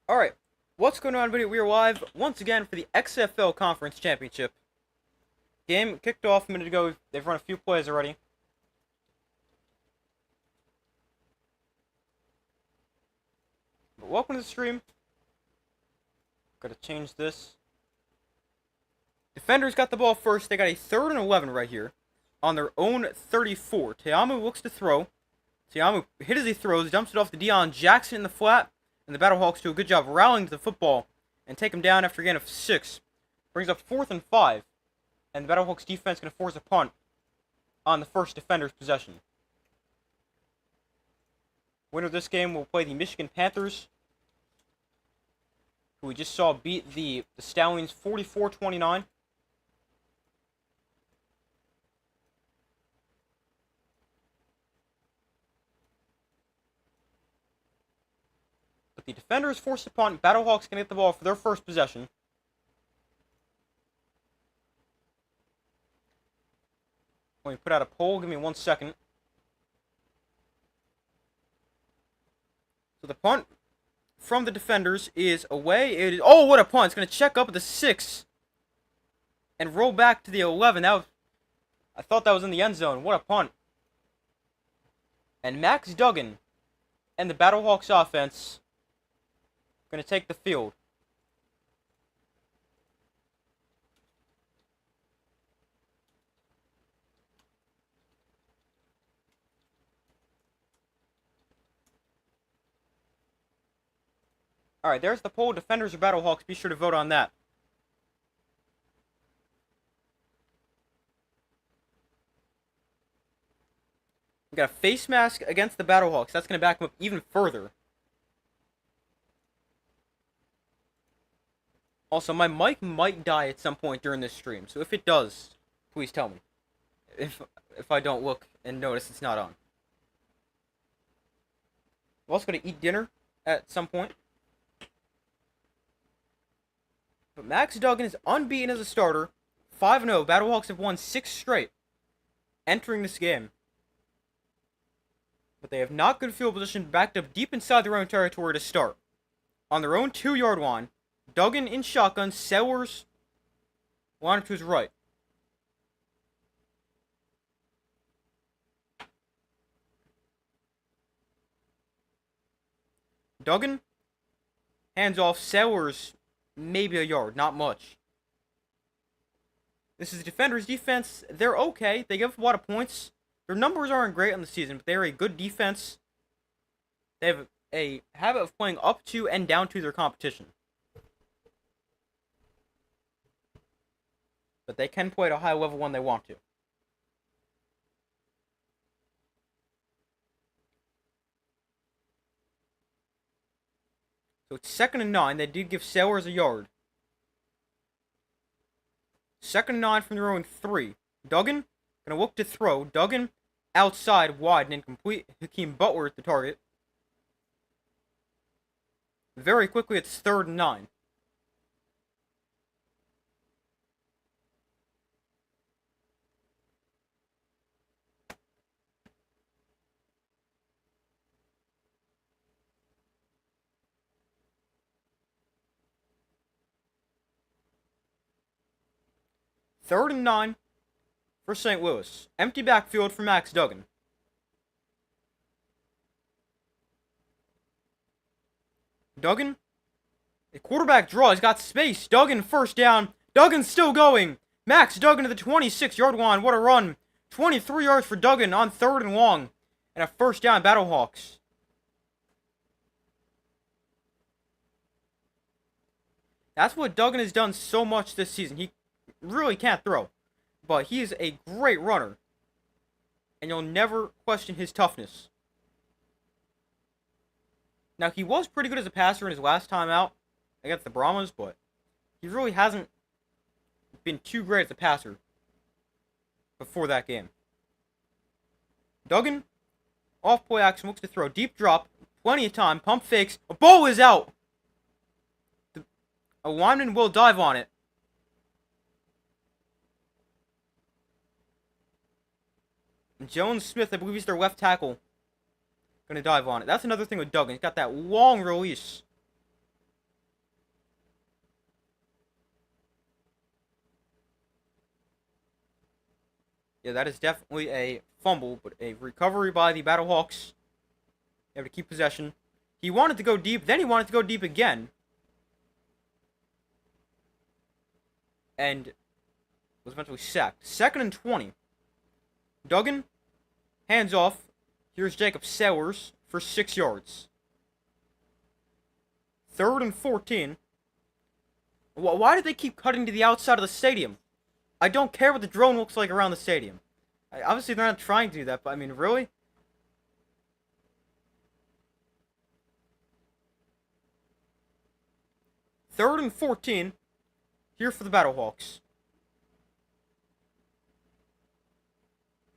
Alright, what's going on, everybody? We are live once again for the XFL Conference Championship. Game kicked off a minute ago. They've run a few plays already. But welcome to the stream. Gotta change this. Defenders got the ball first. They got a 3rd and 11 right here on their own 34. Teamu looks to throw. Teamu hit as he throws, dumps it off to Deion Jackson in the flat. And the BattleHawks do a good job rallying to the football and take him down after a gain of 6. Brings up 4th and 5. And the BattleHawks defense going to force a punt on the first defender's possession. Winner of this game will play the Michigan Panthers, who we just saw beat the Stallions 44-29. But the defenders force a punt. BattleHawks can get the ball for their first possession. Let me put out a poll. Give me 1 second. So the punt from the defenders is away. It is, oh, what a punt. It's going to check up at the 6 and roll back to the 11. I thought that was in the end zone. What a punt. And Max Duggan and the BattleHawks offense going to take the field. Alright, there's the poll. Defenders or BattleHawks. Be sure to vote on that. We got a face mask against the BattleHawks. That's going to back them up even further. Also, my mic might die at some point during this stream. So if it does, please tell me. If I don't look and notice it's not on. We're also going to eat dinner at some point. But Max Duggan is unbeaten as a starter. 5-0. BattleHawks have won 6 straight entering this game. But they have not good field position, backed up deep inside their own territory to start. On their own 2-yard line, Duggan in shotgun, Sellers line up to his right. Duggan hands off. Sellers maybe a yard, not much. This is the defender's defense. They're okay. They give up a lot of points. Their numbers aren't great on the season, but they're a good defense. They have a habit of playing up to and down to their competition. But they can play at a high level when they want to. So it's 2nd and 9. They did give Sellers a yard. 2nd and 9 from their own 3. Duggan gonna look to throw. Duggan outside, wide, and incomplete. Hakeem Butler at the target. Very quickly, it's 3rd and 9. Third and 9 for St. Louis. Empty backfield for Max Duggan. Duggan, a quarterback draw. He's got space. Duggan first down. Duggan's still going. Max Duggan to the 26-yard line. What a run. 23 yards for Duggan on 3rd and long. And a first down, BattleHawks. That's what Duggan has done so much this season. He really can't throw, but he is a great runner, and you'll never question his toughness. Now, he was pretty good as a passer in his last time out against the Brahmas, but he really hasn't been too great as a passer before that game. Duggan, off play action, looks to throw, deep drop, plenty of time, pump fakes, a ball is out! A lineman will dive on it. Jones Smith, I believe he's their left tackle. Gonna dive on it. That's another thing with Duggan. He's got that long release. Yeah, that is definitely a fumble, but a recovery by the BattleHawks. They have to keep possession. He wanted to go deep, then he wanted to go deep again. And was eventually sacked. 2nd and 20. Duggan, hands off. Here's Jacob Sellers for 6 yards. 3rd and 14. Why did they keep cutting to the outside of the stadium? I don't care what the drone looks like around the stadium. Obviously, they're not trying to do that, but I mean, really? Third and 14. Here for the BattleHawks.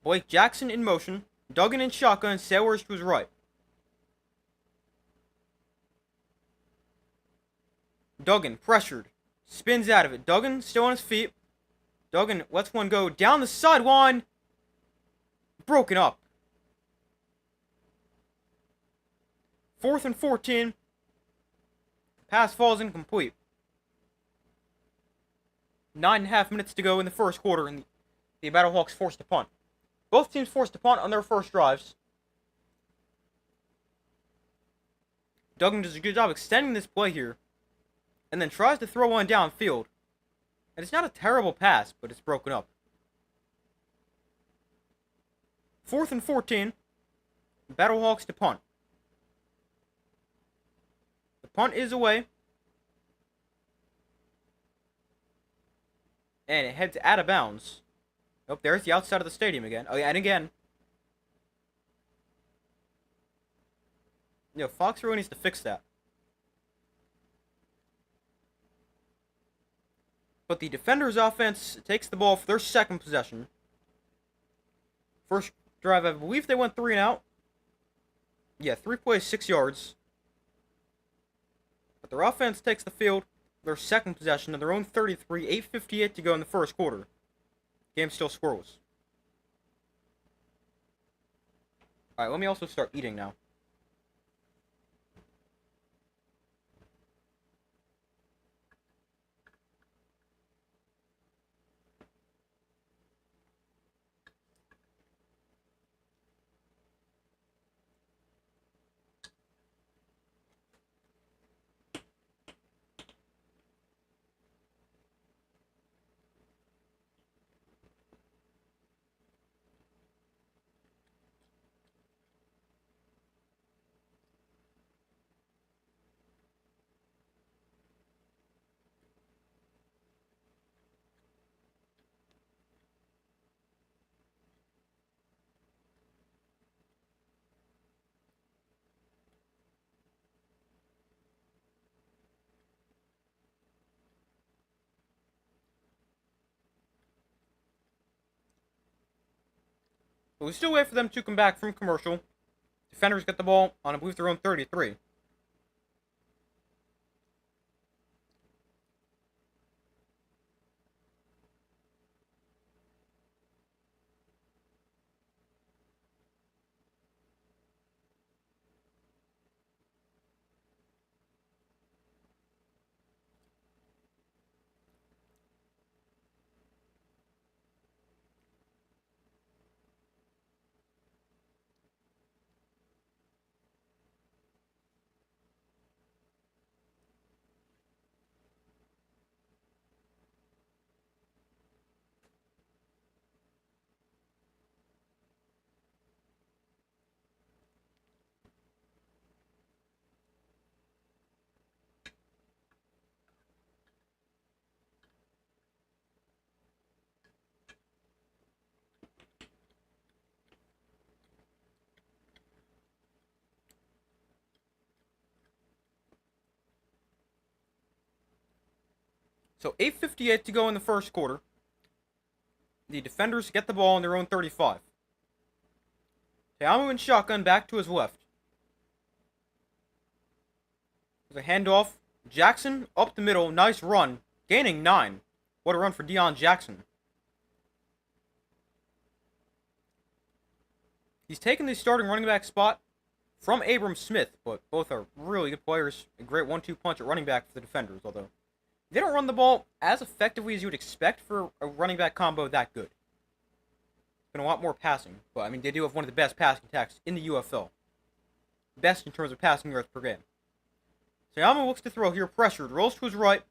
Blake Jackson in motion. Duggan in shotgun. Sellers to his right. Duggan pressured. Spins out of it. Duggan still on his feet. Duggan lets one go down the sideline. Broken up. 4th and 14. Pass falls incomplete. 9.5 minutes to go in the first quarter, and the BattleHawks forced to punt. Both teams forced to punt on their first drives. Duggan does a good job extending this play here, and then tries to throw one downfield. And it's not a terrible pass, but it's broken up. 4th and 14. BattleHawks to punt. The punt is away. And it heads out of bounds. Oh, there's the outside of the stadium again. Oh, yeah, and again. You know, Fox really needs to fix that. But the Defenders' offense takes the ball for their second possession. First drive, I believe they went 3 and out. Yeah, 3 plays, 6 yards. But their offense takes the field, their second possession, of their own 33, 8:58 to go in the first quarter. Game still scoreless. Alright, let me also start eating now. But we still wait for them to come back from commercial. Defenders get the ball on, I believe, their own 33. So 8:58 to go in the first quarter. The Defenders get the ball on their own 35. Teamu in shotgun back to his left. There's a handoff. Jackson up the middle. Nice run. Gaining 9. What a run for Deion Jackson. He's taken the starting running back spot from Abram Smith, but both are really good players. A great 1-2 punch at running back for the Defenders, although they don't run the ball as effectively as you would expect for a running back combo that good. been a lot more passing. But, I mean, they do have one of the best passing attacks in the UFL. Best in terms of passing yards per game. Sayama looks to throw here, pressured, rolls to his right.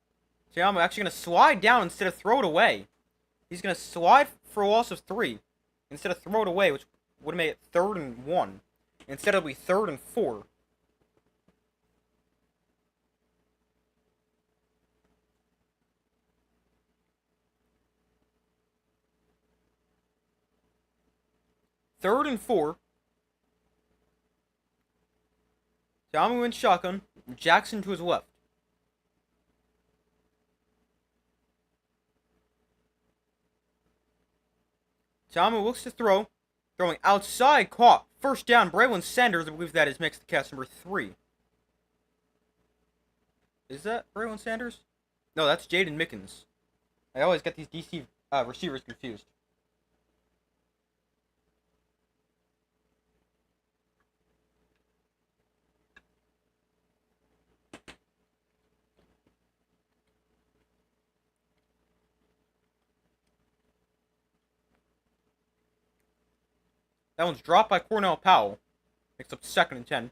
Sayama actually going to slide down instead of throw it away. He's going to slide for a loss of 3 instead of throw it away, which would have made it 3rd and 1. Instead it'll be 3rd and 4. Third and 4. Sayama in shotgun. Jackson to his left. Sayama looks to throw. Throwing outside, caught. First down, Braylon Sanders, I believe that is, makes the catch number 3. Is that Braylon Sanders? No, that's Jaden Mickens. I always get these DC receivers confused. That one's dropped by Cornell Powell. Makes up 2nd and 10.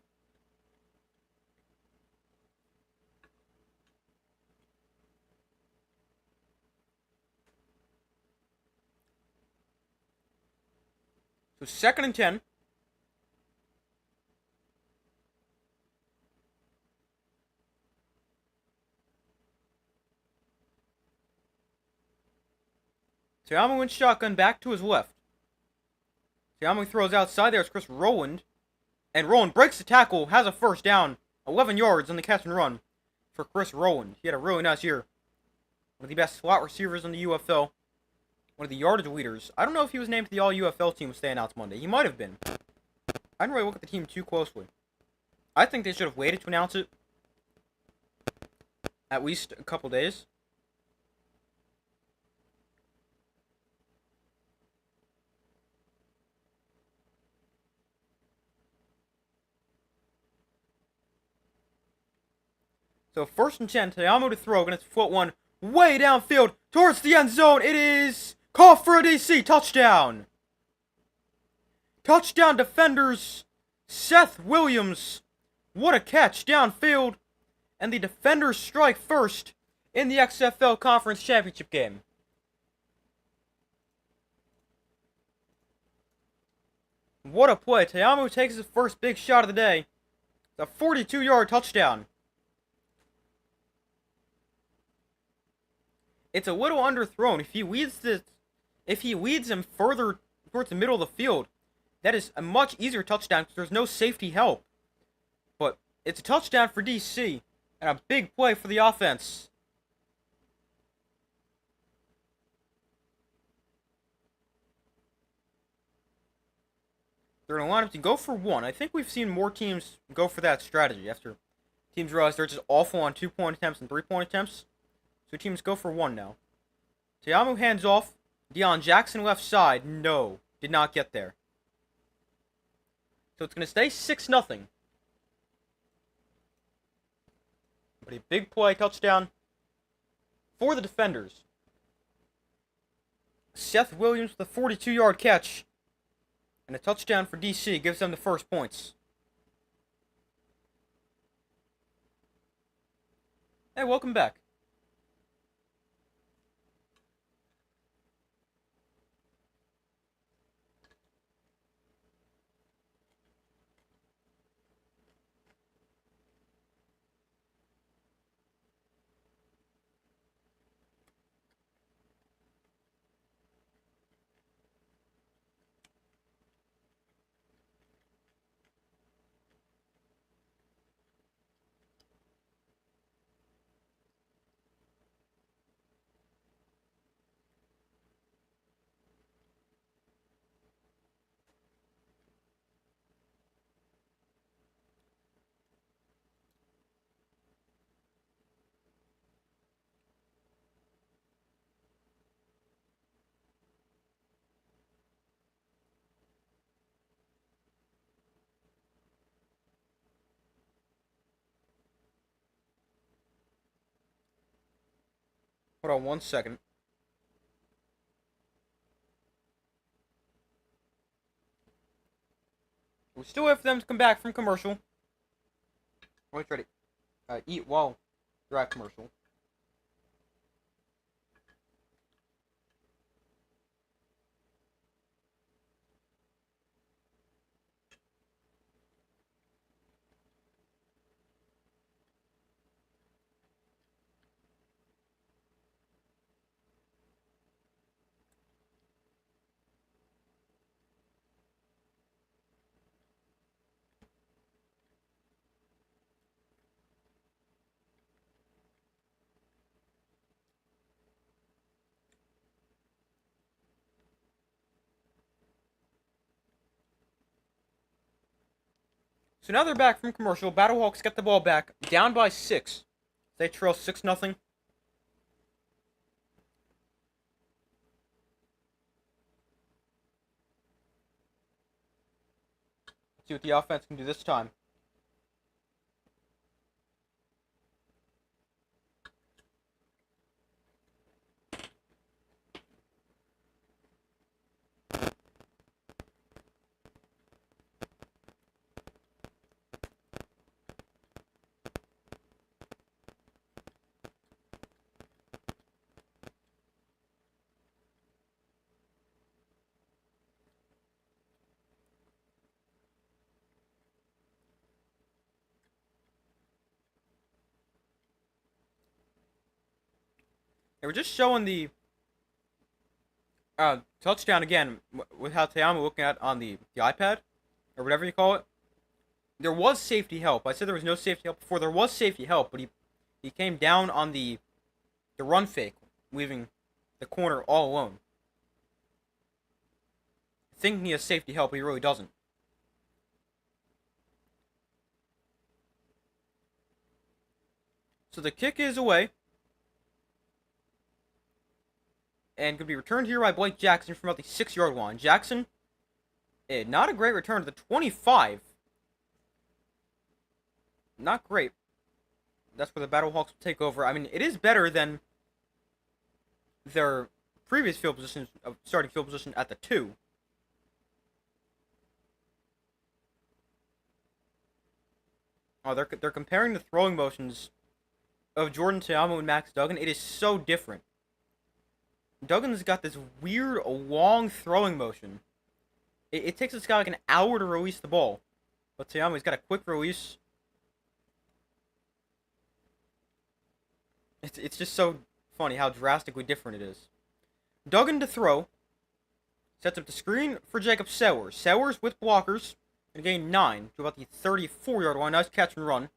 So 2nd and 10. Sayama wins shotgun back to his left. Sayama throws outside. There's Chris Rowland. And Rowland breaks the tackle. Has a first down. 11 yards on the catch and run for Chris Rowland. He had a really nice year. One of the best slot receivers in the UFL. One of the yardage leaders. I don't know if he was named to the All-UFL team staying out Monday. He might have been. I didn't really look at the team too closely. I think they should have waited to announce it. At least a couple days. So 1st and 10, Sayama to throw, gonna float one way downfield towards the end zone. It is caught for a DC touchdown. Touchdown defenders, Seth Williams. What a catch downfield. And the defenders strike first in the XFL Conference Championship game. What a play. Sayama takes his first big shot of the day. It's a 42-yard touchdown. It's a little underthrown. If he leads him further towards the middle of the field, that is a much easier touchdown because there's no safety help. But it's a touchdown for DC and a big play for the offense. They're going to line up to go for 1. I think we've seen more teams go for that strategy after teams realize they're just awful on 2-point attempts and 3-point attempts. So teams go for 1 now. Sayama hands off. Deion Jackson left side. No. Did not get there. So it's going to stay 6-0. But a big play touchdown for the defenders. Seth Williams with a 42-yard catch. And a touchdown for DC gives them the first points. Hey, welcome back. Hold on 1 second. We still wait for them to come back from commercial. We'll try to eat while they're at commercial. So now they're back from commercial. BattleHawks get the ball back, down by 6. They trail 6-0. See what the offense can do this time. They were just showing the touchdown again with how Te'amu looking at on the iPad or whatever you call it. There was safety help. I said there was no safety help before. There was safety help, but he came down on the run fake, leaving the corner all alone. Thinking he has safety help, but he really doesn't. So the kick is away. And could be returned here by Blake Jackson from about the 6-yard line. Jackson, not a great return to the 25. Not great. That's where the BattleHawks will take over. I mean, it is better than their previous field position, starting field position at the 2. Oh, they're comparing the throwing motions of Jordan Te'amu and Max Duggan. It is so different. Duggan's got this weird, long throwing motion. It takes this guy like an hour to release the ball. But Te'amu's got a quick release. It's just so funny how drastically different it is. Duggan to throw. Sets up the screen for Jacob Sowers. Sowers with blockers. And gain 9 to about the 34-yard line. Nice catch and run.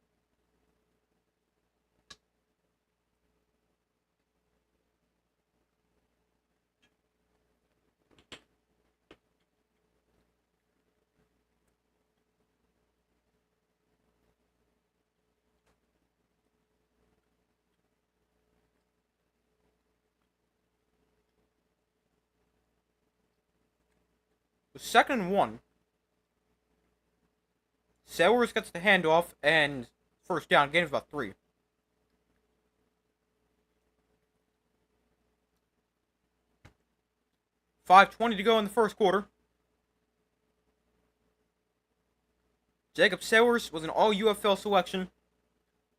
Second and 1. Sowers gets the handoff, and first down, gain of about 3. $5:20 to go in the first quarter. Jacob Sowers was an all-UFL selection.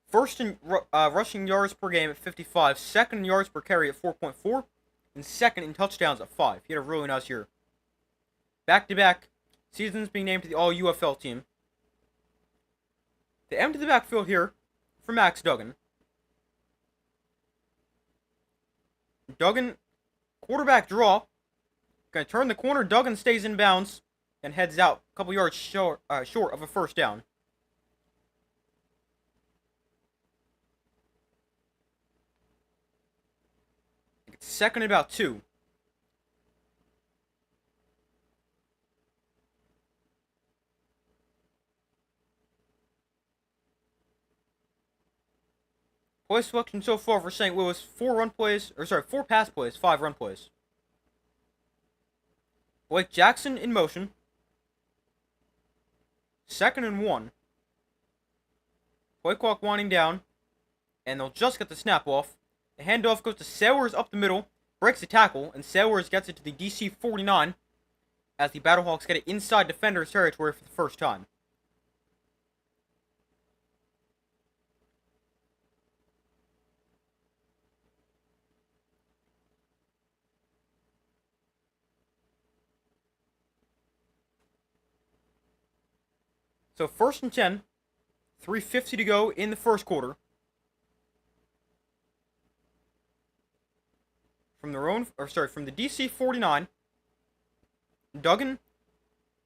First in rushing yards per game at 55, second in yards per carry at 4.4, and second in touchdowns at 5. He had a really nice year. Back-to-back seasons being named to the all-UFL team. They empty the backfield here for Max Duggan. Duggan, quarterback draw. Gonna turn the corner. Duggan stays in bounds and heads out a couple yards short of a first down. It's second and about 2. Play selection so far for St. Louis: 4 pass plays, 5 run plays. Blake Jackson in motion. Second and 1. Play clock winding down, and they'll just get the snap off. The handoff goes to Sowers up the middle, breaks the tackle, and Sowers gets it to the DC 49. as the BattleHawks get it inside defenders' territory for the first time. So 1st and 10, 3:50 to go in the first quarter. From the DC 49, Duggan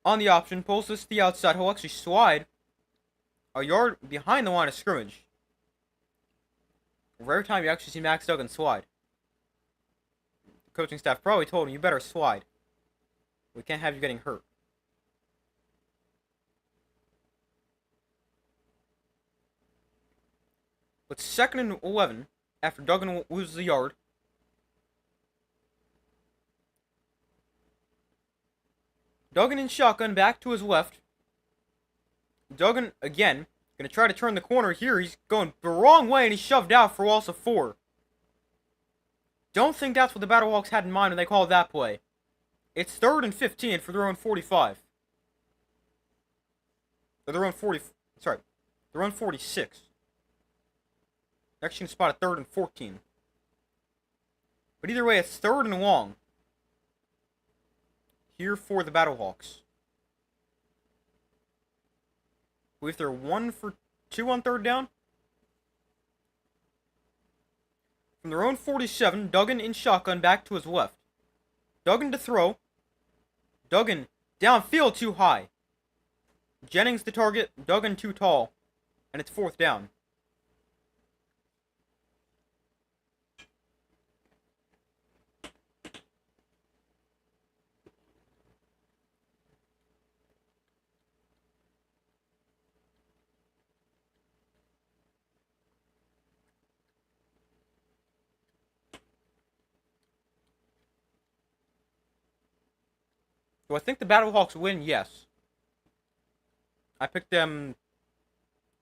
on the option pulls this to the outside. He'll actually slide a yard behind the line of scrimmage. Rare time you actually see Max Duggan slide. The coaching staff probably told him, you better slide. We can't have you getting hurt. But 2nd and 11, after Duggan loses a yard. Duggan in shotgun back to his left. Duggan, again, going to try to turn the corner here. He's going the wrong way, and he's shoved out for loss of 4. Don't think that's what the BattleHawks had in mind when they called that play. It's 3rd and 15 for their own 45. Or their own 46. Next, you can spot a 3rd and 14. But either way, it's 3rd and long here for the BattleHawks. I believe they're 1 for 2 on 3rd down. From their own 47, Duggan in shotgun back to his left. Duggan to throw. Duggan downfield too high. Jennings the target, Duggan too tall. And it's 4th down. Do I think the BattleHawks win? Yes. I picked them.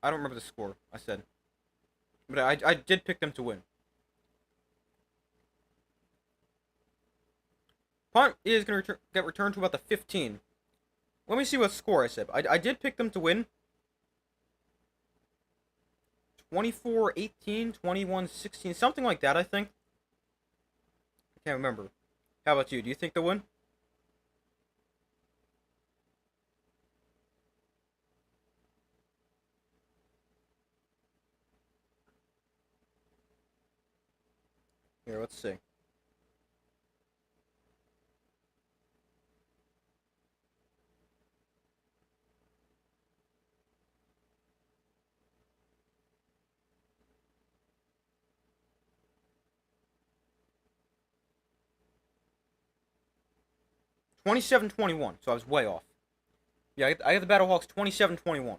I don't remember the score, I said. But I did pick them to win. Punt is going to get returned to about the 15. Let me see what score I said. I did pick them to win. 24-18, 21-16, something like that, I think. I can't remember. How about you? Do you think they'll win? Here, let's see. (27-21), so I was way off. Yeah, I got the BattleHawks 27-21.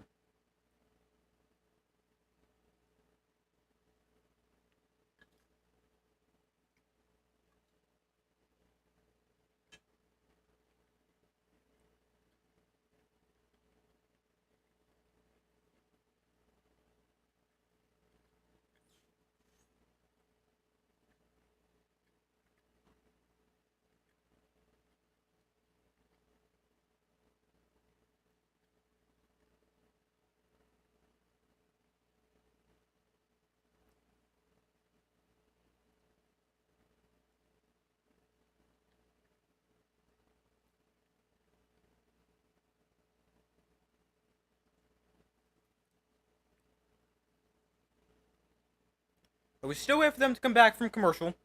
But we still wait for them to come back from commercial.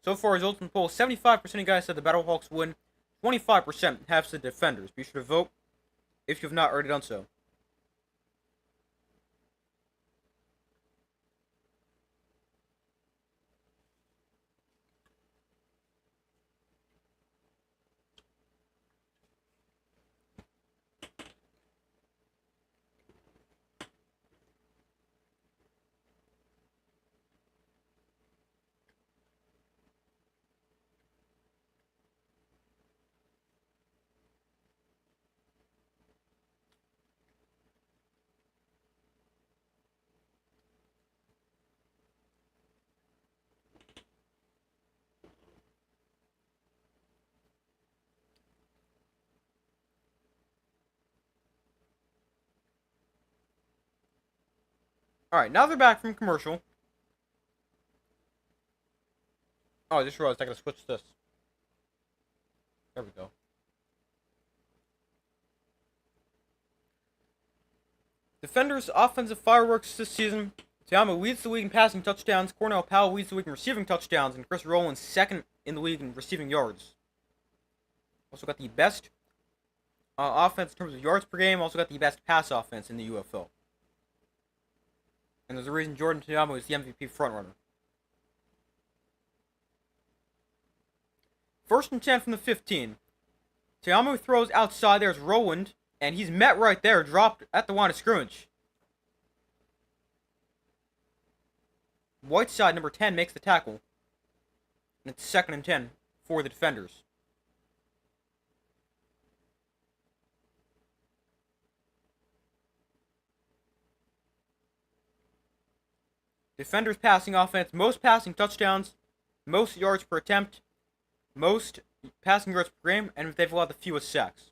So far, results in the poll, 75% of guys said the BattleHawks win. 25% have said defenders. Be sure to vote if you have not already done so. Alright, now they're back from commercial. Oh, I just realized I gotta switch this. There we go. Defenders' offensive fireworks this season. Te'amu leads the league in passing touchdowns. Cornell Powell leads the league in receiving touchdowns. And Chris Rowland's second in the league in receiving yards. Also got the best offense in terms of yards per game. Also got the best pass offense in the UFL. And there's a reason Jordan Te'amu is the MVP frontrunner. 1st and 10 from the 15. Te'amu throws outside. There's Rowland. And he's met right there, dropped at the line of scrimmage. Whiteside, number 10, makes the tackle. And it's 2nd and 10 for the defenders. Defenders passing offense, most passing touchdowns, most yards per attempt, most passing yards per game, and they've allowed the fewest sacks.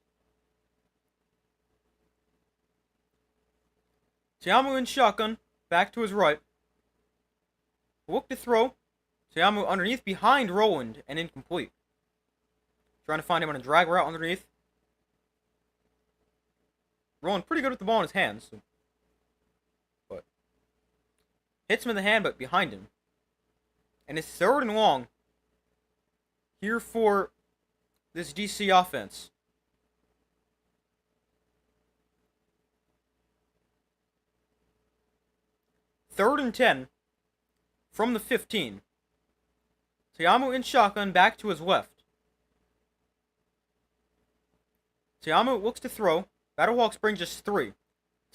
Te'amu in shotgun, back to his right. Look to throw. Te'amu underneath behind Rowland and incomplete. Trying to find him on a drag route underneath. Rowland pretty good with the ball in his hands. But hits him in the hand, but behind him. And it's 3rd and long here for this DC offense. 3rd and 10 from the 15. Te'amu in shotgun, back to his left. Te'amu looks to throw. BattleHawks bring just 3.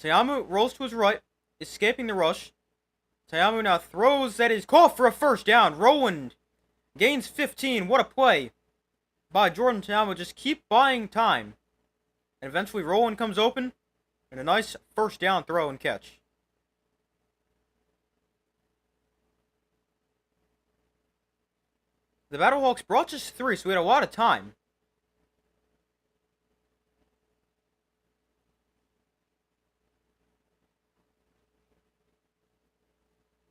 Te'amu rolls to his right, escaping the rush. Te'amu now throws. That is called for a first down. Rowland gains 15. What a play by Jordan Te'amu. Just keep buying time. And eventually Rowland comes open. And a nice first down throw and catch. The BattleHawks brought just 3, so we had a lot of time.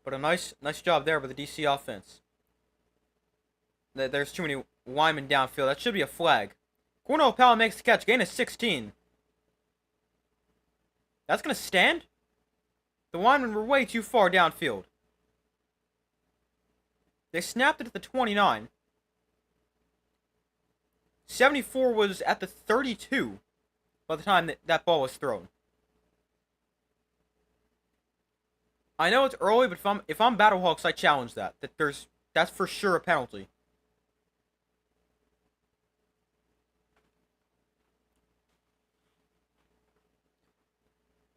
But a nice job there by the DC offense. There's too many linemen downfield. That should be a flag. Cornell Powell makes the catch. Gain of 16. That's going to stand? The linemen were way too far downfield. They snapped it at the 29. 74 was at the 32 by the time that ball was thrown. I know it's early, but if I'm BattleHawks, I challenge that. That's for sure a penalty.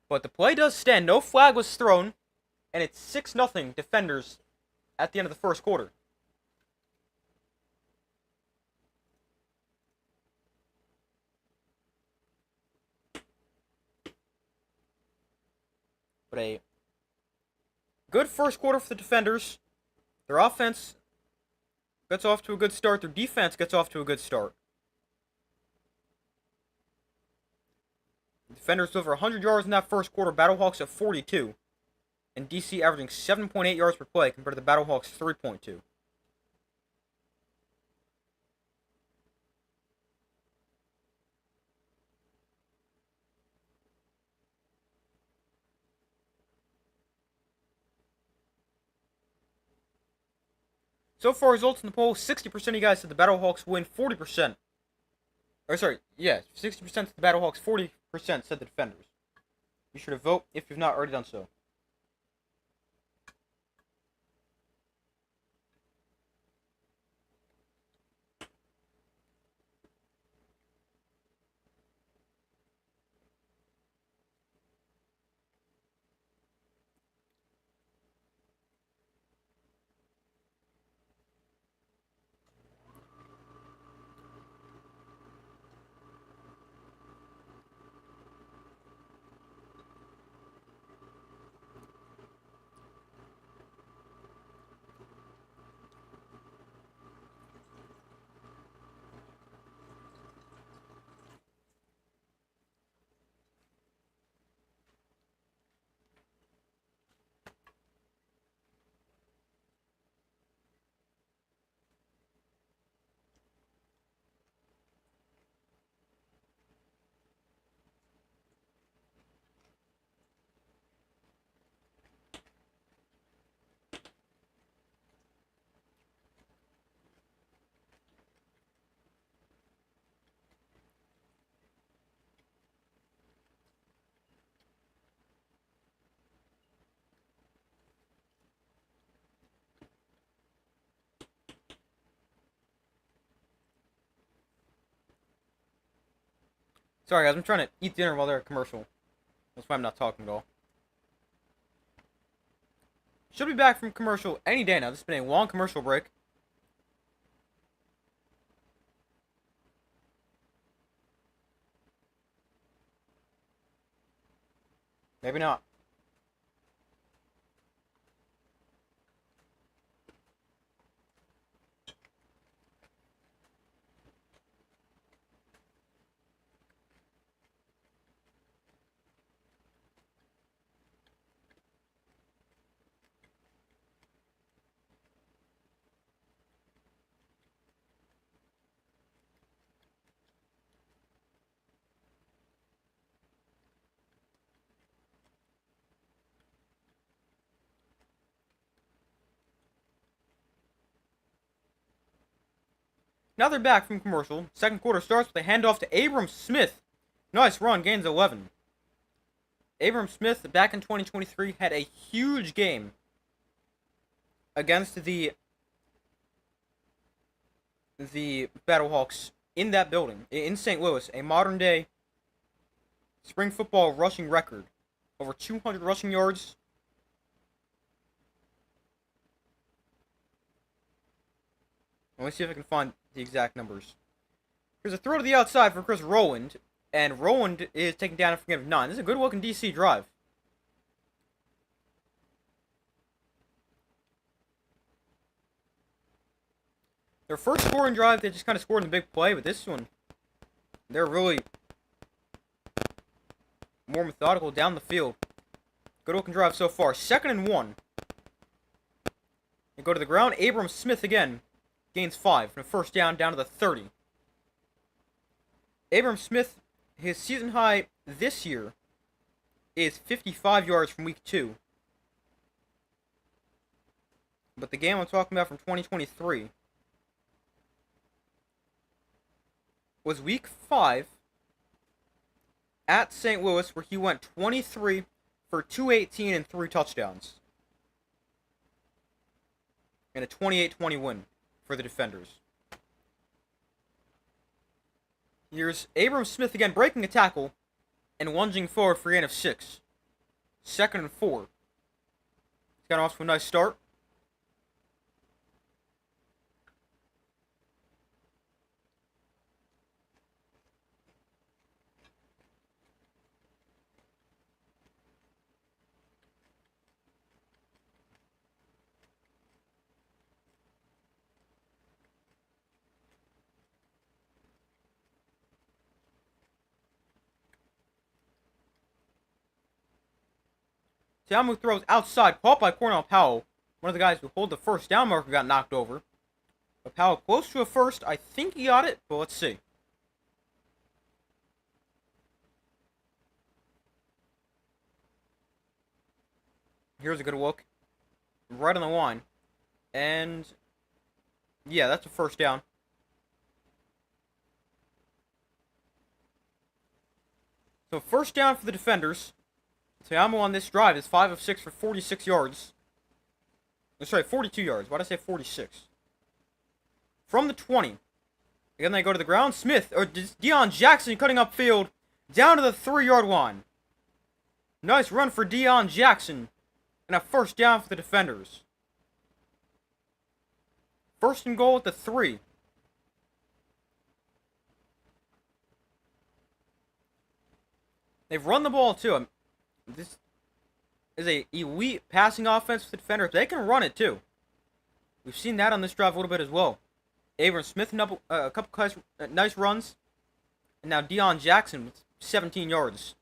But the play does stand. No flag was thrown, and it's 6-0 defenders at the end of the first quarter. But a good first quarter for the defenders. Their offense gets off to a good start. Their defense gets off to a good start. The defenders over 100 yards in that first quarter. BattleHawks at 42. And DC averaging 7.8 yards per play compared to the BattleHawks 3.2. So far, results in the poll, 60% of you guys said the BattleHawks win, 40%. 60% said the BattleHawks, 40% said the defenders. Be sure to vote if you've not already done so. Sorry, guys. I'm trying to eat dinner while they're at commercial. That's why I'm not talking at all. Should be back from commercial any day now. This has been a long commercial break. Maybe not. Now they're back from commercial. Second quarter starts with a handoff to Abram Smith. Nice run, gains 11. Abram Smith, back in 2023, had a huge game against the BattleHawks in that building, in St. Louis, a modern-day spring football rushing record. Over 200 rushing yards. Let me see if I can find the exact numbers. Here's a throw to the outside for Chris Rowland, and Rowland is taken down for a gain of 9. This is a good-looking DC drive. Their first scoring drive, they just kind of scored in the big play, but this one, they're really more methodical down the field. Good-looking drive so far. 2nd and 1. They go to the ground. Abram Smith again gains 5 from a first down to the 30. Abram Smith, his season high this year is 55 yards from week 2. But the game I'm talking about from 2023 was week 5 at St. Louis, where he went 23 for 218 and 3 touchdowns. And a 28-20 win for the defenders. Here's Abram Smith again breaking a tackle and lunging forward for a gain of 6. 2nd and 4. He's got off to a nice start. Tiamu throws outside, caught by Cornell Powell. One of the guys who hold the first down marker got knocked over. But Powell close to a first. I think he got it, but let's see. Here's a good look. Right on the line. And yeah, that's a first down. So first down for the defenders. Tiamu on this drive is 5 of 6 for 46 yards. Sorry, 42 yards. Why did I say 46? From the 20. Again, they go to the ground. Smith, or Deion Jackson cutting upfield down to the 3-yard line. Nice run for Deion Jackson. And a first down for the defenders. 1st and goal at the 3. They've run the ball too. This is a elite passing offense for the defenders. They can run it too. We've seen that on this drive a little bit as well. Abram Smith, a couple nice runs. And now Deion Jackson with 17 yards.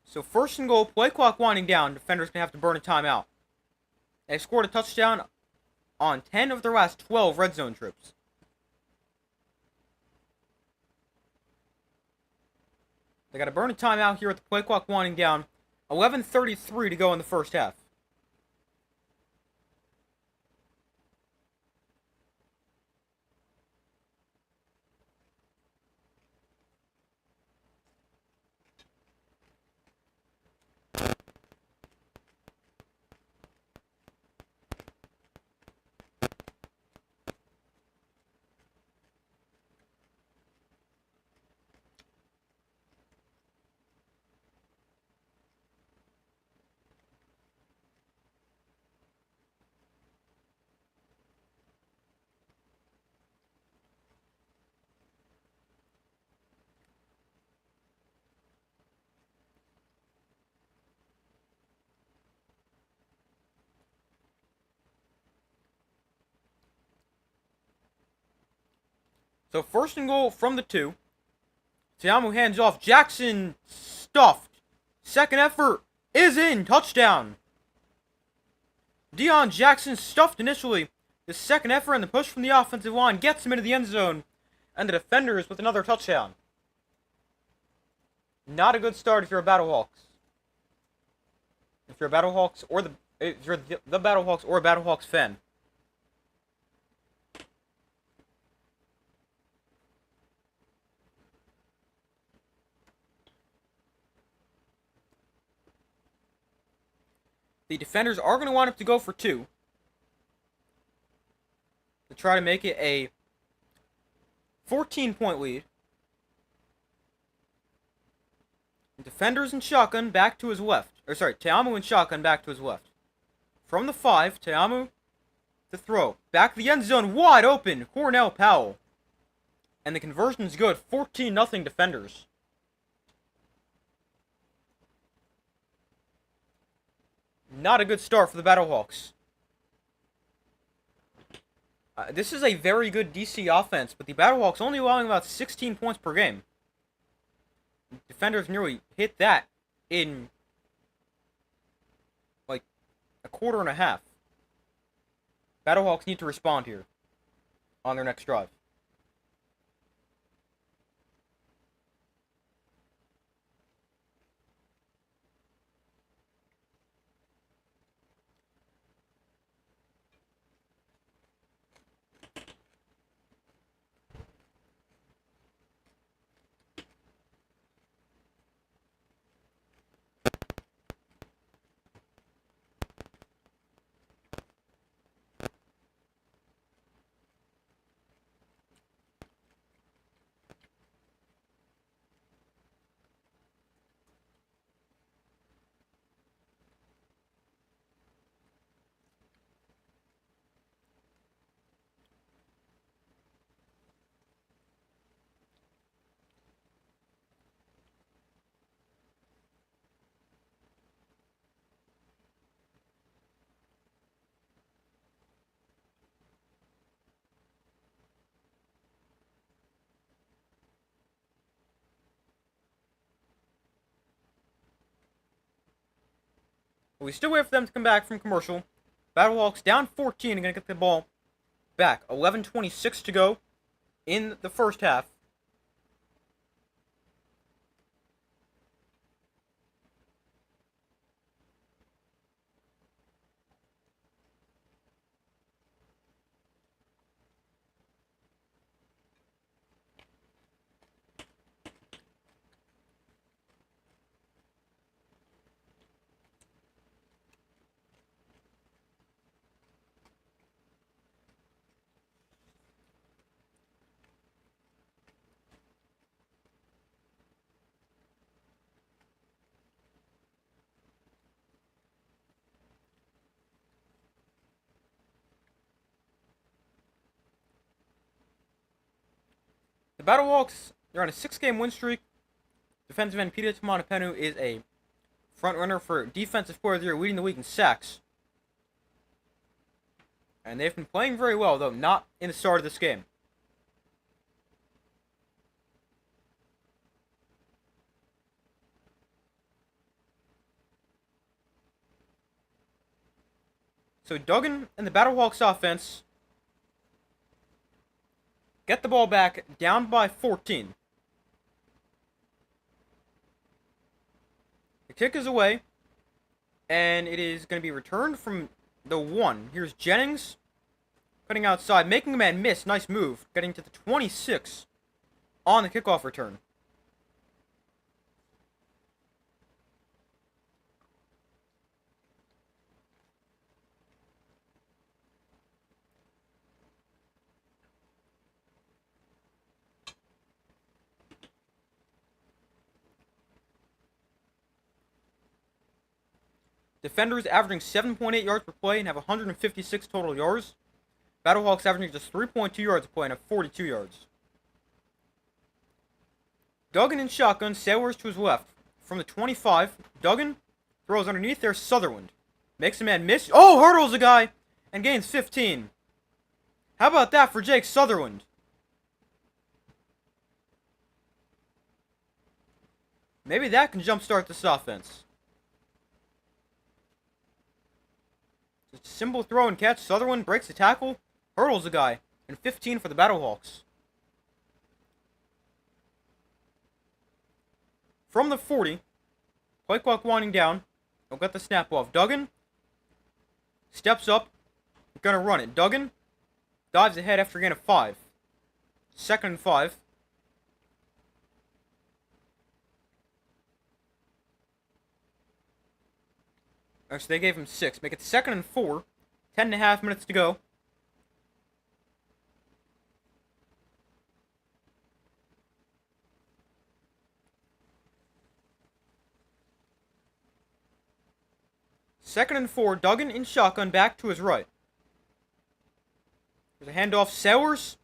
So 1st and goal, play clock winding down. Defenders going to have to burn a timeout. They've scored a touchdown on 10 of their last 12 red zone trips. They got to burn a timeout here with the play clock winding down. 11:33 to go in the first half. So first and goal from the 2. Te'amu hands off. Jackson stuffed. Second effort is in. Touchdown. Deion Jackson stuffed initially. The second effort and the push from the offensive line gets him into the end zone. And the defenders with another touchdown. Not a good start if you're a BattleHawks. If you're a BattleHawks or the BattleHawks or a BattleHawks fan. The defenders are going to want up to go for 2. To try to make it a 14-point lead. Defenders in shotgun back to his left. Te'amu in shotgun back to his left. From the 5, Te'amu to throw. Back to the end zone, wide open. Cornell Powell. And the conversion's good. 14-0 defenders. Not a good start for the BattleHawks. This is a very good DC offense, but the BattleHawks only allowing about 16 points per game. Defenders nearly hit that in like a quarter and a half. BattleHawks need to respond here on their next drive. We still wait for them to come back from commercial. BattleHawks down 14 and going to get the ball back. 11:26 to go in the first half. The BattleHawks, they're on a 6-game win streak. Defensive end Peter Tamanapenu is a front runner for Defensive Player of the Year, leading the league in sacks. And they've been playing very well, though not in the start of this game. So Duggan and the BattleHawks offense get the ball back, down by 14. The kick is away, and it is going to be returned from the 1. Here's Jennings, cutting outside, making a man miss. Nice move, getting to the 26 on the kickoff return. Defenders averaging 7.8 yards per play and have 156 total yards. BattleHawks averaging just 3.2 yards per play and have 42 yards. Duggan in shotgun, Sailors to his left. From the 25, Duggan throws underneath there, Sutherland. Makes a man miss. Oh, hurdles a guy and gains 15. How about that for Jake Sutherland? Maybe that can jumpstart this offense. Just a simple throw and catch. Sutherland breaks the tackle, hurdles the guy, and 15 for the BattleHawks. From the 40, play clock winding down. They'll get the snap off. Duggan steps up, gonna run it. Duggan dives ahead after a gain of 5. 2nd and 5. So they gave him 6. Make it 2nd and 4. 10.5 minutes to go. Second and 4. Duggan in shotgun back to his right. There's a handoff. Sowers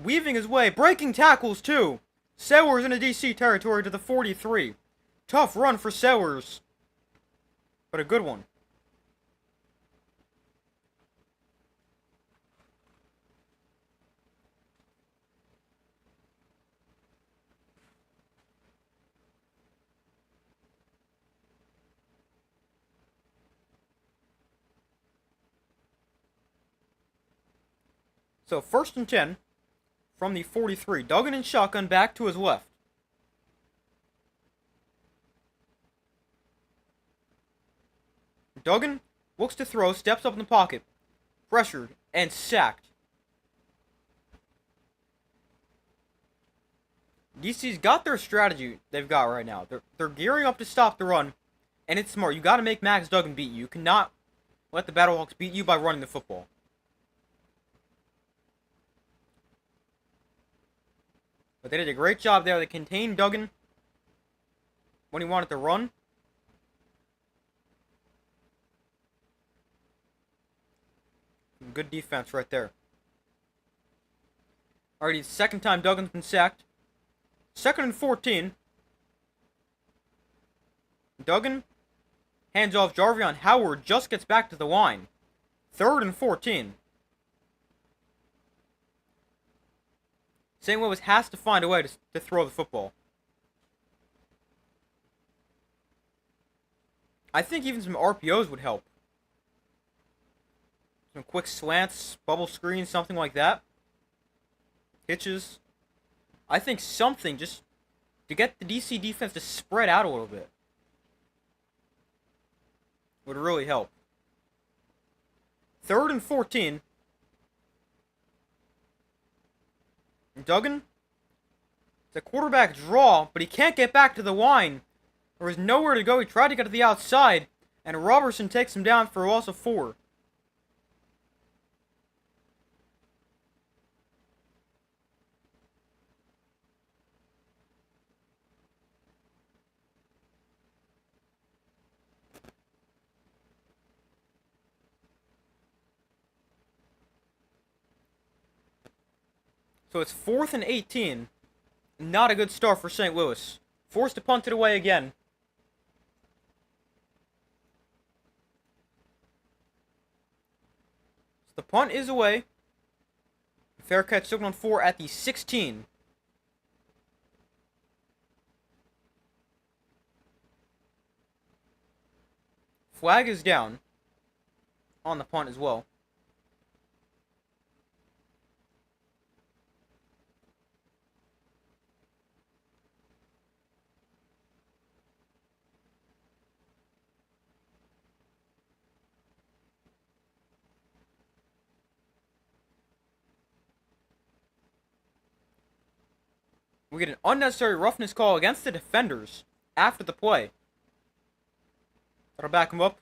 weaving his way. Breaking tackles too. Sowers in a DC territory to the 43. Tough run for Sowers. But a good one. So 1st and 10 from the 43. Duggan in shotgun back to his left. Duggan looks to throw, steps up in the pocket. Pressured and sacked. DC's got their strategy they've got right now. They're gearing up to stop the run, and it's smart. You got to make Max Duggan beat you. You cannot let the BattleHawks beat you by running the football. But they did a great job there. They contained Duggan when he wanted to run. Good defense right there. Alrighty, 2nd time Duggan's been sacked. 2nd and 14. Duggan hands off. Jarvion Howard just gets back to the line. 3rd and 14. St. Louis has to find a way to throw the football. I think even some RPOs would help. Some quick slants, bubble screens, something like that. Hitches. I think something just to get the DC defense to spread out a little bit would really help. 3rd and 14. Duggan. It's a quarterback draw, but he can't get back to the line. There was nowhere to go. He tried to get to the outside, and Robertson takes him down for a loss of 4. So it's 4th and 18. Not a good start for St. Louis. Forced to punt it away again. So the punt is away. Fair catch signal on 4 at the 16. Flag is down on the punt as well. We get an unnecessary roughness call against the defenders after the play. That'll back him up.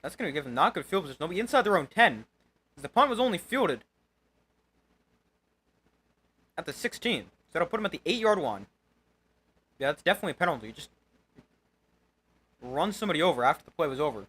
That's going to give them not good field position. They'll be inside their own 10. The punt was only fielded at the 16. So that'll put him at the 8-yard line. Yeah, that's definitely a penalty. You just run somebody over after the play was over.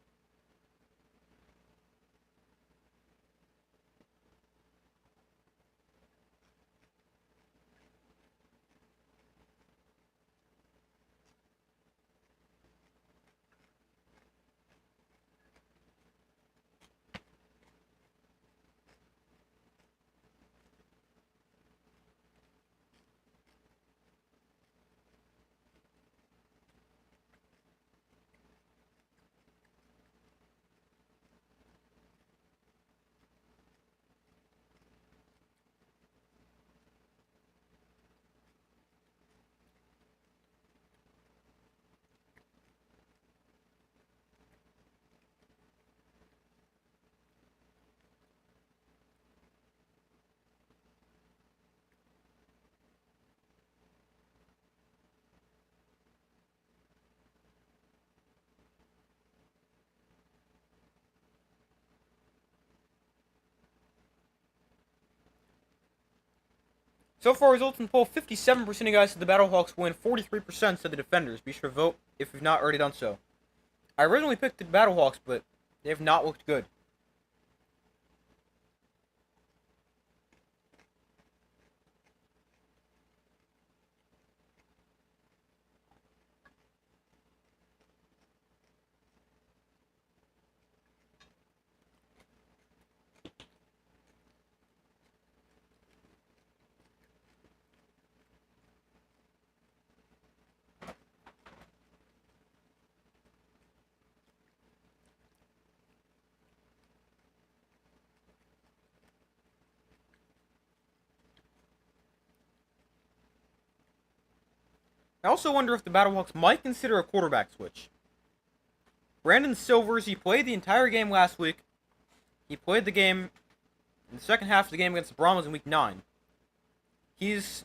So far, results in the poll: 57% of you guys said the BattleHawks win, 43% said the Defenders. Be sure to vote if you've not already done so. I originally picked the BattleHawks, but they have not looked good. I also wonder if the BattleHawks might consider a quarterback switch. Brandon Silvers, he played the entire game last week. He played the game in the second half of the game against the Brahmas in Week 9. He's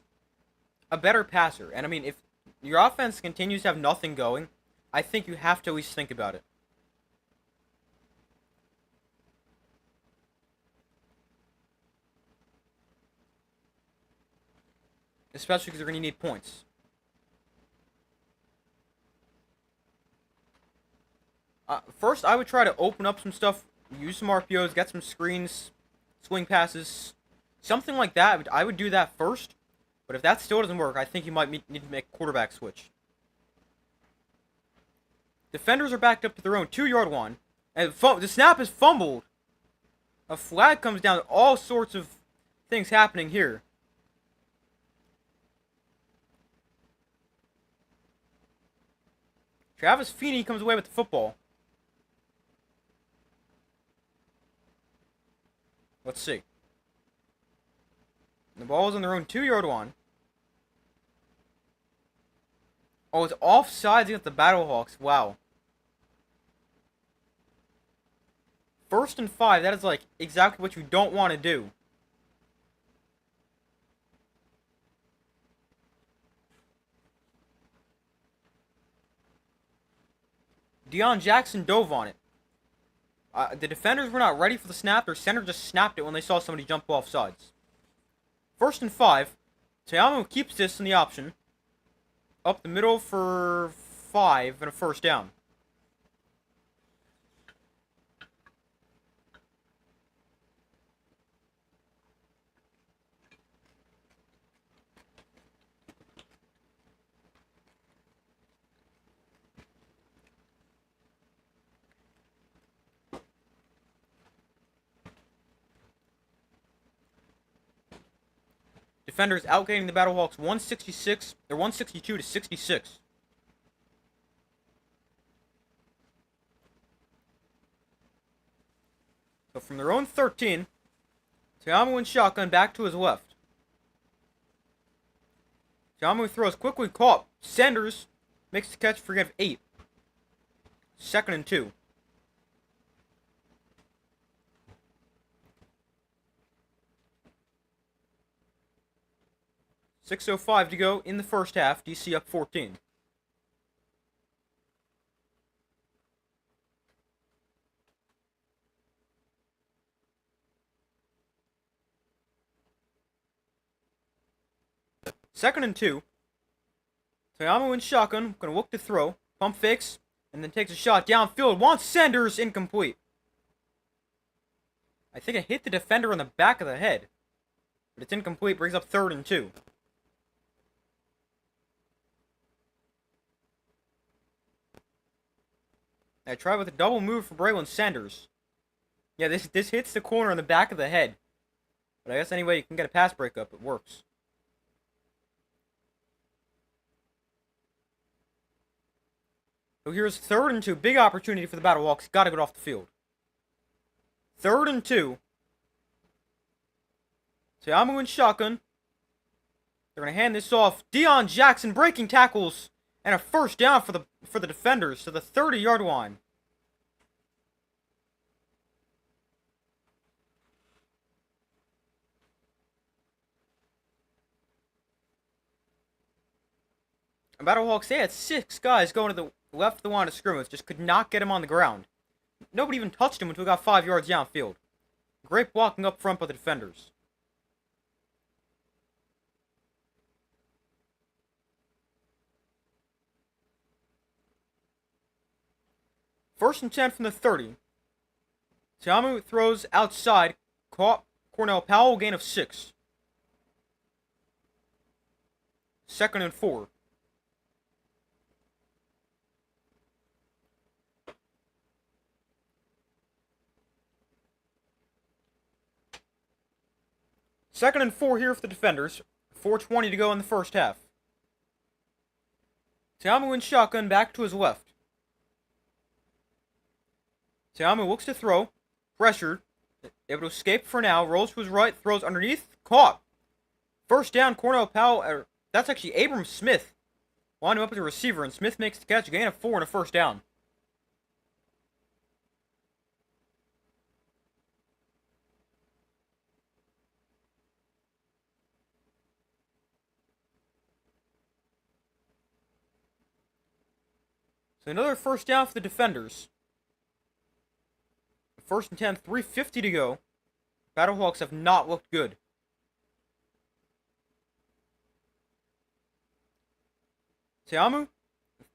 a better passer. And, I mean, if your offense continues to have nothing going, I think you have to at least think about it. Especially because they're going to need points. First, I would try to open up some stuff, use some RPOs, get some screens, swing passes, something like that. I would do that first. But if that still doesn't work, I think you might need to make a quarterback switch. Defenders are backed up to their own 2-yard line. And the snap is fumbled. A flag comes down. All sorts of things happening here. Travis Feeney comes away with the football. Let's see. The ball is on their own 2-yard line. Oh, it's offsides against the BattleHawks. Wow. 1st and 5. That is like exactly what you don't want to do. Deion Jackson dove on it. The defenders were not ready for the snap. Their center just snapped it when they saw somebody jump off sides. 1st and 5. Te'amu keeps this in the option. Up the middle for 5 and a first down. Defenders outgaining the BattleHawks 166, or 162 to 66. So from their own 13, Te'amu in shotgun back to his left. Te'amu throws quickly caught. Sanders makes the catch for a gain of 8. 2nd and 2. .6:05 to go in the first half. DC up 14. Second and 2. Te'amu in shotgun. Gonna look to throw. Pump fakes. And then takes a shot downfield. Wants Sanders incomplete. I think it hit the defender on the back of the head. But it's incomplete. Brings up 3rd and 2. I try with a double move for Braylon Sanders. Yeah, this hits the corner on the back of the head. But I guess any way you can get a pass breakup, it works. So here's 3rd and 2. Big opportunity for the BattleHawks. Gotta get off the field. 3rd and 2. Te'amu in shotgun. They're gonna hand this off. Deion Jackson breaking tackles. And a first down for the defenders to the 30-yard line. And BattleHawks, they had 6 guys going to the left of the line of scrimmage. Just could not get him on the ground. Nobody even touched him until he got 5 yards downfield. Great blocking up front by the defenders. First and 10 from the 30. Te'amu throws outside. Caught Cornell Powell, gain of 6. Second and 4. Second and 4 here for the defenders. 4:20 to go in the first half. Te'amu in shotgun, back to his left. Te'amu looks to throw. Pressured. Able to escape for now. Rolls to his right. Throws underneath. Caught. First down, Cornell Powell. That's actually Abram Smith. Lined him up as a receiver, and Smith makes the catch. Gain of 4 and a first down. So another first down for the defenders. First and 10, 3:50 to go. BattleHawks have not looked good. Te'amu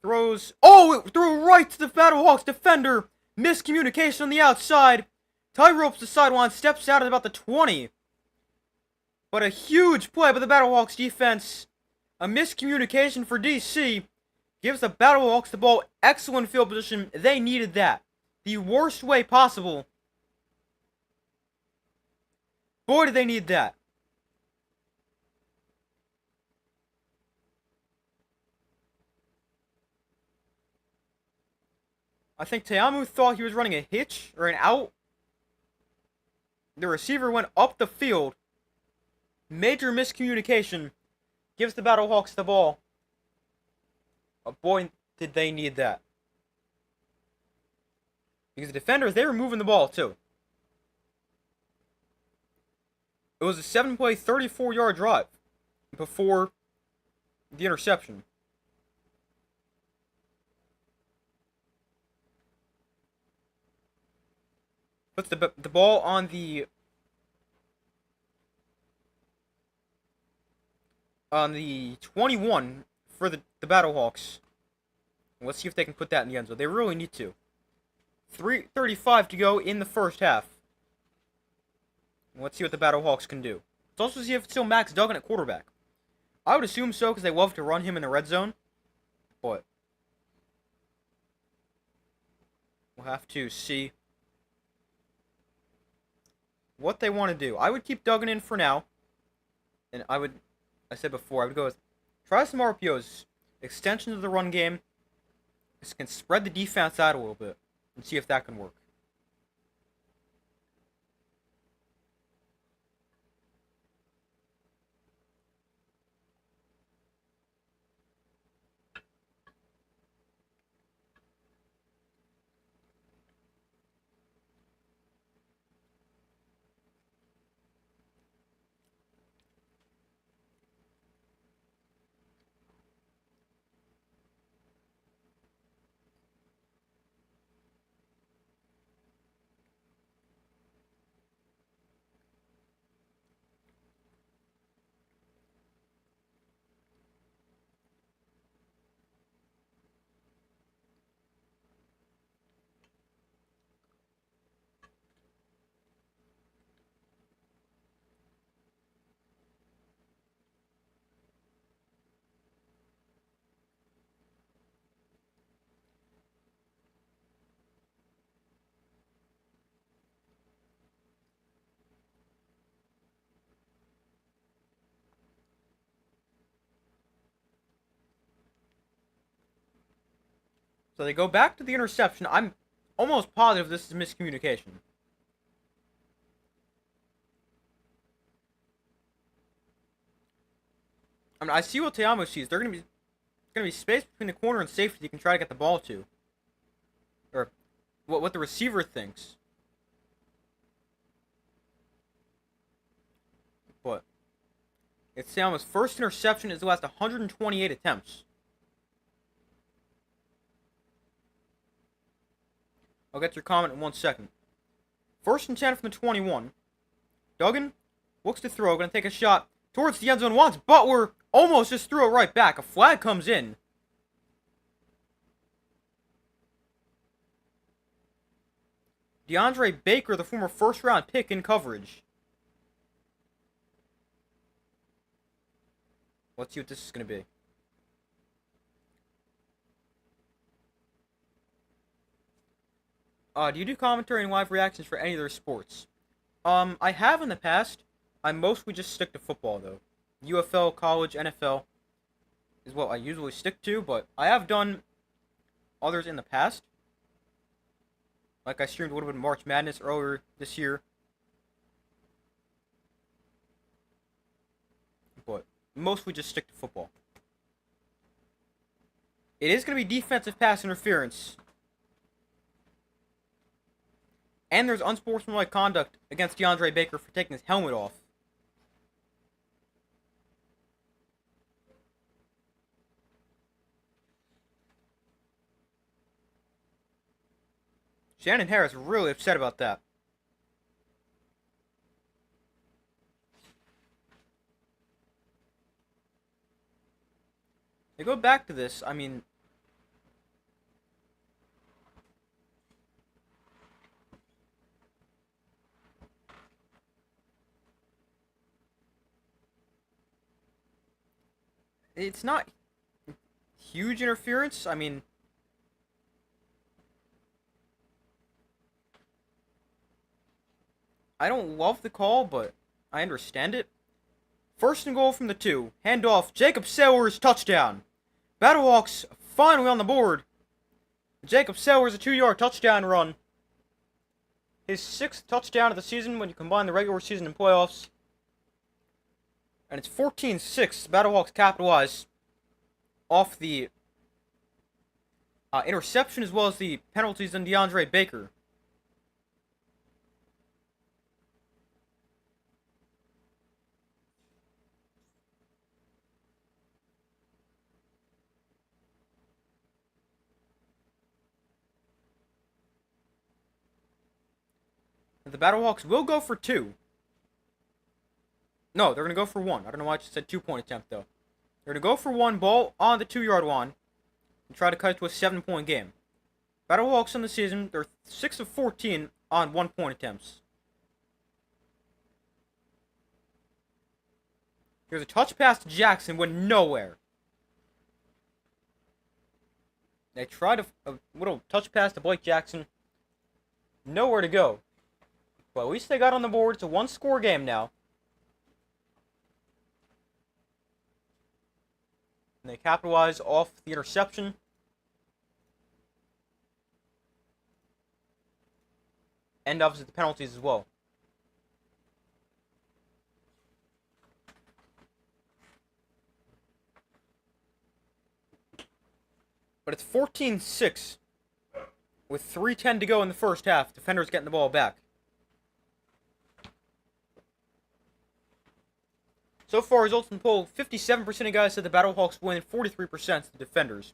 throws. Oh, it threw right to the BattleHawks defender. Miscommunication on the outside. Tie ropes the sideline, steps out at about the 20. But a huge play by the BattleHawks defense. A miscommunication for DC. Gives the BattleHawks the ball. Excellent field position. They needed that. The worst way possible. Boy, did they need that. I think Te'amu thought he was running a hitch or an out. The receiver went up the field. Major miscommunication. Gives the BattleHawks the ball. But boy, did they need that. Because the defenders, they were moving the ball too. It was a 7-play, 34-yard drive before the interception. Puts the ball on the 21 for the BattleHawks. Let's see if they can put that in the end zone. They really need to. 3:35 to go in the first half. Let's see what the BattleHawks can do. Let's also see if it's still Max Duggan at quarterback. I would assume so because they love to run him in the red zone. But we'll have to see what they want to do. I would keep Duggan in for now. And I said before, I would go with try some RPOs. Extensions of the run game. This can spread the defense out a little bit. And see if that can work. So they go back to the interception. I'm almost positive this is miscommunication. I mean, I see what Te'amu sees. They're gonna be space between the corner and safety you can try to get the ball to. Or what the receiver thinks. But it's Te'amu's first interception in his last 128 attempts. I'll get your comment in 1 second. First and 10 from the 21. Duggan looks to throw. Going to take a shot towards the end zone once. Butler almost just threw it right back. A flag comes in. DeAndre Baker, the former first-round pick, in coverage. Let's see what this is going to be. Do you do commentary and live reactions for any of their sports? I have in the past. I mostly just stick to football, though. UFL, college, NFL is what I usually stick to, but I have done others in the past. Like I streamed a little bit of March Madness earlier this year. But mostly just stick to football. It is going to be defensive pass interference. And there's unsportsmanlike conduct against DeAndre Baker for taking his helmet off. Shannon Harris really upset about that. They go back to this, I mean... It's not huge interference, I mean... I don't love the call, but I understand it. First and goal from the 2. Handoff, Jacob Sellers, touchdown. BattleHawks finally on the board. Jacob Sellers, a 2-yard touchdown run. His 6th touchdown of the season when you combine the regular season and playoffs. And it's 14-6. BattleHawks capitalize off the interception as well as the penalties on DeAndre Baker. The BattleHawks will go for 2. No, they're going to go for 1. I don't know why I just said 2-point attempt, though. They're going to go for 1, ball on the 2-yard line, and try to cut it to a 7-point game. BattleHawks in the season, they're 6 of 14 on 1-point attempts. Here's a touch pass to Jackson, went nowhere. They tried a little touch pass to Blake Jackson. Nowhere to go. But at least they got on the board. It's a 1-score game now. And they capitalize off the interception. And obviously the penalties as well. But it's 14-6. With 3:10 to go in the first half. Defenders getting the ball back. So far, results in the poll, 57% of guys said the BattleHawks win, 43% the defenders.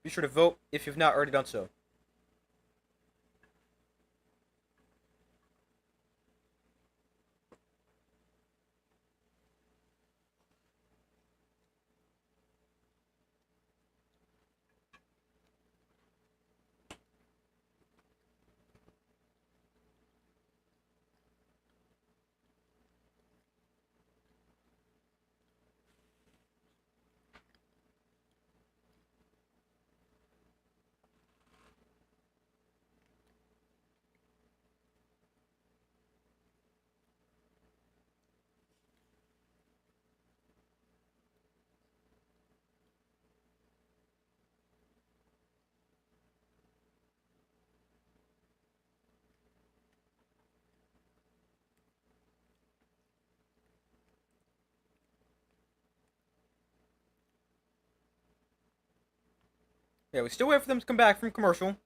Be sure to vote if you've not already done so. Yeah, we still wait for them to come back from commercial.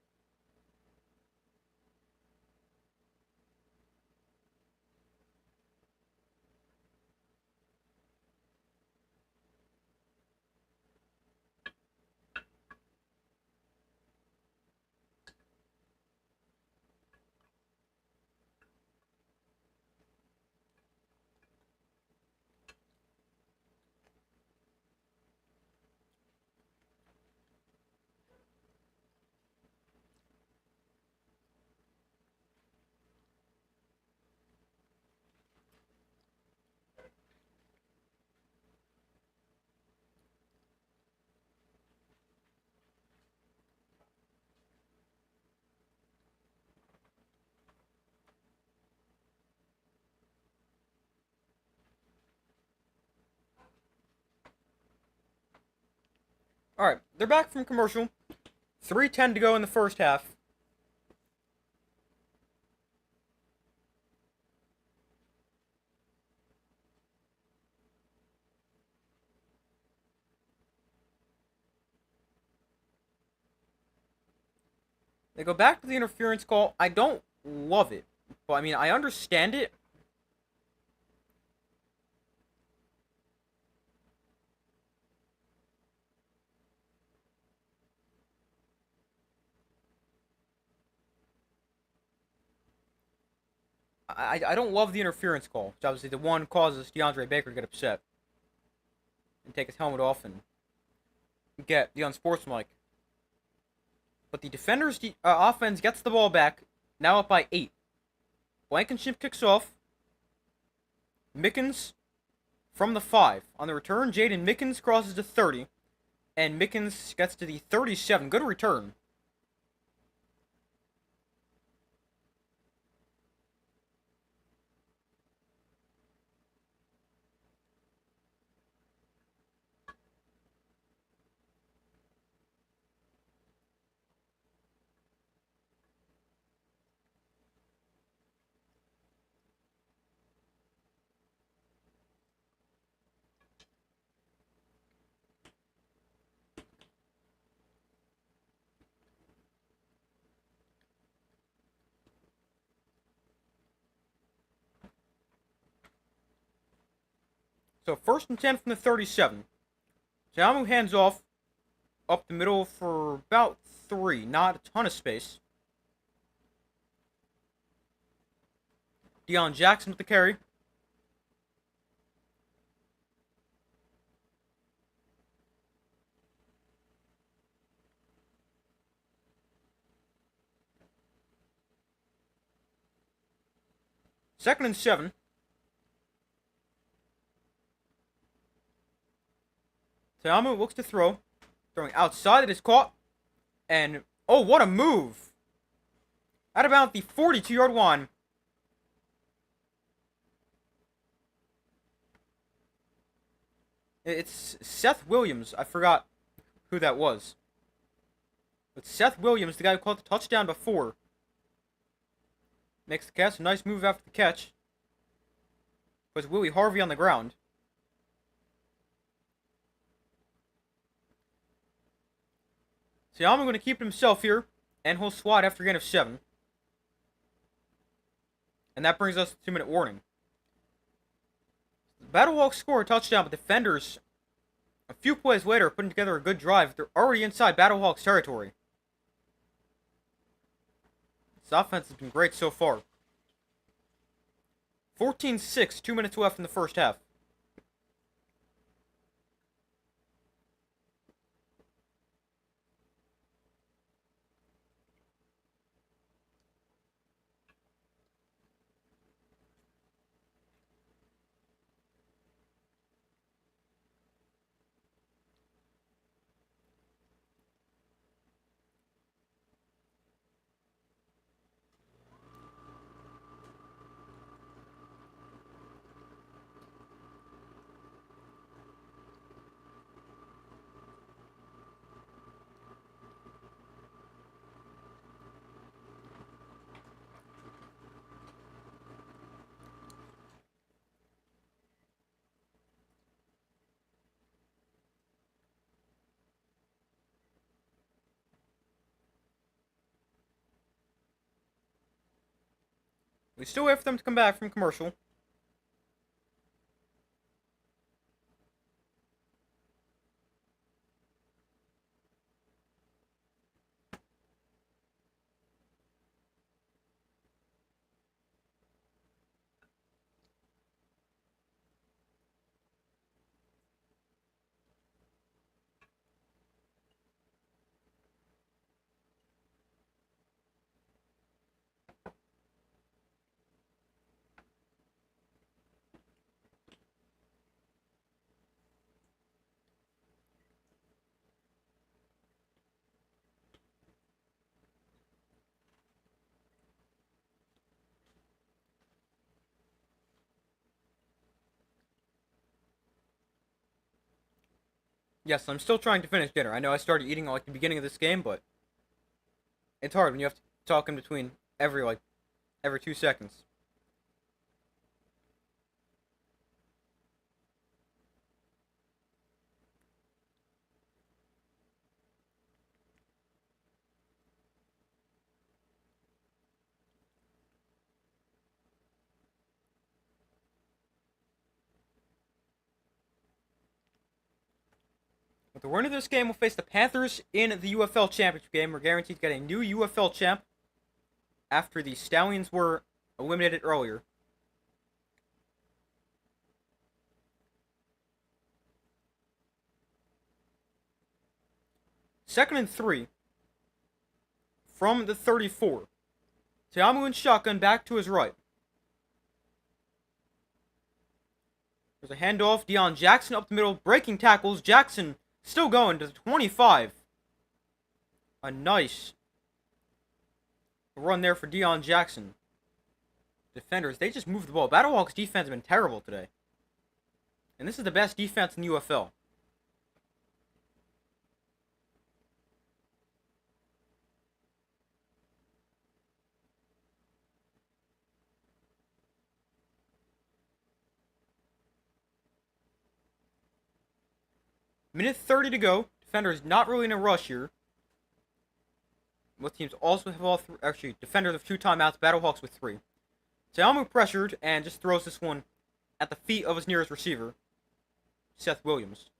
Alright, they're back from commercial. 3:10 to go in the first half. They go back to the interference call. I don't love it. But, I mean, I understand it. I don't love the interference call. Which obviously the one causes DeAndre Baker to get upset. And take his helmet off and get the unsportsmanlike. But the defenders' offense gets the ball back. Now up by 8. Blankenship kicks off. Mickens from the 5. On the return, Jaden Mickens crosses to 30. And Mickens gets to the 37. Good return. So 1st and 10 from the 37. Te'amu hands off up the middle for about 3. Not a ton of space. Deion Jackson with the carry. Second and 7. Te'amu looks to throw. Throwing outside, it is caught. And, oh, what a move! At about the 42-yard line. It's Seth Williams. I forgot who that was. But Seth Williams, the guy who caught the touchdown before. Makes the catch. A nice move after the catch. Puts Willie Harvey on the ground. Te'amu going to keep it himself here. And he'll slide after a gain of 7. And that brings us to 2-minute warning. The BattleHawks score a touchdown, but defenders, a few plays later, are putting together a good drive. They're already inside BattleHawks territory. This offense has been great so far. 14-6, 2 minutes left in the first half. We still wait for them to come back from commercial. Yes, I'm still trying to finish dinner. I know I started eating like the beginning of this game, but it's hard when you have to talk in between every 2 seconds. With the winner of this game will face the Panthers in the UFL Championship game. We're guaranteed to get a new UFL champ after the Stallions were eliminated earlier. Second and 3 from the 34. Teamu in shotgun back to his right. There's a handoff. Deion Jackson up the middle, breaking tackles. Jackson still going to the 25. A nice run there for Deion Jackson. Defenders, they just moved the ball. BattleHawks defense has been terrible today. And this is the best defense in the UFL. Minute 30 to go. Defenders not really in a rush here. Both teams also have all three. Actually, defenders have 2 timeouts. BattleHawks with 3. Teamu pressured and just throws this one at the feet of his nearest receiver, Seth Williams.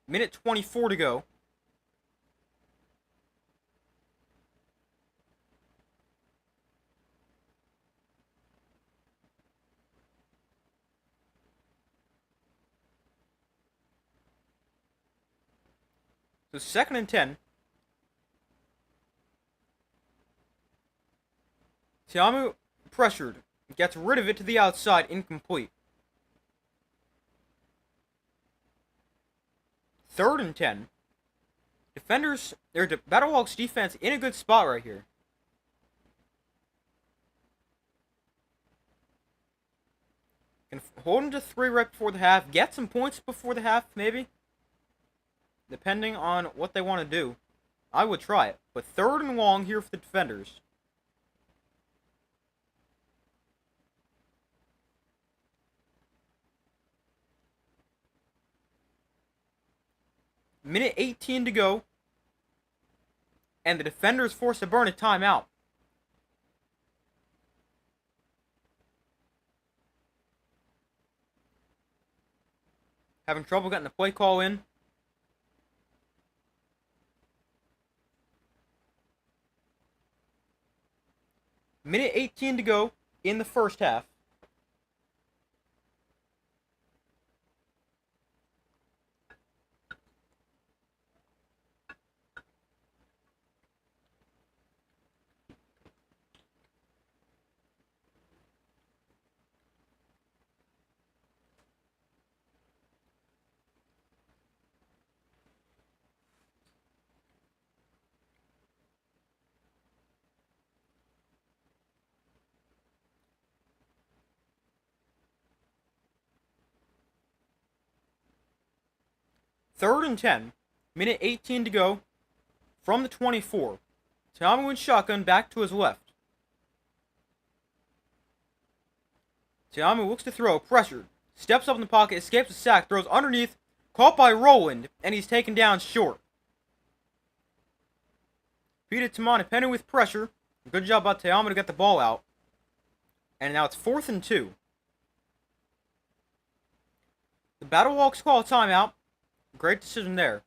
Minute 24 to go. So second and 10. Teamu pressured. Gets rid of it to the outside. Incomplete. Third and 10. Defenders, their BattleHawks defense in a good spot right here. Can hold them to 3 right before the half. Get some points before the half, maybe. Depending on what they want to do. I would try it. But third and long here for the defenders. Minute 18 to go. And the defenders forced to burn a timeout. Having trouble getting the play call in. Minute 18 to go in the first half. Third and 10. Minute 18 to go from the 24. Teamu in shotgun back to his left. Teamu looks to throw, pressured. Steps up in the pocket, escapes the sack, throws underneath, caught by Roland, and he's taken down short. Peter Tamani with pressure. Good job by Teamu to get the ball out. And now it's 4th and 2. The BattleHawks call a timeout. Great decision there.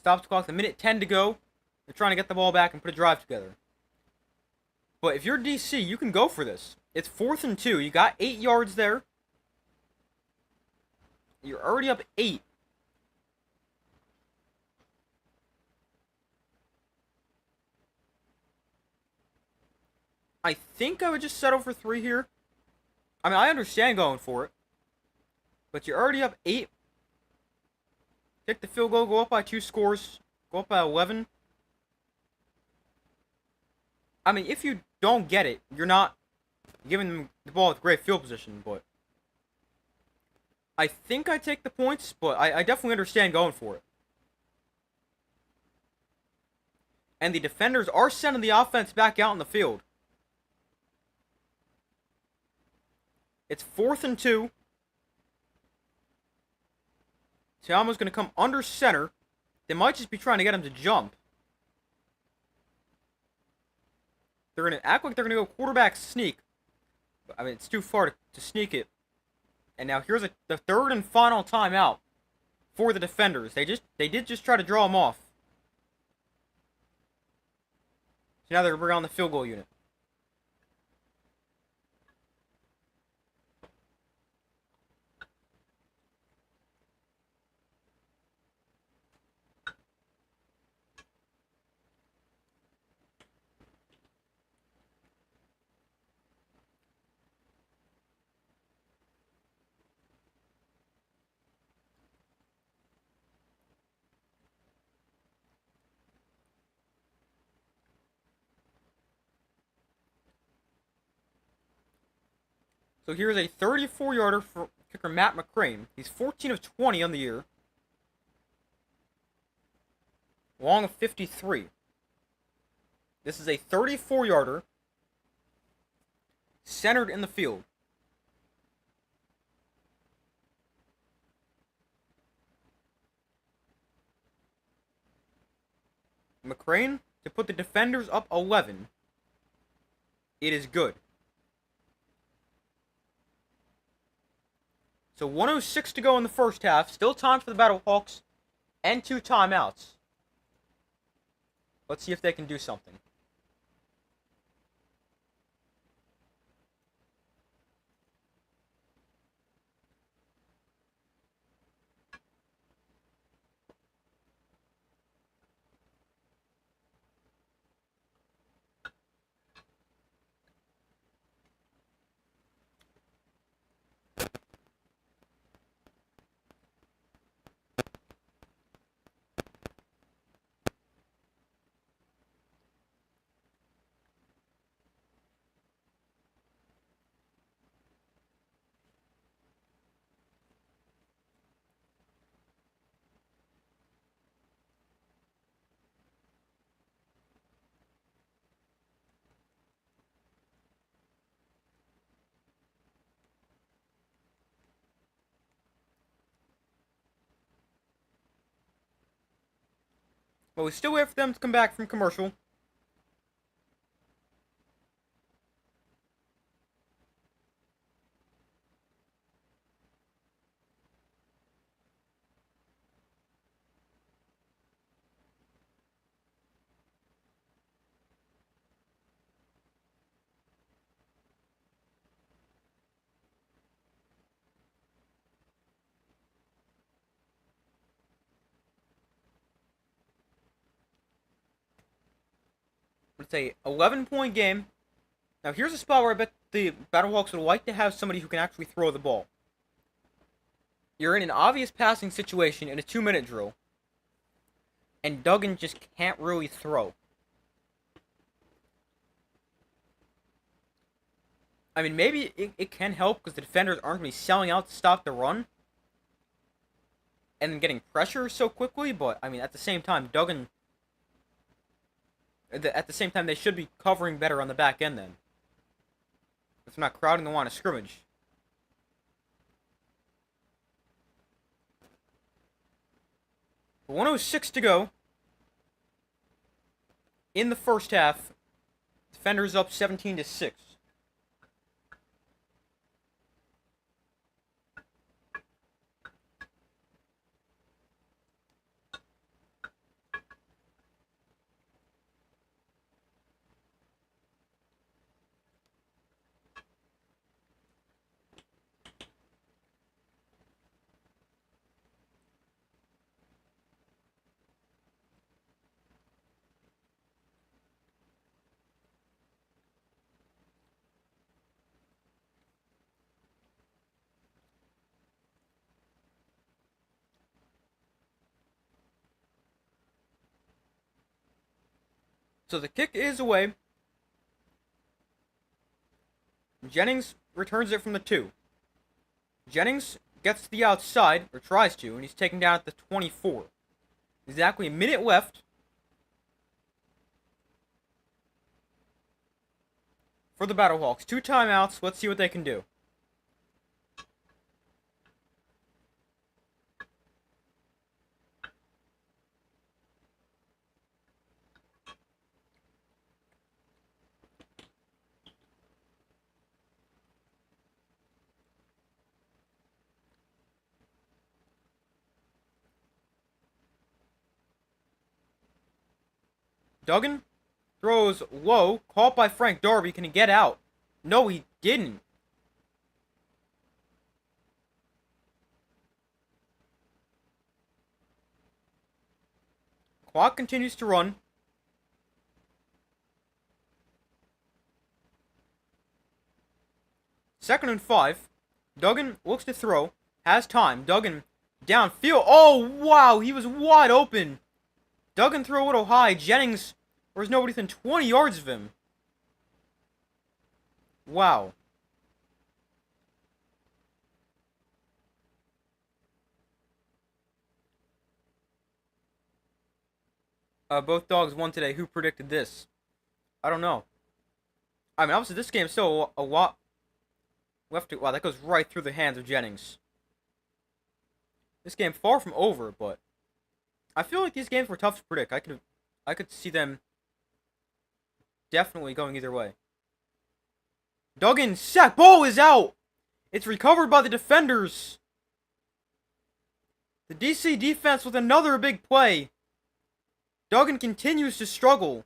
Stops the clock. The minute 10 to go. They're trying to get the ball back and put a drive together. But if you're DC, you can go for this. It's 4th and 2. You got 8 yards there. You're already up 8. I think I would just settle for 3 here. I mean, I understand going for it. But you're already up 8. Take the field goal, go up by 2 scores, go up by 11. I mean, if you don't get it, you're not giving them the ball with great field position, but I think I take the points, but I definitely understand going for it. And the defenders are sending the offense back out in the field. It's 4th and 2. Te'amu's going to come under center. They might just be trying to get him to jump. They're going to act like they're going to go quarterback sneak. But, I mean, it's too far to sneak it. And now here's the 3rd and final timeout for the defenders. They did just try to draw him off. So now they're bringing on the field goal unit. So here's a 34-yarder for kicker Matt McCrane. He's 14 of 20 on the year. Long of 53. This is a 34-yarder. Centered in the field. McCrane to put the defenders up 11. It is good. So 1:06 to go in the first half. Still time for the BattleHawks. And 2 timeouts. Let's see if they can do something. But we still wait for them to come back from commercial. It's a 11-point game. Now here's a spot where I bet the BattleHawks would like to have somebody who can actually throw the ball. You're in an obvious passing situation in a 2-minute drill. And Duggan just can't really throw. I mean, maybe it can help because the defenders aren't going to be selling out to stop the run. And then getting pressure so quickly, but, I mean, at the same time, Duggan... At the same time, they should be covering better on the back end then. If they're not crowding the line of scrimmage. But 1:06 to go. In the first half. Defenders up 17-6. So the kick is away. Jennings returns it from the 2. Jennings gets to the outside, or tries to, and he's taken down at the 24. Exactly a minute left for the BattleHawks. 2 timeouts. Let's see what they can do. Duggan throws low, caught by Frank Darby. Can he get out? No, he didn't. Clock continues to run. Second and 5. Duggan looks to throw. Has time. Duggan downfield. Oh, wow. He was wide open. Duggan threw a little high. Jennings was nobody within 20 yards of him. Wow. Both dogs won today. Who predicted this? I don't know. I mean, obviously this game's still a lot left to... Wow, that goes right through the hands of Jennings. This game far from over, but I feel like these games were tough to predict. I could see them definitely going either way. Duggan, sack, ball is out! It's recovered by the defenders. The DC defense with another big play. Duggan continues to struggle.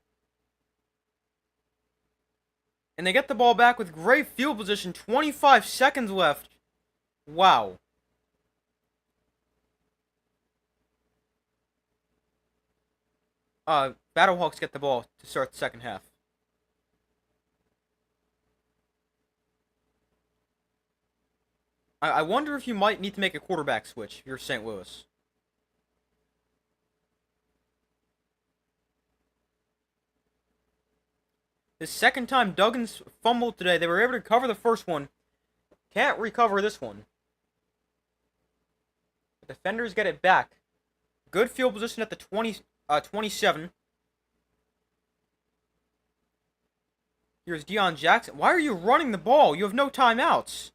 And they get the ball back with great field position. 25 seconds left. Wow. BattleHawks get the ball to start the second half. I wonder if you might need to make a quarterback switch if you're St. Louis. The second time Duggan's fumbled today, they were able to cover the first one. Can't recover this one. The defenders get it back. Good field position at the 27. Here's Deion Jackson. Why are you running the ball? You have no timeouts.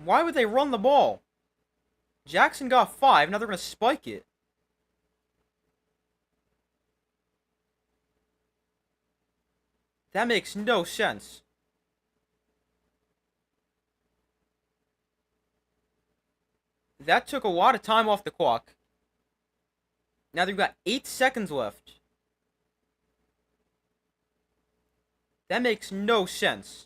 Why would they run the ball? Jackson got 5. Now they're going to spike it. That makes no sense. That took a lot of time off the clock. Now they've got 8 seconds left. That makes no sense.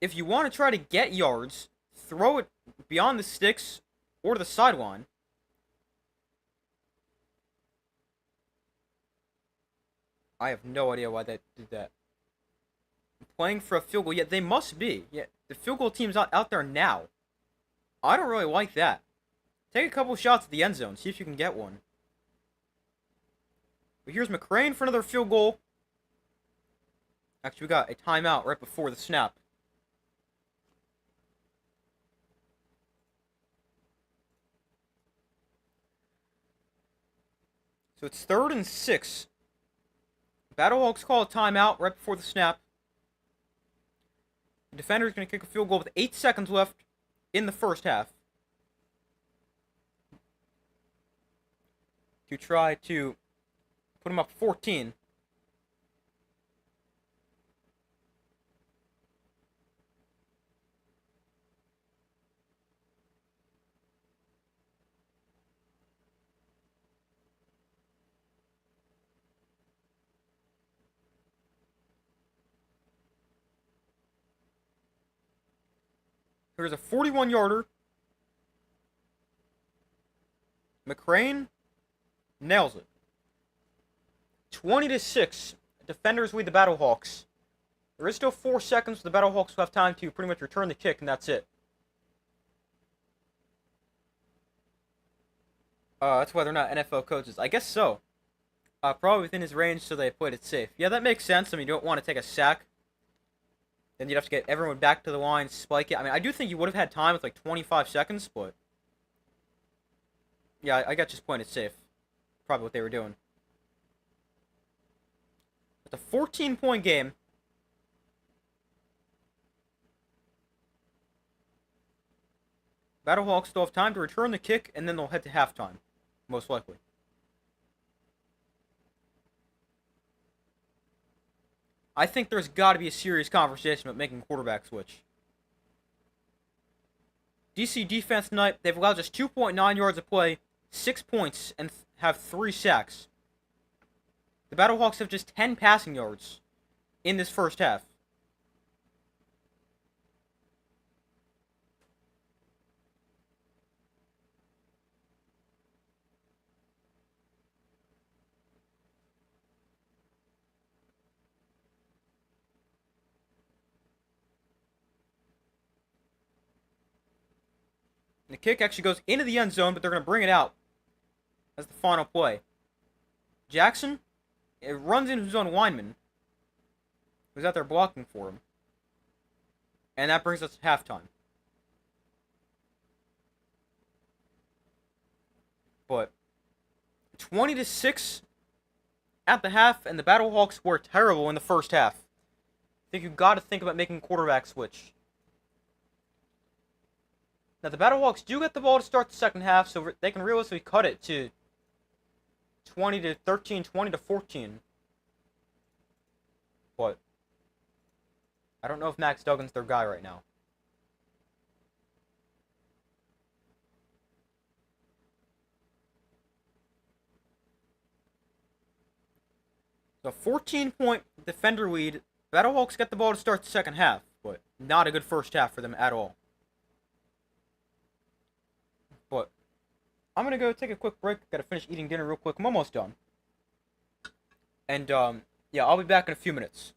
If you want to try to get yards, throw it beyond the sticks or the sideline. I have no idea why they did that. Playing for a field goal, yeah, they must be. Yeah, the field goal team's out there now. I don't really like that. Take a couple shots at the end zone, see if you can get one. But here's McCrane for another field goal. Actually, we got a timeout right before the snap. So it's 3rd and 6. BattleHawks call a timeout right before the snap. The defender's going to kick a field goal with 8 seconds left in the first half. To try to put him up 14. Here's a 41-yarder. McCrane nails it. 20-6. Defenders lead the BattleHawks. There is still 4 seconds for the BattleHawks who have time to pretty much return the kick, and that's it. That's why they're not NFL coaches. I guess so. Probably within his range, so they played it safe. Yeah, that makes sense. I mean, you don't want to take a sack. Then you'd have to get everyone back to the line, spike it. I mean, I do think you would have had time with like 25 seconds, but yeah, I got just playing it safe. Probably what they were doing. It's a 14-point game. BattleHawks still have time to return the kick, and then they'll head to halftime, most likely. I think there's got to be a serious conversation about making quarterback switch. DC defense tonight, they've allowed just 2.9 yards of play, 6 points, and have 3 sacks. The BattleHawks have just 10 passing yards in this first half. The kick actually goes into the end zone, but they're going to bring it out as the final play. Jackson, it runs into his own lineman, who's out there blocking for him. And that brings us to halftime. But 20-6 at the half, and the BattleHawks were terrible in the first half. I think you've got to think about making quarterback switch. Now, the BattleHawks do get the ball to start the second half, so they can realistically cut it to 20-13, 20-14. But I don't know if Max Duggan's their guy right now. So 14-point defender lead. BattleHawks get the ball to start the second half, but not a good first half for them at all. But I'm going to go take a quick break. Got to finish eating dinner real quick. I'm almost done. And, yeah, I'll be back in a few minutes.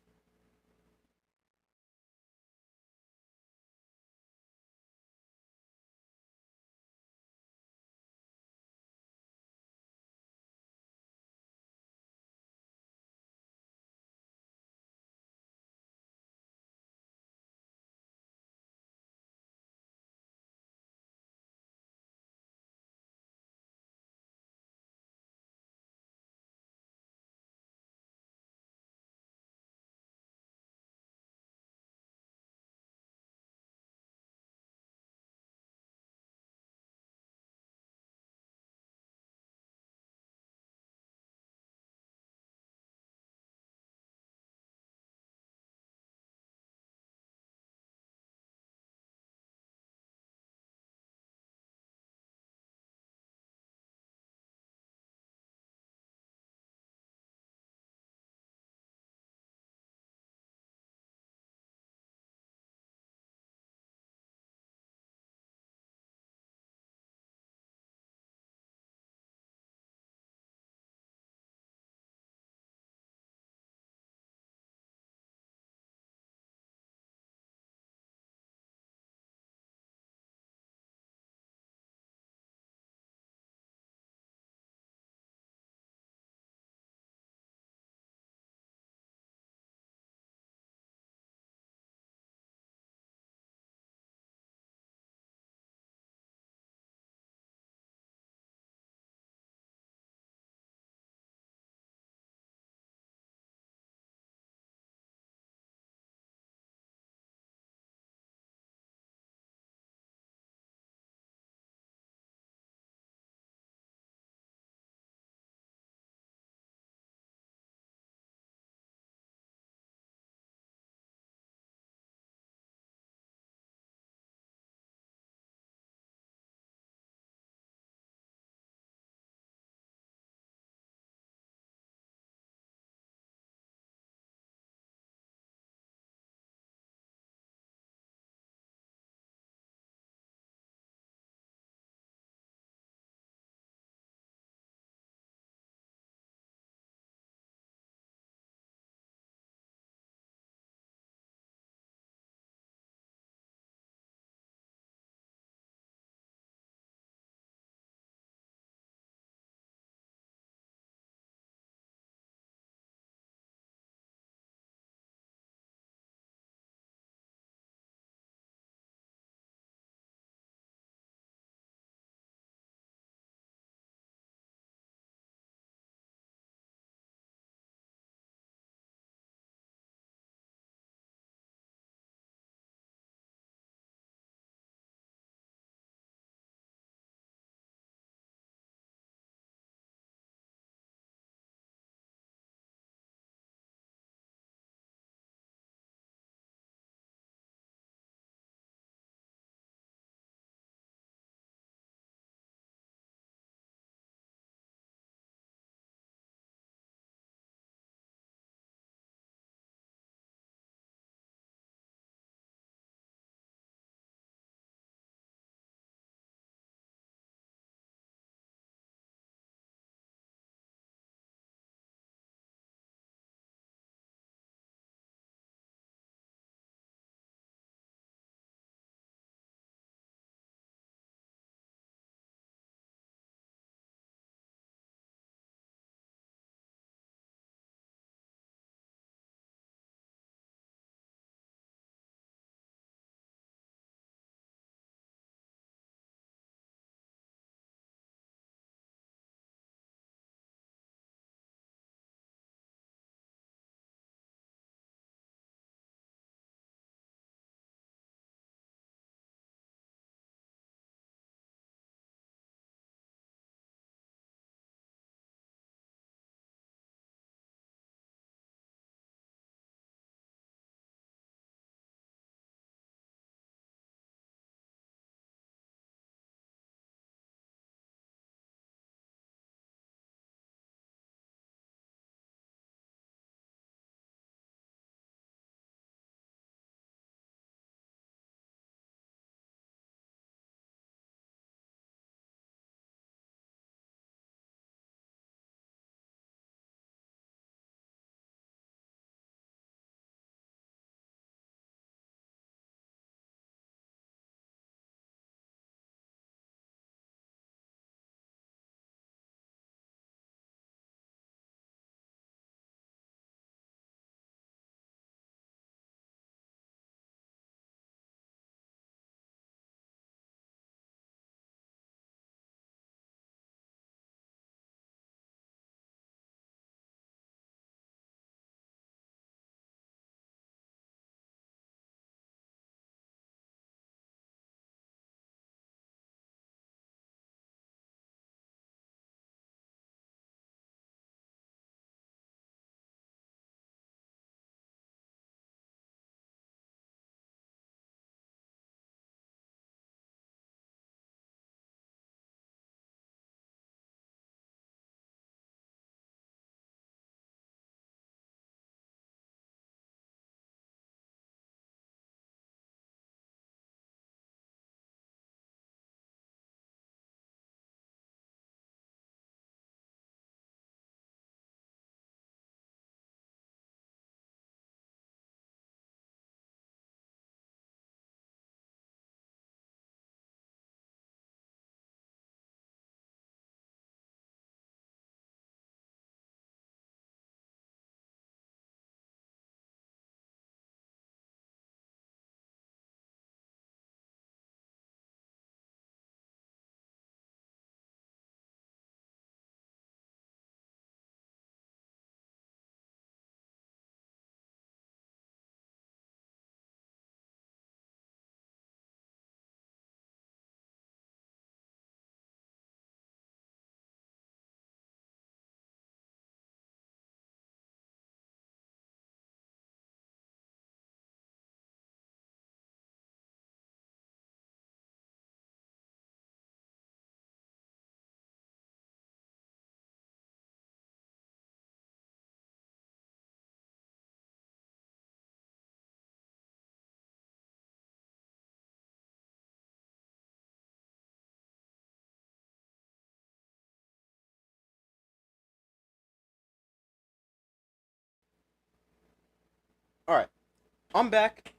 I'm back.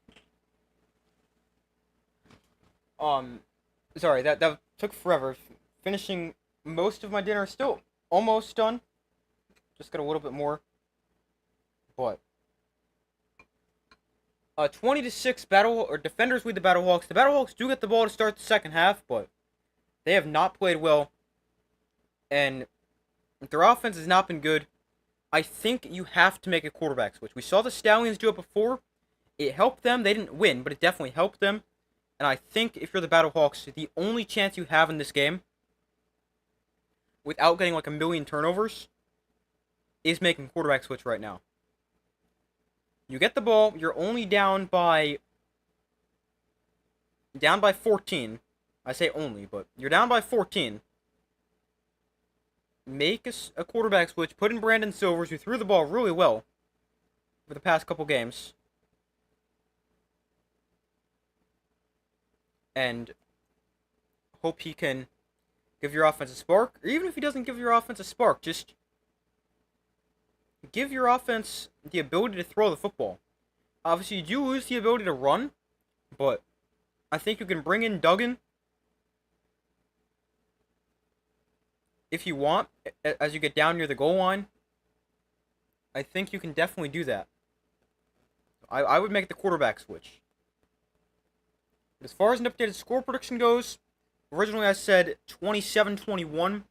Sorry, that took forever. Finishing most of my dinner, still almost done. Just got a little bit more. But 20-6 defenders lead the BattleHawks. The BattleHawks do get the ball to start the second half, but they have not played well, and their offense has not been good. I think you have to make a quarterback switch. We saw the Stallions do it before. It helped them. They didn't win, but it definitely helped them. And I think if you're the BattleHawks, the only chance you have in this game, without getting like a million turnovers, is making quarterback switch right now. You get the ball, you're only down by 14. I say only, but you're down by 14. Make a quarterback switch, put in Brandon Silvers, who threw the ball really well for the past couple games. And hope he can give your offense a spark. Or even if he doesn't give your offense a spark, just give your offense the ability to throw the football. Obviously, you do lose the ability to run, but I think you can bring in Duggan if you want, as you get down near the goal line. I think you can definitely do that. I would make the quarterback switch. But as far as an updated score prediction goes, originally I said 27-21.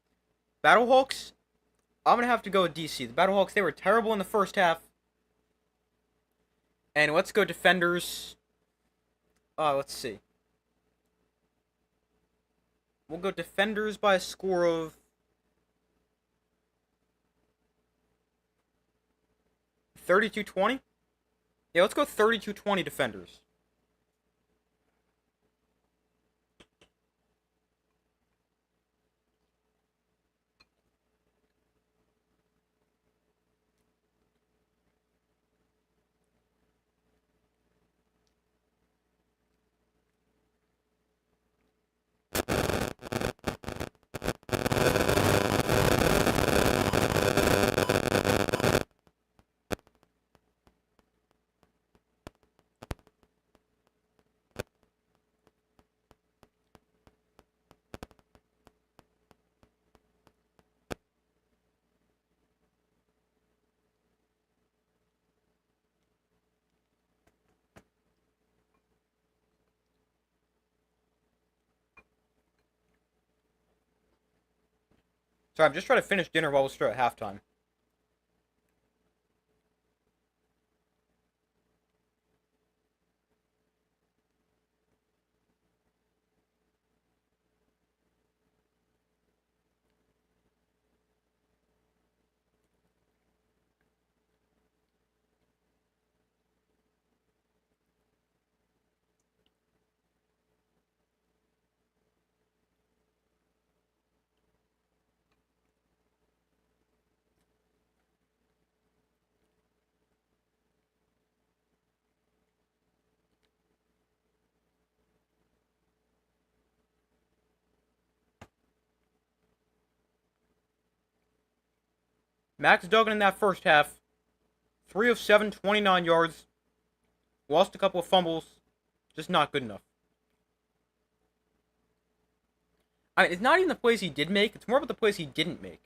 BattleHawks, I'm going to have to go with DC. The BattleHawks, they were terrible in the first half. And let's go defenders. Let's see. We'll go defenders by a score of 32-20. Yeah, let's go 32-20 defenders. Sorry, I'm just trying to finish dinner while we're still at halftime. Max Duggan in that first half, 3 of 7, 29 yards. Lost a couple of fumbles. Just not good enough. I mean, it's not even the plays he did make. It's more about the plays he didn't make.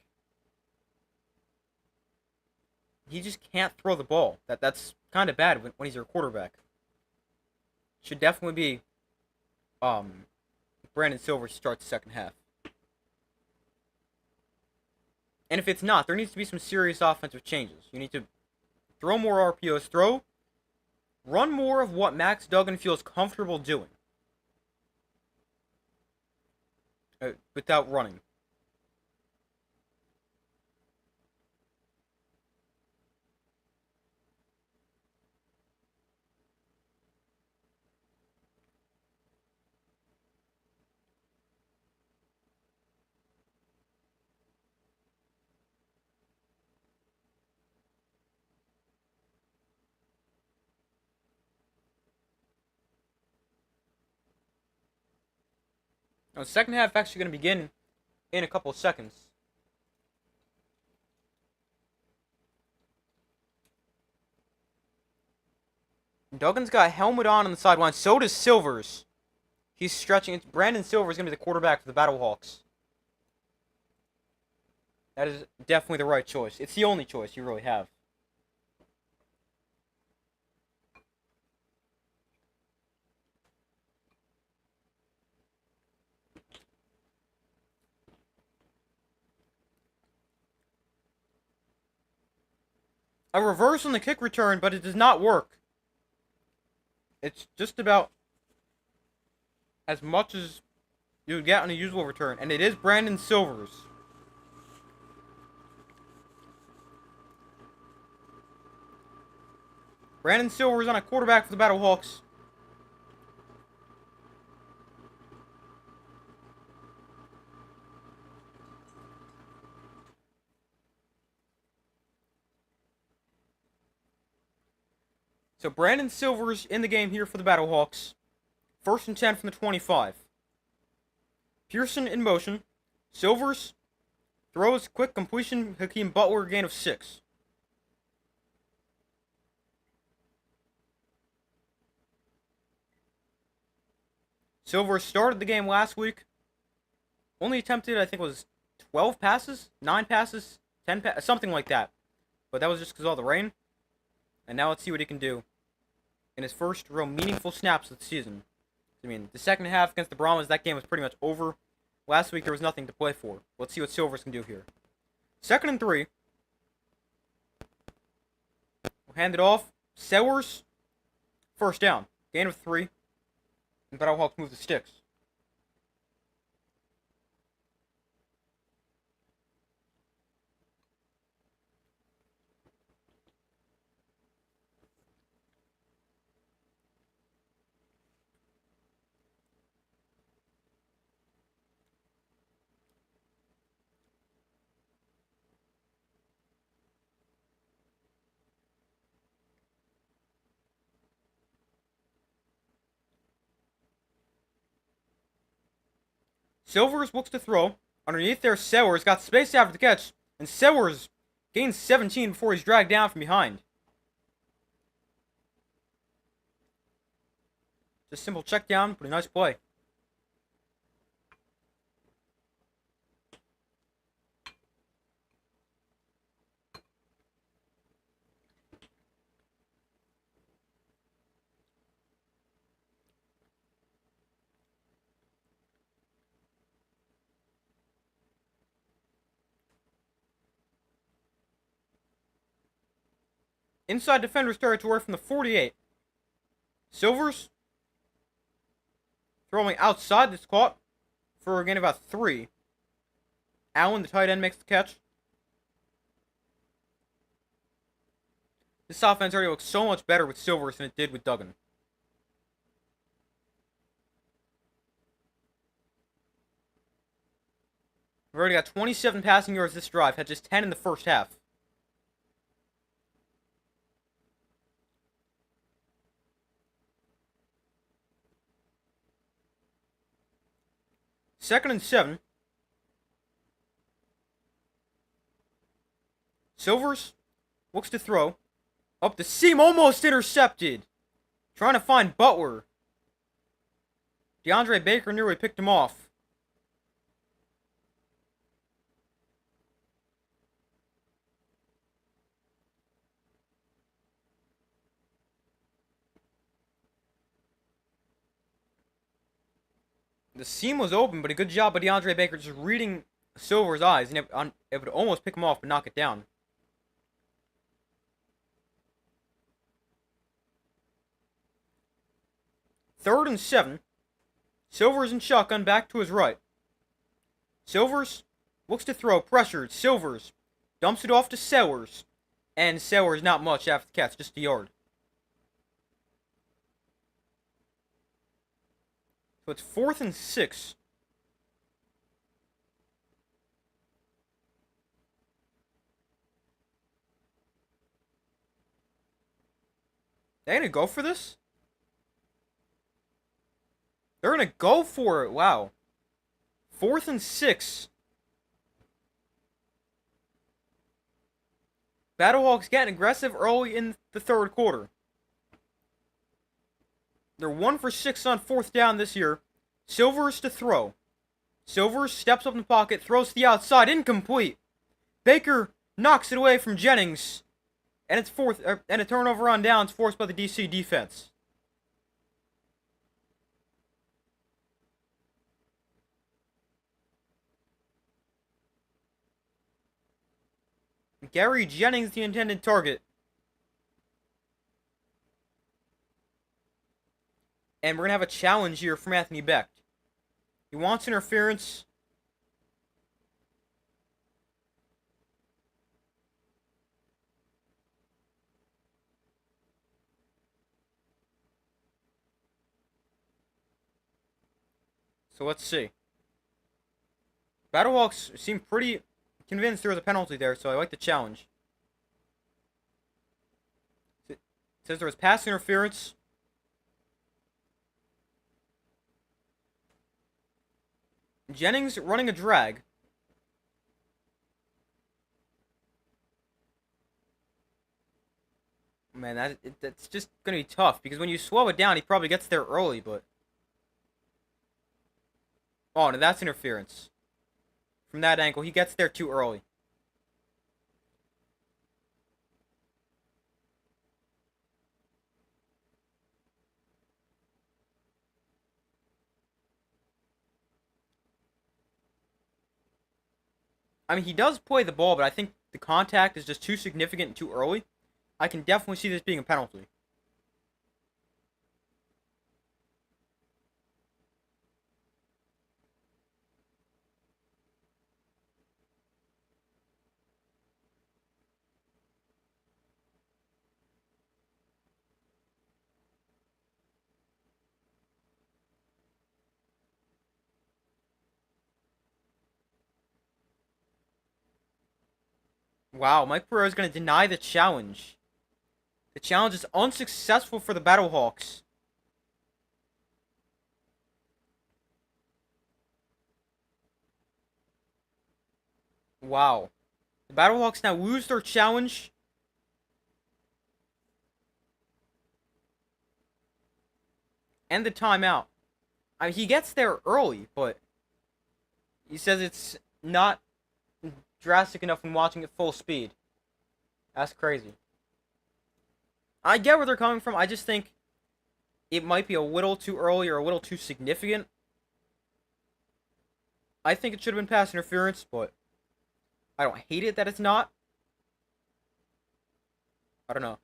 He just can't throw the ball. That's kind of bad when he's your quarterback. Should definitely be Brandon Silver starts the second half. And if it's not, there needs to be some serious offensive changes. You need to throw more RPOs, run more of what Max Duggan feels comfortable doing. Without running. Now, the second half actually going to begin in a couple of seconds. Duggan's got a helmet on the sideline. So does Silvers. He's stretching. Brandon Silvers is going to be the quarterback for the BattleHawks. That is definitely the right choice. It's the only choice you really have. A reverse on the kick return, but it does not work. It's just about as much as you would get on a usual return. And it is Brandon Silvers. Brandon Silvers on a quarterback for the BattleHawks. So Brandon Silvers in the game here for the BattleHawks. 1st and 10 from the 25. Pearson in motion. Silvers throws, quick completion. Hakeem Butler, gain of 6. Silvers started the game last week. Only attempted, I think, was 12 passes, 9 passes, 10 passes, something like that. But that was just because of all the rain. And now let's see what he can do in his first real meaningful snaps of the season. I mean, the second half against the Brahmas, that game was pretty much over. Last week, there was nothing to play for. Let's see what Silvers can do here. 2nd and 3. We'll hand it off. Sellers, 1st down. Gain of 3. And BattleHawks move the sticks. Silvers looks to throw. Underneath there, Sellers got space after the catch. And Sellers gains 17 before he's dragged down from behind. Just simple check down, but a nice play. Inside defender's territory from the 48. Silvers throwing outside this caught for a gain of about 3. Allen, the tight end, makes the catch. This offense already looks so much better with Silvers than it did with Duggan. We've already got 27 passing yards this drive, had just 10 in the first half. Second and 7. Silvers looks to throw. Up the seam, almost intercepted. Trying to find Butler. DeAndre Baker nearly picked him off. The seam was open, but a good job by DeAndre Baker just reading Silver's eyes and it would almost pick him off but knock it down. Third and 7. Silvers in shotgun back to his right. Silvers looks to throw, pressured. Silvers dumps it off to Sellers. And Sellers not much after the catch, just a yard. So it's 4th and 6. They gonna go for this? They're gonna go for it. Wow. 4th and 6. BattleHawks getting aggressive early in the third quarter. They're 1 for 6 on 4th down this year. Silvers to throw. Silvers steps up in the pocket, throws to the outside, incomplete. Baker knocks it away from Jennings, and it's and a turnover on downs forced by the DC defense. Gary Jennings, the intended target. And we're going to have a challenge here from Anthony Becht. He wants interference. So let's see. Battlehawks seem pretty convinced there was a penalty there, so I like the challenge. It says there was pass interference. Jennings running a drag. Man, that's just going to be tough, because when you slow it down, he probably gets there early, but... Oh, no, that's interference. From that angle, he gets there too early. I mean, he does play the ball, but I think the contact is just too significant and too early. I can definitely see this being a penalty. Wow, Mike Pereira is going to deny the challenge. The challenge is unsuccessful for the Battlehawks. Wow. The Battlehawks now lose their challenge. And the timeout. I mean, he gets there early, but he says it's not drastic enough when watching at full speed. That's crazy. I get where they're coming from. I just think it might be a little too early or a little too significant. I think it should have been pass interference, but I don't hate it that it's not. I don't know.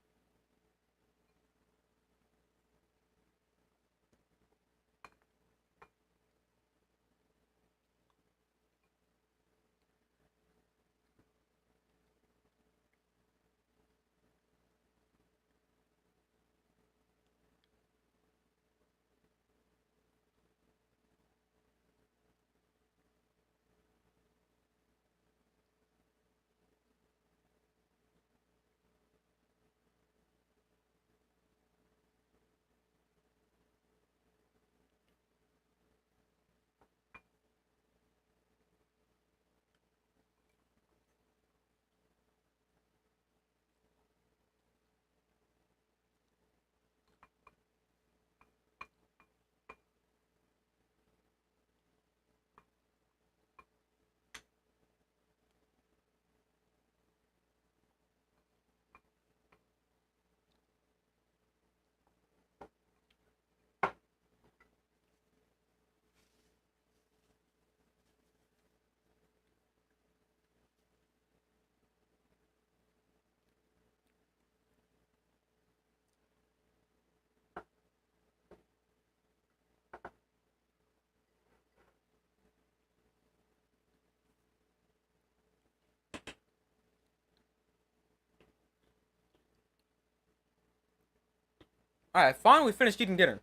Alright, I finally finished eating dinner.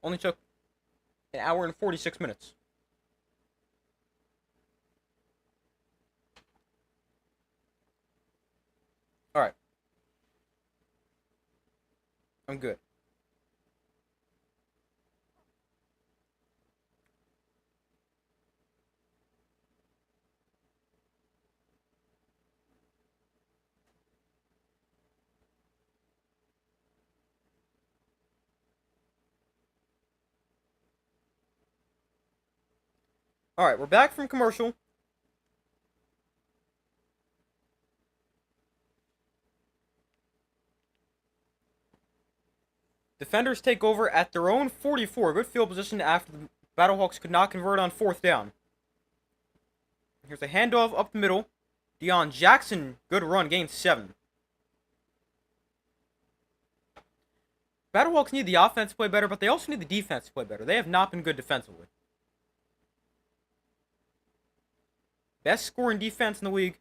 Only took an hour and 46 minutes. Alright. I'm good. Alright, we're back from commercial. Defenders take over at their own 44. Good field position after the BattleHawks could not convert on 4th down. Here's a handoff up the middle. Deion Jackson, good run, gained 7. BattleHawks need the offense to play better, but they also need the defense to play better. They have not been good defensively. Best scoring defense in the league.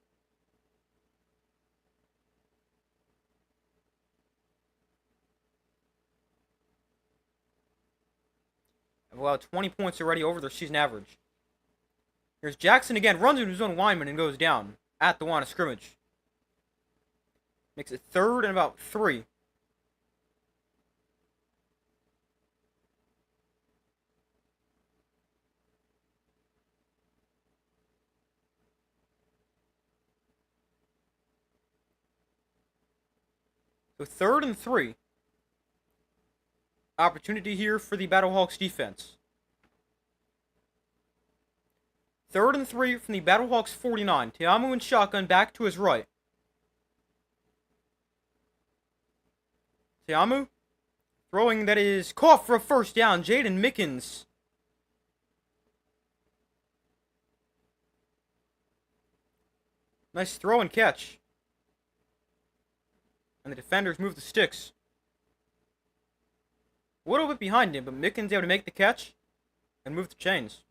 Have allowed 20 points already over their season average. Here's Jackson again, runs into his own lineman and goes down at the line of scrimmage. Makes it 3rd and about 3. So 3rd and 3. Opportunity here for the BattleHawks defense. 3rd and 3 from the BattleHawks 49. Teamu in shotgun back to his right. Teamu throwing that is caught for a first down. Jaden Mickens. Nice throw and catch. And the defenders move the sticks. A little bit behind him, but Mickens able to make the catch and move the chains.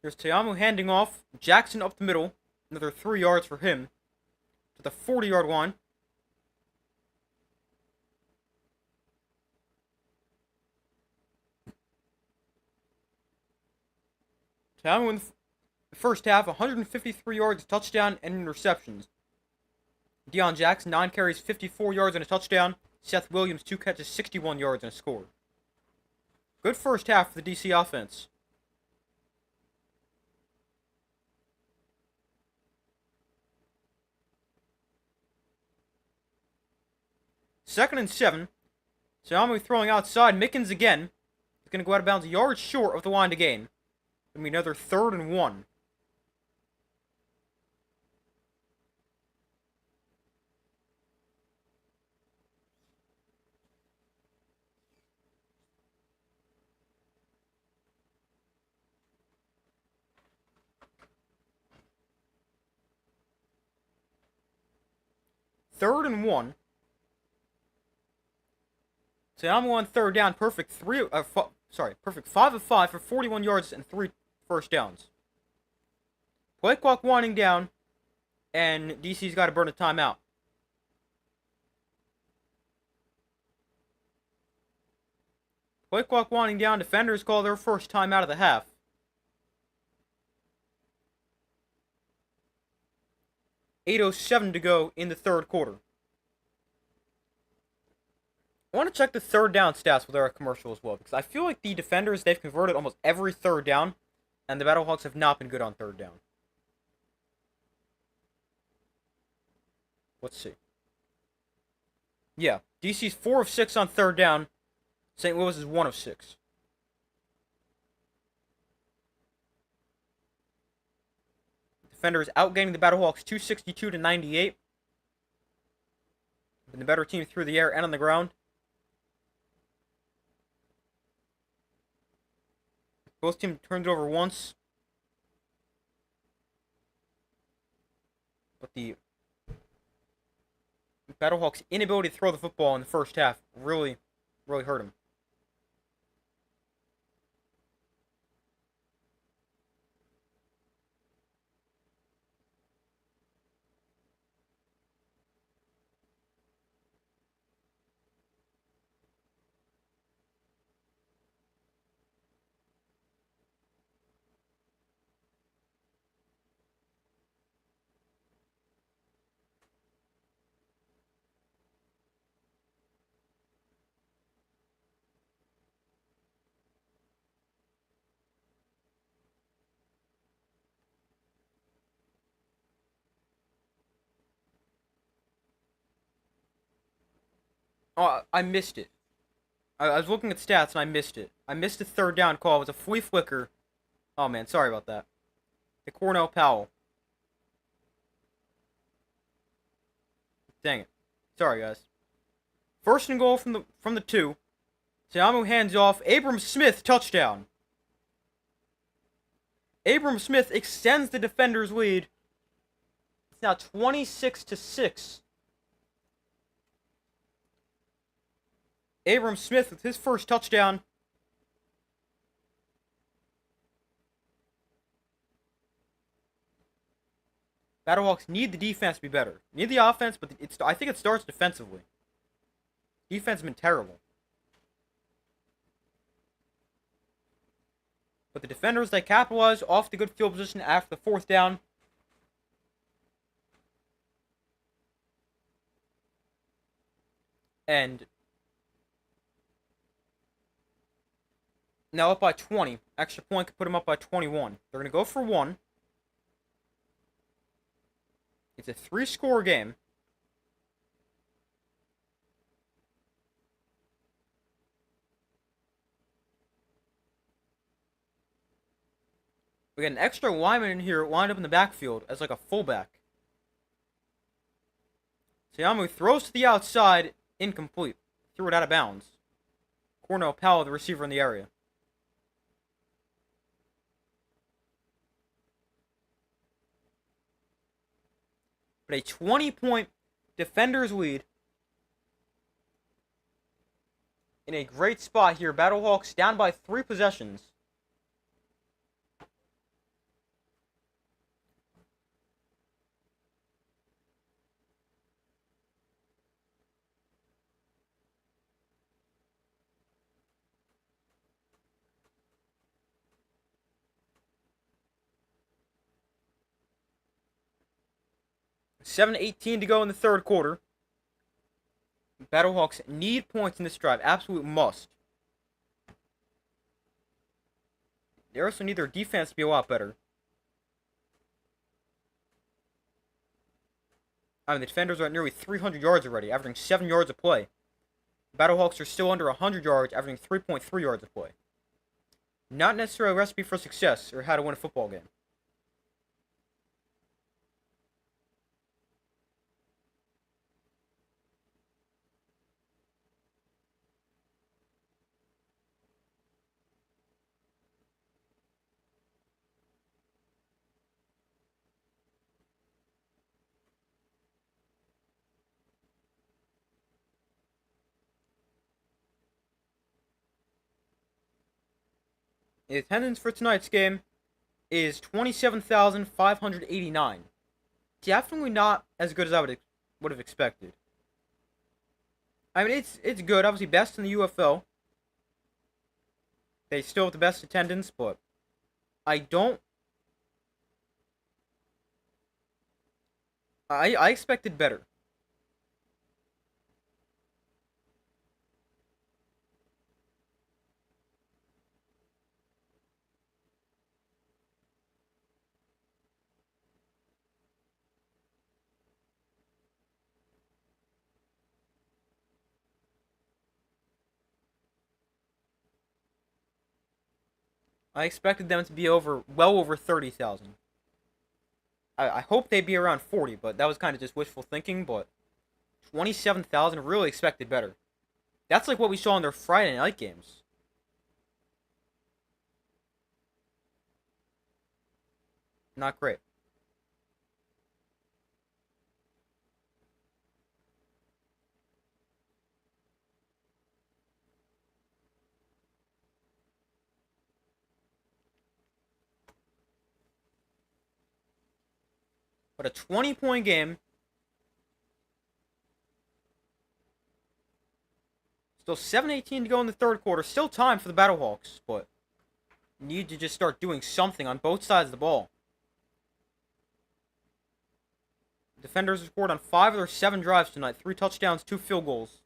Here's Teamu handing off. Jackson up the middle. Another 3 yards for him. To the 40-yard line. Teamu in the first half, 153 yards, touchdown, and interceptions. Deion Jackson, 9 carries, 54 yards, and a touchdown. Seth Williams, 2 catches, 61 yards, and a score. Good first half for the DC offense. Second and 7. Teamu throwing outside. Mickens again. He's going to go out of bounds a yard short of the line to gain. Going to be another 3rd and 1. Third and 1. Teamu on 3rd down, perfect 5 of 5 for 41 yards and 3 first downs. Play clock winding down, and DC's got to burn a timeout. Play clock winding down, defenders call their first timeout of the half. .807 to go in the 3rd quarter. I want to check the 3rd down stats with our commercial as well, because I feel like the defenders, they've converted almost every 3rd down, and the BattleHawks have not been good on 3rd down. Let's see. Yeah, DC's 4 of 6 on 3rd down. St. Louis is 1 of 6. Defenders outgaining the BattleHawks 262 to 98. Been the better team through the air and on the ground. Both teams turned it over once. But the BattleHawks' inability to throw the football in the first half really hurt them. Oh, I missed it. I was looking at stats and I missed it. I missed the third down call. It was a flea flicker. Oh man, sorry about that. The Cornell Powell. Dang it. Sorry guys. First and goal from the 2. Te'amu hands off. Abram Smith touchdown. Abram Smith extends the defender's lead. It's now 26-6. Abram Smith with his first touchdown. BattleHawks need the defense to be better. Need the offense, but I think it starts defensively. Defense has been terrible. But the defenders, they capitalize off the good field position after the 4th down. And now up by 20. Extra point could put them up by 21. They're going to go for 1. It's a 3-score game. We got an extra lineman in here lined up in the backfield as like a fullback. Te'amu throws to the outside, incomplete. Threw it out of bounds. Cornell Powell, the receiver in the area. But a 20-point defender's lead. In a great spot here. BattleHawks down by 3 possessions. $7:18 to go in the 3rd quarter. BattleHawks need points in this drive. Absolute must. They also need their defense to be a lot better. I mean, the defenders are at nearly 300 yards already, averaging 7 yards a play. BattleHawks are still under 100 yards, averaging 3.3 yards a play. Not necessarily a recipe for success or how to win a football game. The attendance for tonight's game is 27,589. Definitely not as good as I would have expected. I mean, it's good. Obviously, best in the UFL. They still have the best attendance, but I don't. I expected better. I expected them to be well over 30,000. I hope they'd be around 40, but that was kind of just wishful thinking, but 27,000, really expected better. That's like what we saw in their Friday night games. Not great. But a 20-point game. Still 7:18 to go in the 3rd quarter. Still time for the BattleHawks, but need to just start doing something on both sides of the ball. Defenders have scored on 5 of their 7 drives tonight. 3 touchdowns, 2 field goals.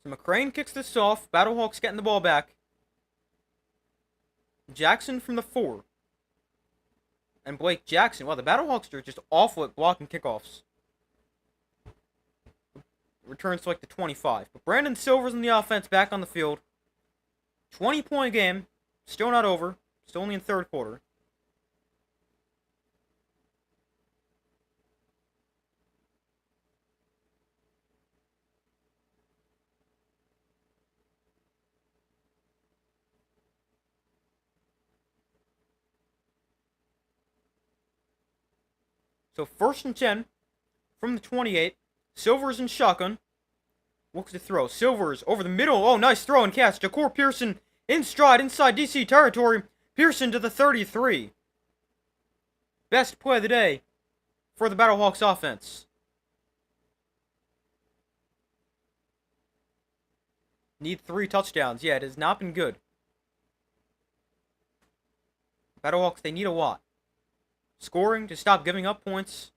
So McCrane kicks this off. BattleHawks getting the ball back. Jackson from the 4. And Blake Jackson. Wow, the BattleHawks are just awful at blocking kickoffs. Returns to like the 25. But Brandon Silver's in the offense, back on the field. 20-point game. Still not over. Still only in third quarter. So 1st and 10 from the 28. Silver's in shotgun. Looks to throw. Silver's over the middle. Oh, nice throw and catch. Jakor Pearson in stride inside DC territory. Pearson to the 33. Best play of the day for the BattleHawks offense. Need 3 touchdowns. Yeah, it has not been good. BattleHawks, they need a lot. Scoring to stop giving up points.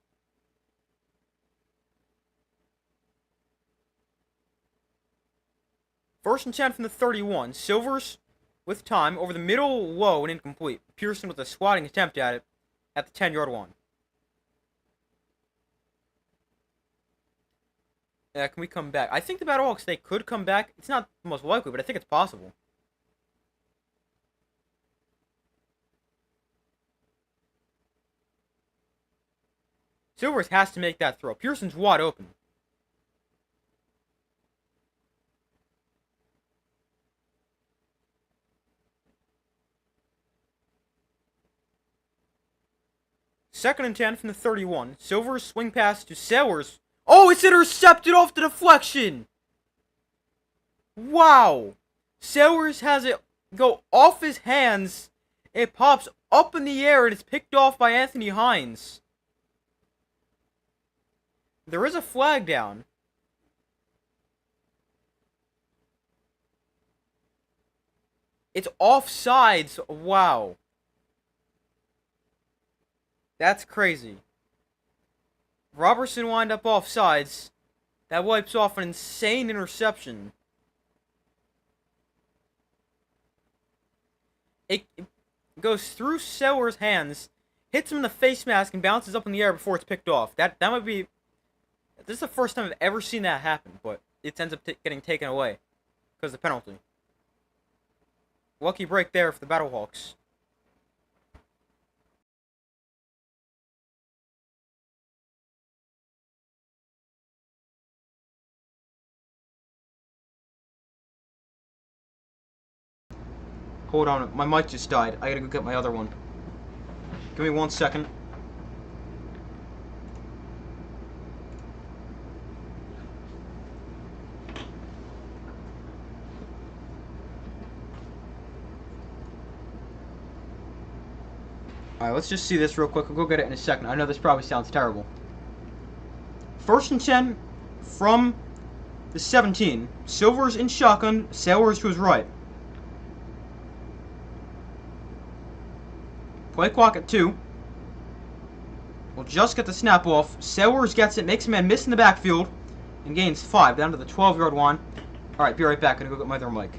First and 10 from the 31. Silvers with time over the middle, low and incomplete. Pearson with a swatting attempt at it at the 10-yard line. Can we come back? I think the BattleHawks, they could come back. It's not the most likely, but I think it's possible. Silvers has to make that throw. Pearson's wide open. Second and 10 from the 31. Silvers swing pass to Sellers. Oh, it's intercepted off the deflection. Wow. Sellers has it go off his hands. It pops up in the air and it's picked off by Anthony Hines. There is a flag down. It's offsides. Wow. That's crazy. Robertson wind up offsides. That wipes off an insane interception. It goes through Sellers' hands, hits him in the face mask, and bounces up in the air before it's picked off. That might be... This is the first time I've ever seen that happen, but it ends up getting taken away because of the penalty. Lucky break there for the BattleHawks. Hold on, my mic just died. I gotta go get my other one. Give me 1 second. Alright, let's just see this real quick. I'll go get it in a second. I know this probably sounds terrible. 1st and 10 from the 17. Silvers in shotgun. Sellers to his right. Play clock at 2. We'll just get the snap off. Sellers gets it, makes a man miss in the backfield, and gains 5 down to the 12-yard line. Alright, be right back. I'm gonna go get my other mic.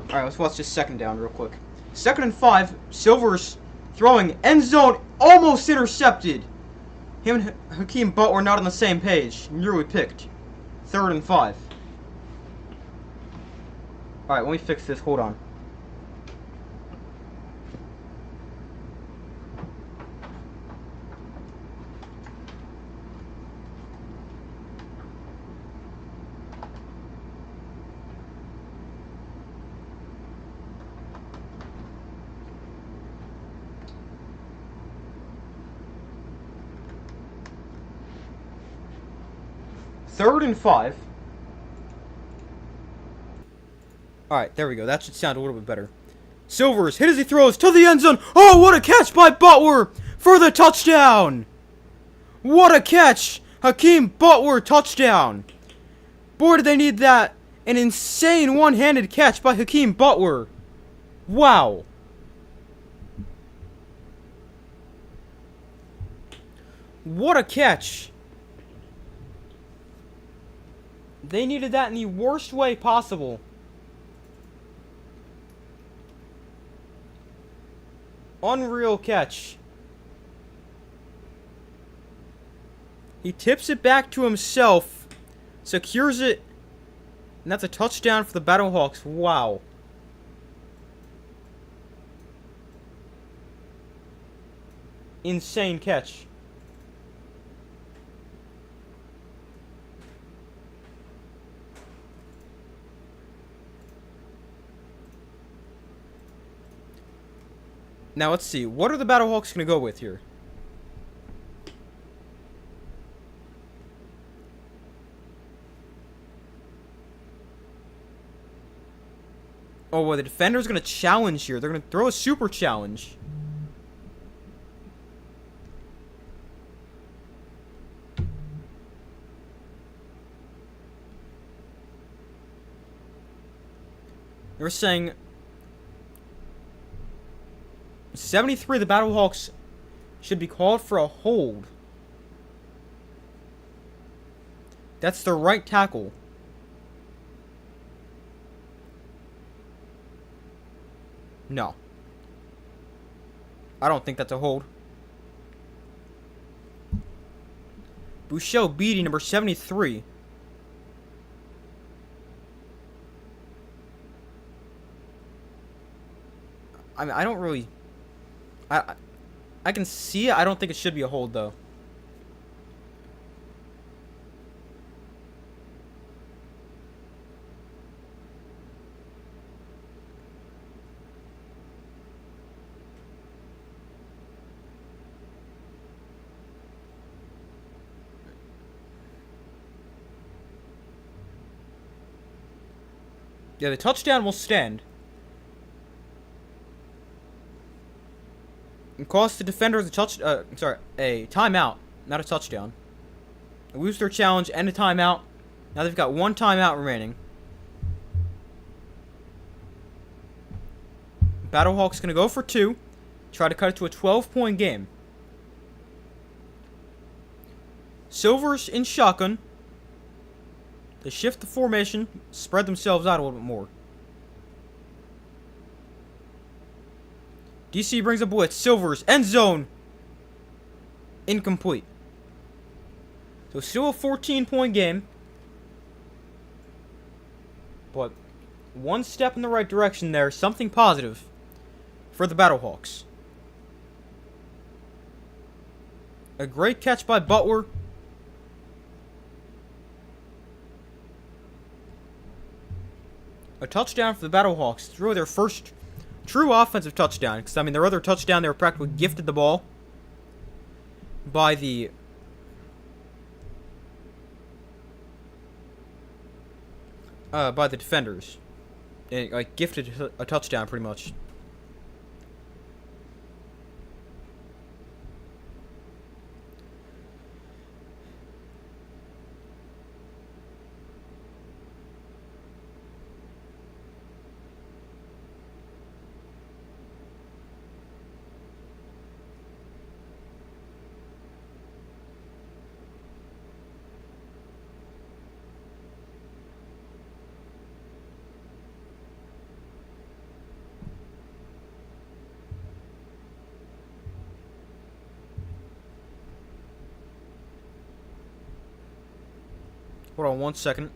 Alright, let's watch this second down real quick. 2nd and 5. Silvers throwing end zone, almost intercepted. Him and Hakeem Butler not on the same page. Nearly picked. 3rd and 5. Alright, let me fix this. Hold on. Third and 5. Alright, there we go. That should sound a little bit better. Silvers hit as he throws to the end zone. Oh, what a catch by Butler for the touchdown! What a catch! Hakeem Butler touchdown! Boy, did they need that. An insane one-handed catch by Hakeem Butler. Wow. What a catch. They needed that in the worst way possible. Unreal catch. He tips it back to himself, secures it, and that's a touchdown for the BattleHawks. Wow. Insane catch. Now let's see. What are the BattleHawks going to go with here? Oh, well, the defender's going to challenge here. They're going to throw a super challenge. They're saying 73, the BattleHawks should be called for a hold. That's the right tackle. No. I don't think that's a hold. Bouchel Beatty, number 73. I mean, I don't really... I can see it. I don't think it should be a hold, though. Yeah, the touchdown will stand. And cost the defenders a timeout, not a touchdown. They lose their challenge and a timeout. Now they've got one timeout remaining. BattleHawks gonna go for 2. Try to cut it to a 12-point game. Silvers in shotgun. They shift the formation, spread themselves out a little bit more. DC brings a blitz. Silvers, end zone. Incomplete. So still a 14-point game. But one step in the right direction there. Something positive for the BattleHawks. A great catch by Butler. A touchdown for the BattleHawks. It's really their first true offensive touchdown. Because, I mean, their other touchdown, they were practically gifted the ball by the defenders. They, like, gifted a touchdown, pretty much. Hold on 1 second.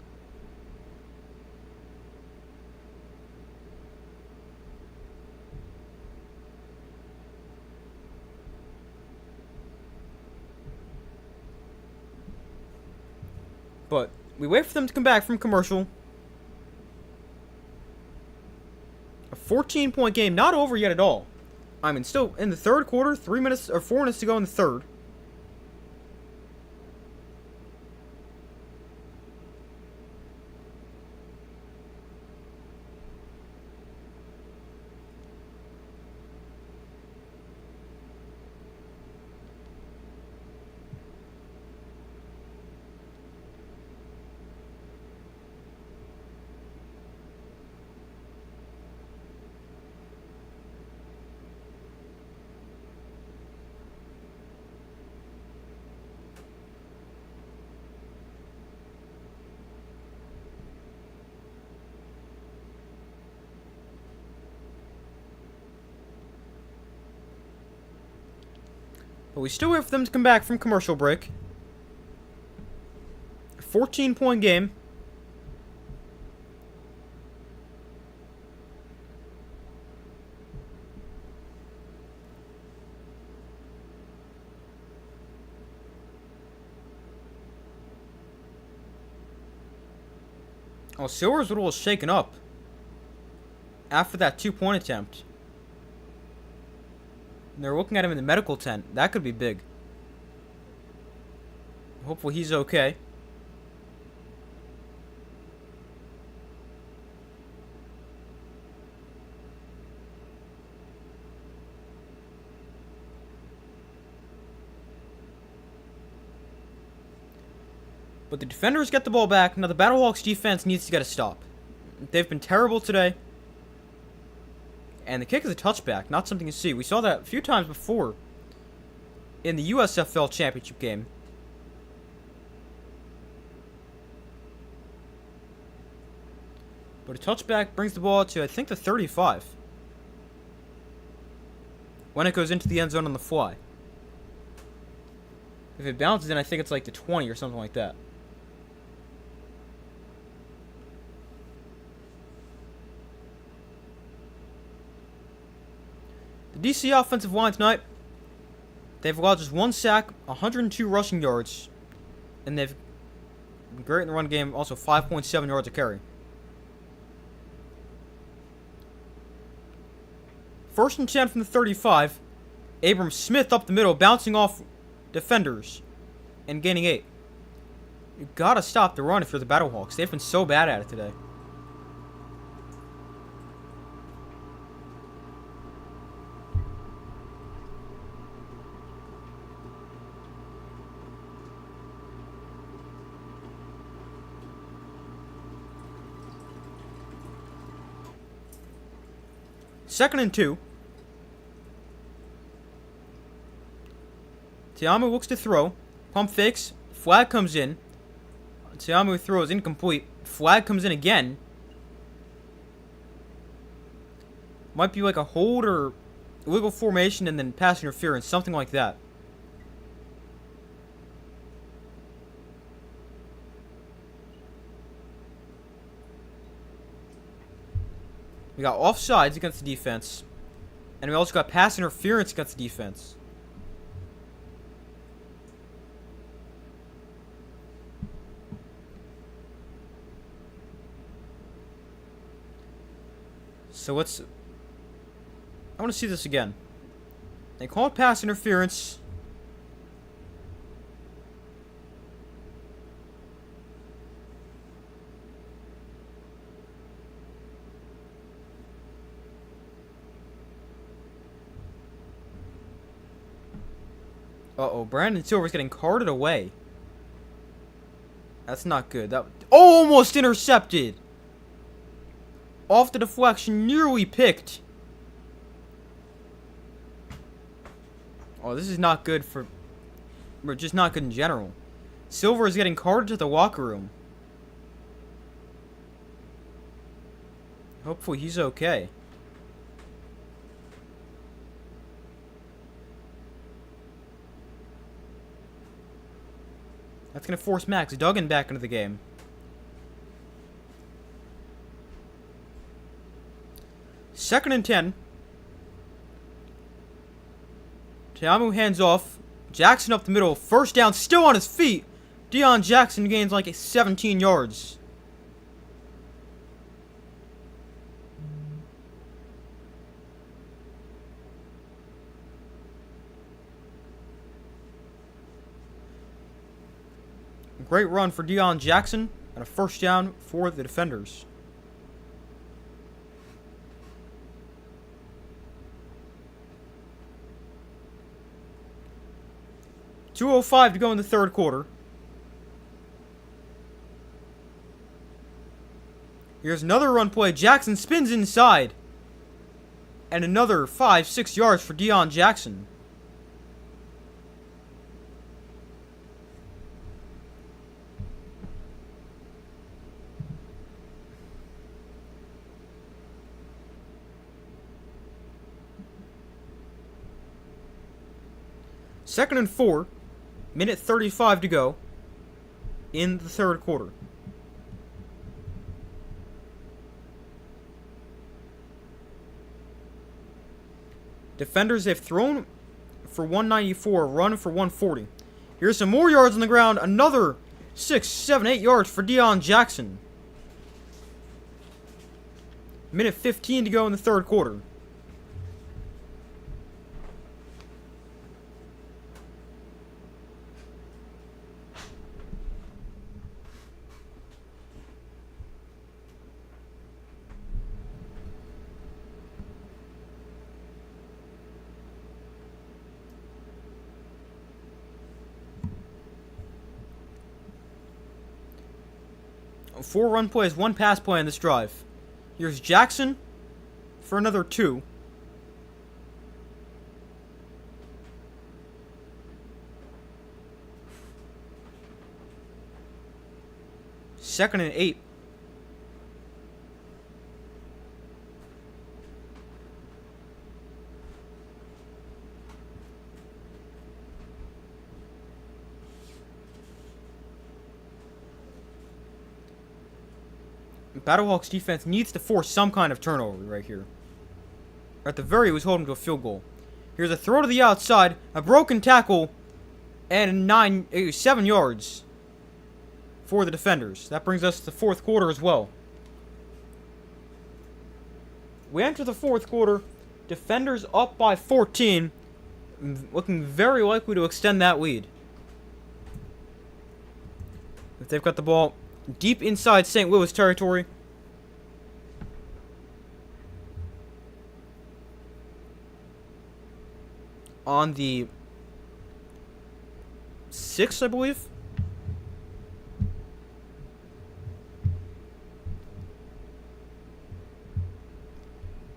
But we wait for them to come back from commercial. A 14-point game, not over yet at all. I mean, still in the third quarter, 4 minutes to go in the third. But we still wait for them to come back from commercial break. 14-point game. Oh, Silver's a little shaken up after that 2-point attempt. And they're looking at him in the medical tent. That could be big. Hopefully he's okay. But the defenders get the ball back. Now the BattleHawks defense needs to get a stop. They've been terrible today. And the kick is a touchback, not something you see. We saw that a few times before in the USFL Championship game. But a touchback brings the ball to, I think, the 35. When it goes into the end zone on the fly. If it bounces in, I think it's like the 20 or something like that. The DC offensive line tonight, they've allowed just 1 sack, 102 rushing yards, and they've been great in the run game, also 5.7 yards a carry. First and 10 from the 35. Abram Smith up the middle, bouncing off defenders and gaining 8. You gotta stop the run if you're the BattleHawks. They've been so bad at it today. Second and 2. Tiamu looks to throw. Pump fakes. Flag comes in. Tiamu throws incomplete. Flag comes in again. Might be like a hold or illegal formation and then pass interference. Something like that. We got offsides against the defense. And we also got pass interference against the defense. So let's... I want to see this again. They call it pass interference. Uh-oh, Brandon Silver's getting carted away. That's not good. That almost intercepted. Off the deflection, nearly picked. Oh, this is not good for... We're just not good in general. Silver is getting carted to the locker room. Hopefully he's okay. That's going to force Max Duggan back into the game. Second and 10. Tiamu hands off. Jackson up the middle. First down, still on his feet. Deion Jackson gains like 17 yards. Great run for Deion Jackson and a first down for the defenders. .205 to go in the third quarter. Here's another run play. Jackson spins inside. And another 5-6 yards for Deion Jackson. Second and 4. Minute 35 to go in the third quarter. Defenders have thrown for 194, run for 140. Here's some more yards on the ground. Another 6, 7, 8 yards for Deion Jackson. Minute 15 to go in the third quarter. Four run plays, one pass play on this drive. Here's Jackson for another 2. Second and 8. BattleHawks defense needs to force some kind of turnover right here. Or at the very least, hold him to a field goal. Here's a throw to the outside, a broken tackle, and 7 yards for the defenders. That brings us to the fourth quarter as well. We enter the fourth quarter, defenders up by 14, looking very likely to extend that lead. If they've got the ball deep inside St. Louis territory. On the 6th, I believe.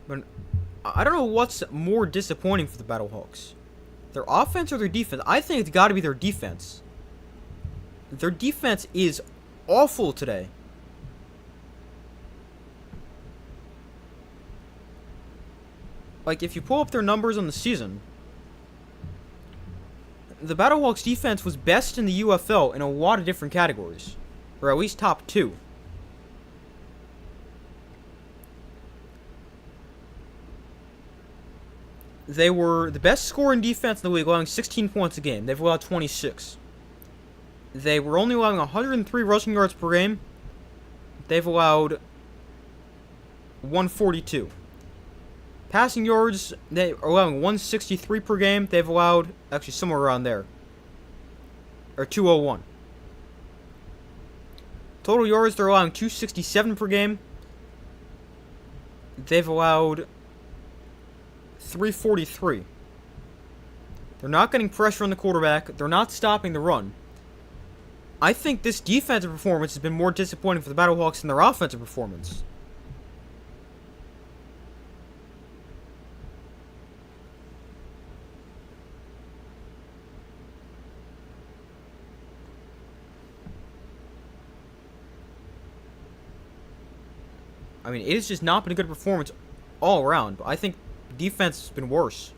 But I don't know what's more disappointing for the BattleHawks. Their offense or their defense? I think it's got to be their defense. Their defense is awful today. Like, if you pull up their numbers on the season, the BattleHawks defense was best in the UFL in a lot of different categories. Or at least top 2. They were the best scoring defense in the league, allowing 16 points a game. They've allowed 26. They were only allowing 103 rushing yards per game. They've allowed 142. Passing yards, they are allowing 163 per game. They've allowed, actually somewhere around there, or 201. Total yards, they're allowing 267 per game. They've allowed 343. They're not getting pressure on the quarterback. They're not stopping the run. I think this defensive performance has been more disappointing for the BattleHawks than their offensive performance. I mean, it has just not been a good performance all around, but I think defense has been worse.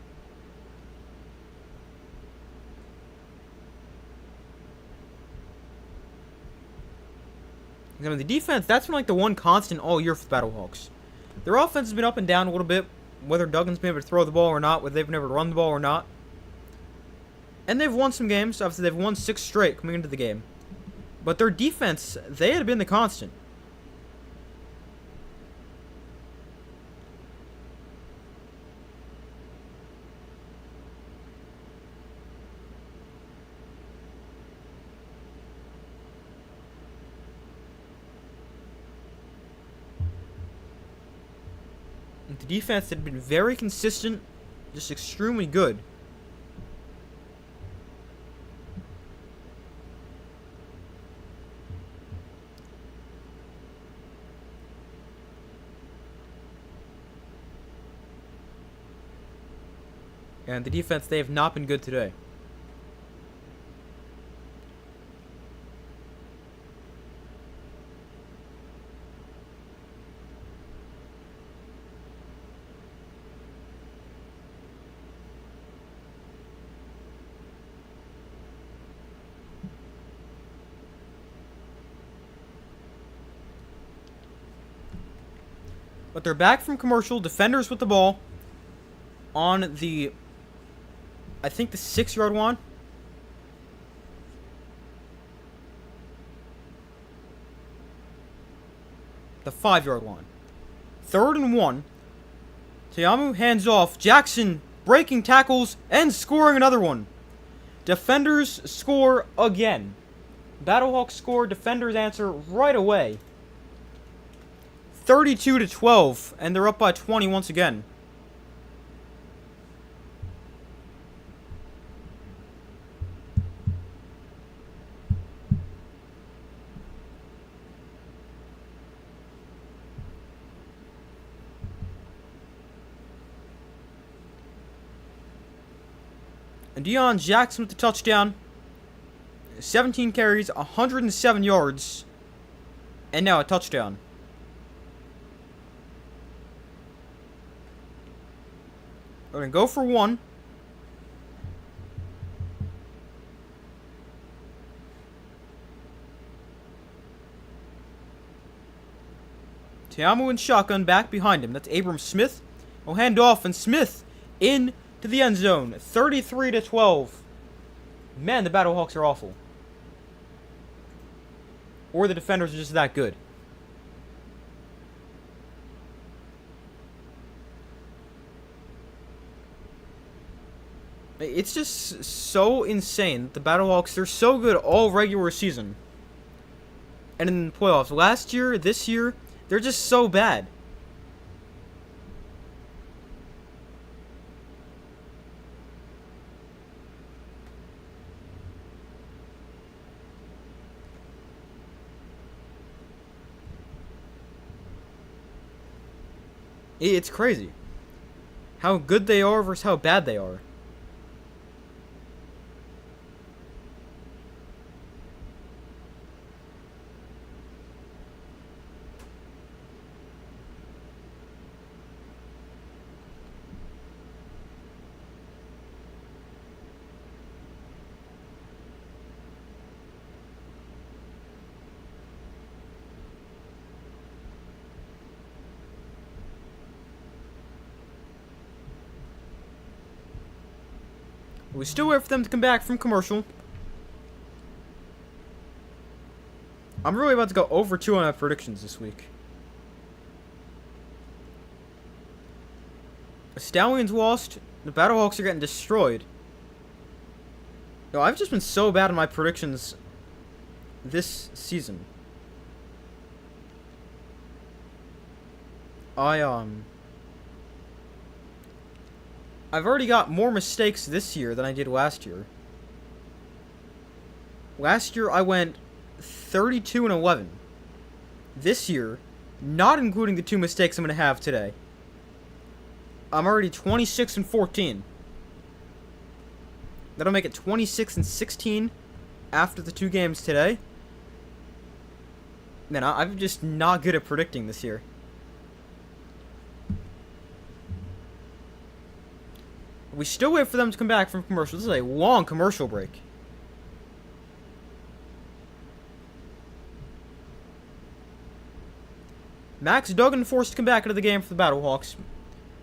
I mean, the defense, that's been like the one constant all year for the BattleHawks. Their offense has been up and down a little bit, whether Duggan's been able to throw the ball or not, whether they've been able to run the ball or not. And they've won some games. Obviously, they've won 6 straight coming into the game. But their defense, they had been the constant. The defense had been very consistent, just extremely good. And the defense, they have not been good today. But they're back from commercial. Defenders with the ball on the, I think, the 6-yard line. The 5-yard line. 3rd and 1. Te'amu hands off. Jackson breaking tackles and scoring another one. Defenders score again. BattleHawks score. Defenders answer right away. 32-12, and they're up by 20 once again. And Deion Jackson with the touchdown. 17 carries, 107 yards, and now a touchdown. We're going to go for one. Te'amu and shotgun back behind him. That's Abram Smith. Will hand off, and Smith in to the end zone. 33-12. Man, the BattleHawks are awful. Or the defenders are just that good. It's just so insane. The BattleHawks, they're so good all regular season. And in the playoffs. Last year, this year, they're just so bad. It's crazy how good they are versus how bad they are. We still wait for them to come back from commercial. I'm really about to go over 2 on my predictions this week. The Stallions lost. The BattleHawks are getting destroyed. No, I've just been so bad on my predictions this season. I've already got more mistakes this year than I did last year. Last year I went 32-11. This year, not including the 2 mistakes I'm going to have today, I'm already 26-14. That'll make it 26-16 after the 2 games today. Man, I'm just not good at predicting this year. We still wait for them to come back from commercial. This is a long commercial break. Max Duggan forced to come back into the game for the BattleHawks.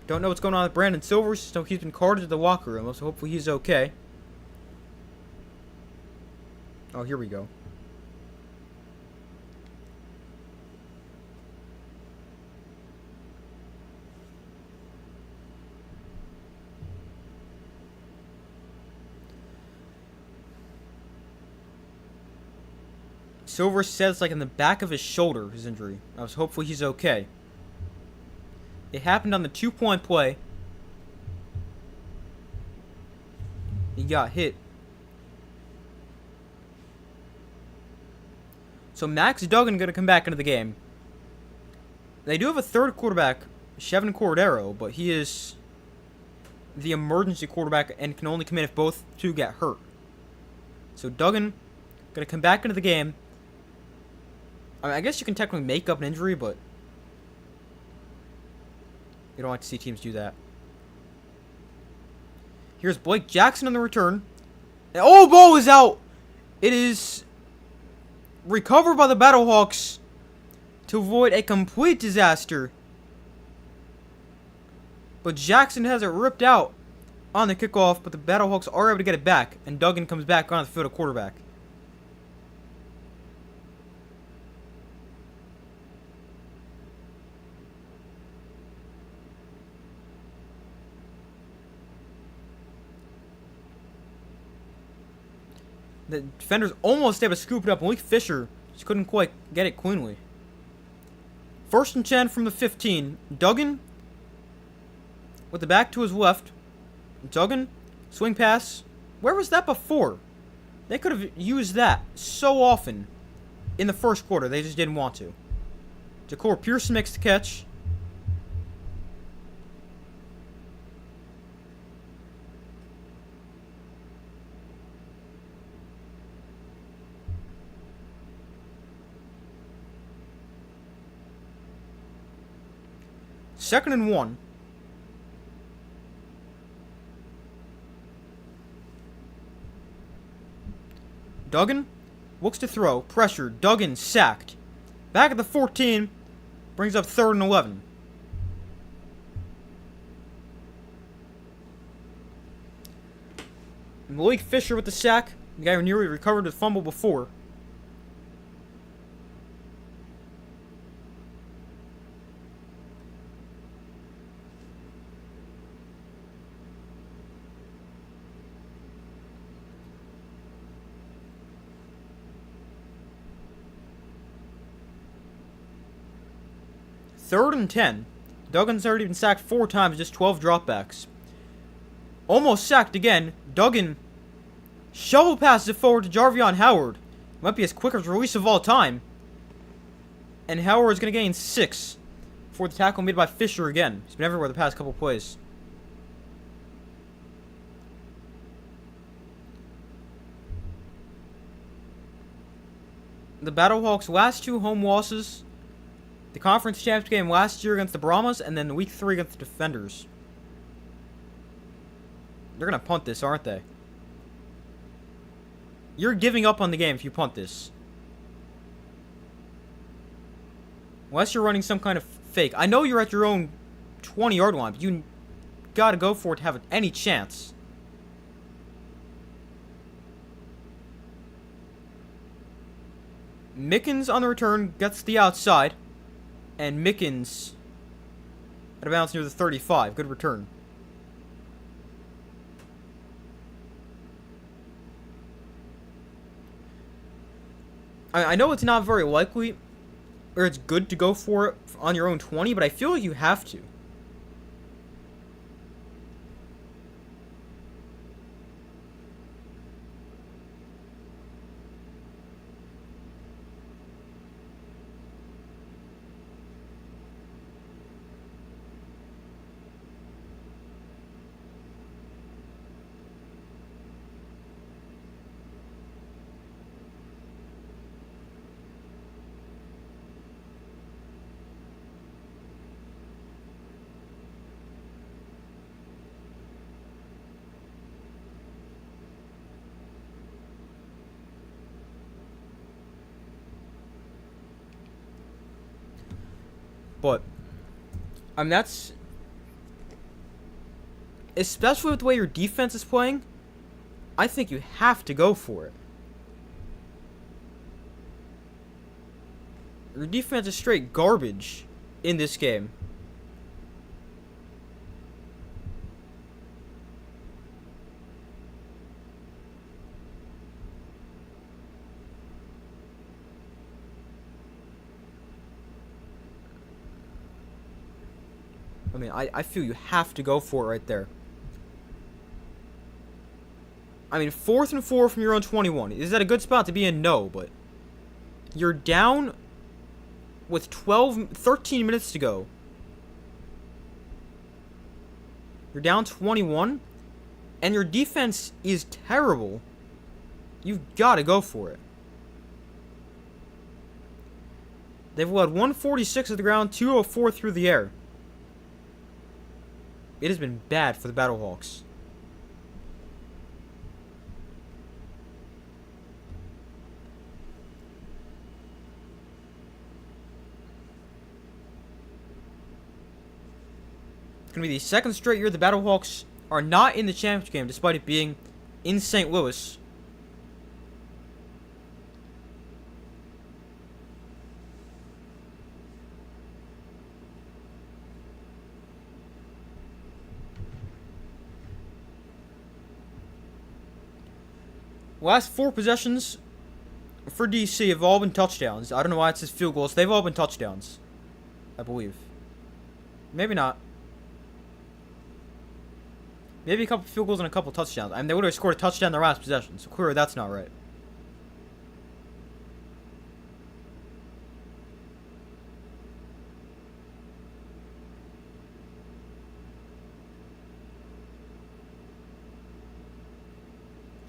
Don't know what's going on with Brandon Silvers, so he's been carted to the locker room, so hopefully he's okay. Oh, here we go. Silver says like in the back of his shoulder, his injury. I was hopefully he's okay. It happened on the 2-point play. He got hit. So Max Duggan going to come back into the game. They do have a third quarterback, Chevin Cordero, but he is the emergency quarterback and can only come in if both 2 get hurt. So Duggan going to come back into the game. I mean, I guess you can technically make up an injury, but you don't like to see teams do that. Here's Blake Jackson on the return. Oh, ball is out! It is recovered by the BattleHawks to avoid a complete disaster. But Jackson has it ripped out on the kickoff, but the BattleHawks are able to get it back, and Duggan comes back on the field at quarterback. The defenders almost able to scoop it up, and Malik Fisher just couldn't quite get it cleanly. 1st and 10 from the 15. Duggan with the back to his left. Duggan, swing pass. Where was that before? They could have used that so often in the first quarter. They just didn't want to. Jakor Pearson makes the catch. Second and 1. Duggan looks to throw. Pressure. Duggan sacked. Back at the 14. Brings up 3rd and 11. Malik Fisher with the sack. The guy who nearly recovered the fumble before. Third and 10. Duggan's already been sacked 4 times, just 12 dropbacks. Almost sacked again. Duggan shovel passes it forward to Jarvion Howard. Might be his quickest release of all time. And Howard is going to gain 6 for the tackle made by Fisher again. He's been everywhere the past couple plays. The BattleHawks' last 2 home losses. The conference championship game last year against the Brahmas, and then week 3 against the Defenders. They're going to punt this, aren't they? You're giving up on the game if you punt this. Unless you're running some kind of fake. I know you're at your own 20-yard line, but you got to go for it to have any chance. Mickens on the return gets the outside. And Mickens at a bounce near the 35. Good return. I know it's not very likely, or it's good to go for it on your own 20, but I feel like you have to. But, I mean, that's... especially with the way your defense is playing, I think you have to go for it. Your defense is straight garbage in this game. I mean, I feel you have to go for it right there. I mean, 4th and 4 from your own 21. Is that a good spot to be in? No, but you're down with 13 minutes to go. You're down 21, and your defense is terrible. You've got to go for it. They've allowed 146 at the ground, 204 through the air. It has been bad for the BattleHawks. It's going to be the second straight year the BattleHawks are not in the championship game, despite it being in St. Louis. Last 4 possessions for DC have all been touchdowns. I don't know why it says field goals. They've all been touchdowns, I believe. Maybe not. Maybe a couple field goals and a couple touchdowns. I mean, they would have scored a touchdown in their last possession, so clearly that's not right.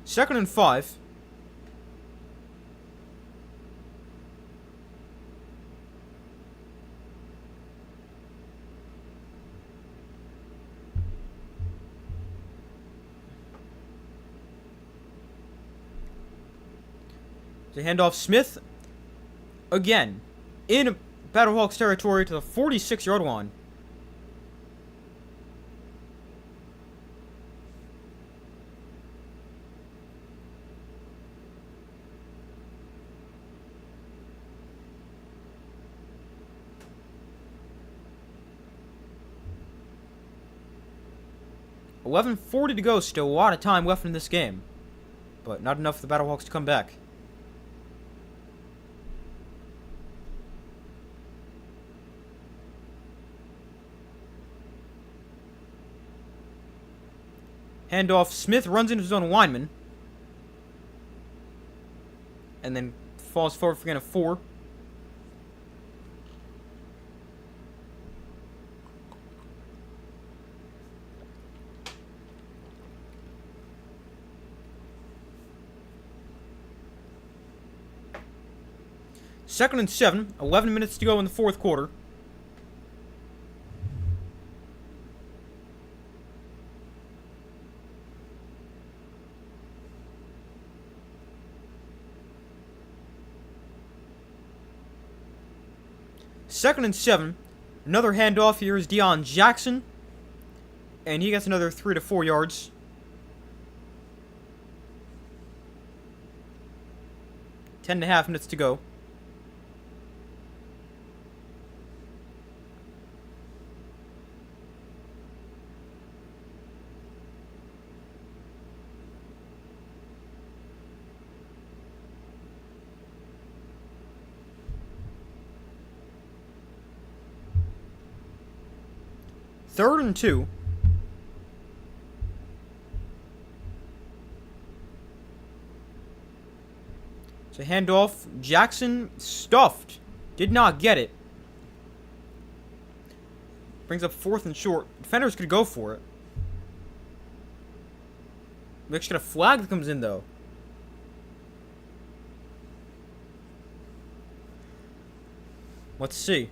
Second and 5. To hand off Smith. Again. In BattleHawks territory to the 46-yard line. $11:40 to go. Still a lot of time left in this game. But not enough for the BattleHawks to come back. Handoff. Smith runs into his own lineman. And then falls forward for gain of 4. Second and 7. 11 minutes to go in the fourth quarter. Second and 7. Another handoff here is Deion Jackson. And he gets another 3 to 4 yards. Ten and a half minutes to go. Third and 2. So handoff. Jackson stuffed. Did not get it. Brings up 4th and short. Defenders could go for it. We actually got a flag that comes in though. Let's see.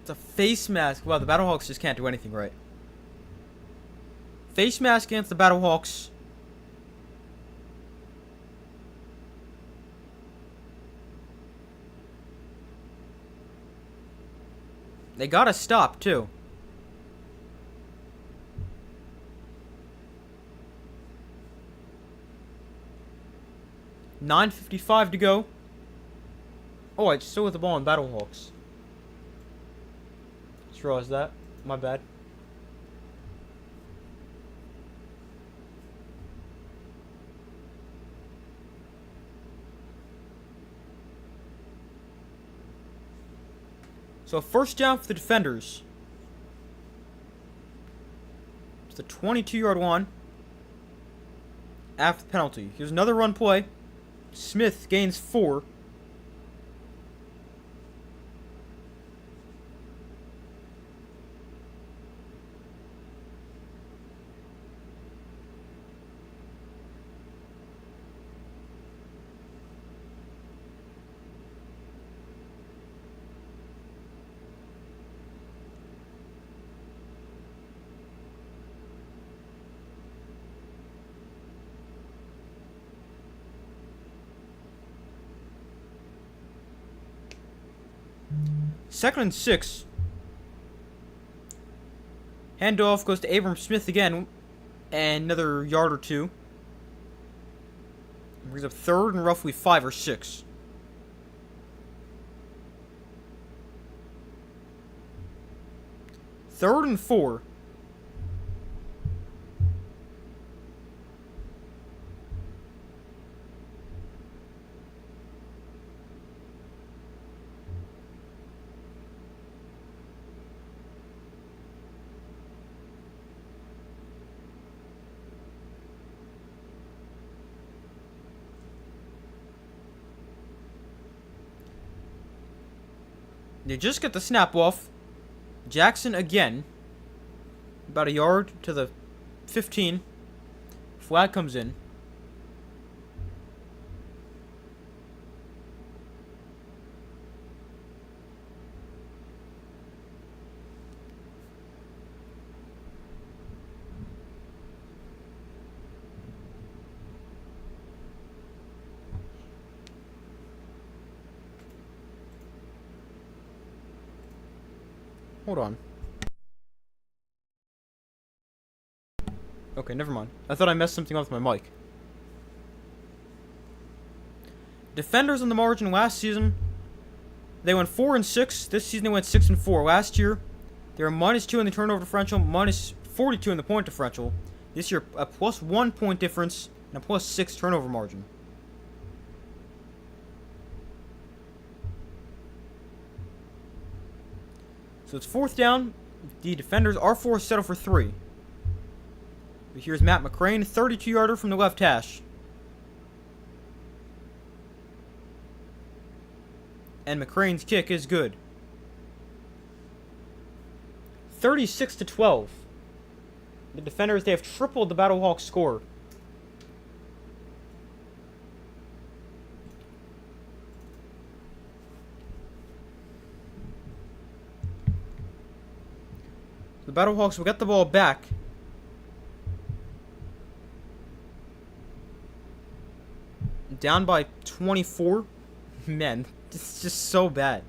It's a face mask. Wow, the BattleHawks just can't do anything right. Face mask against the BattleHawks. They gotta stop, too. $9:55 to go. Oh, I still with the ball on BattleHawks. Just realized that. My bad. So first down for the defenders. It's the 22-yard one. After the penalty. Here's another run play. Smith gains 4. 2nd and 6. Handoff goes to Abram Smith again. And another yard or two. Brings up 3rd and roughly 5 or 6. Third and 4. They just get the snap off. Jackson again. About a yard to the 15. Flag comes in. Hold on. Okay, never mind. I thought I messed something up with my mic. Defenders on the margin last season, they went 4 and 6. This season they went 6 and 4. Last year, they were -2 in the turnover differential, -42 in the point differential. This year, a +1 point difference and a +6 turnover margin. So it's 4th down. The defenders are forced to settle for 3. But here's Matt McCrane, 32-yarder from the left hash. And McCrane's kick is good. 36-12. The defenders, they have tripled the BattleHawks score. The BattleHawks will get the ball back. Down by 24. Man, it's just so bad.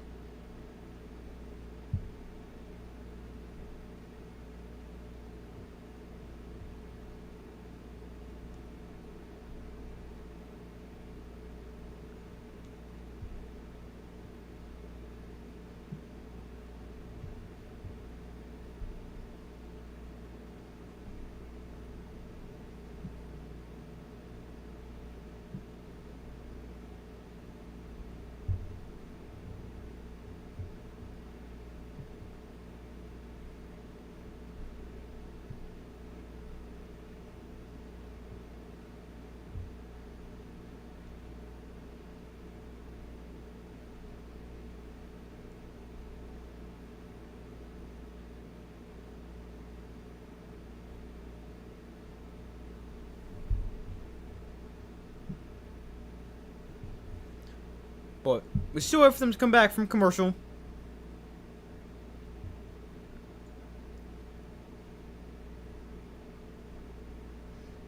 But we still wait for them to come back from commercial.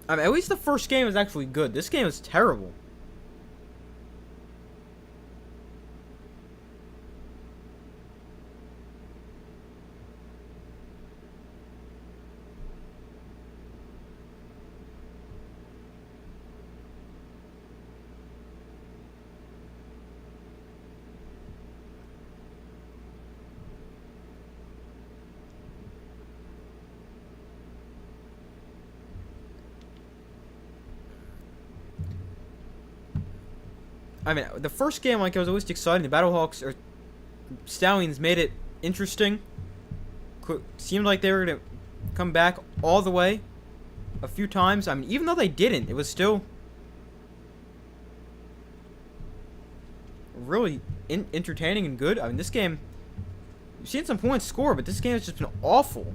I mean, at least the first game is actually good. This game is terrible. I mean, the first game, like, it was always exciting. The BattleHawks or Stallions made it interesting. Seemed like they were going to come back all the way a few times. I mean, even though they didn't, it was still really entertaining and good. I mean, this game, you've seen some points scored, but this game has just been awful.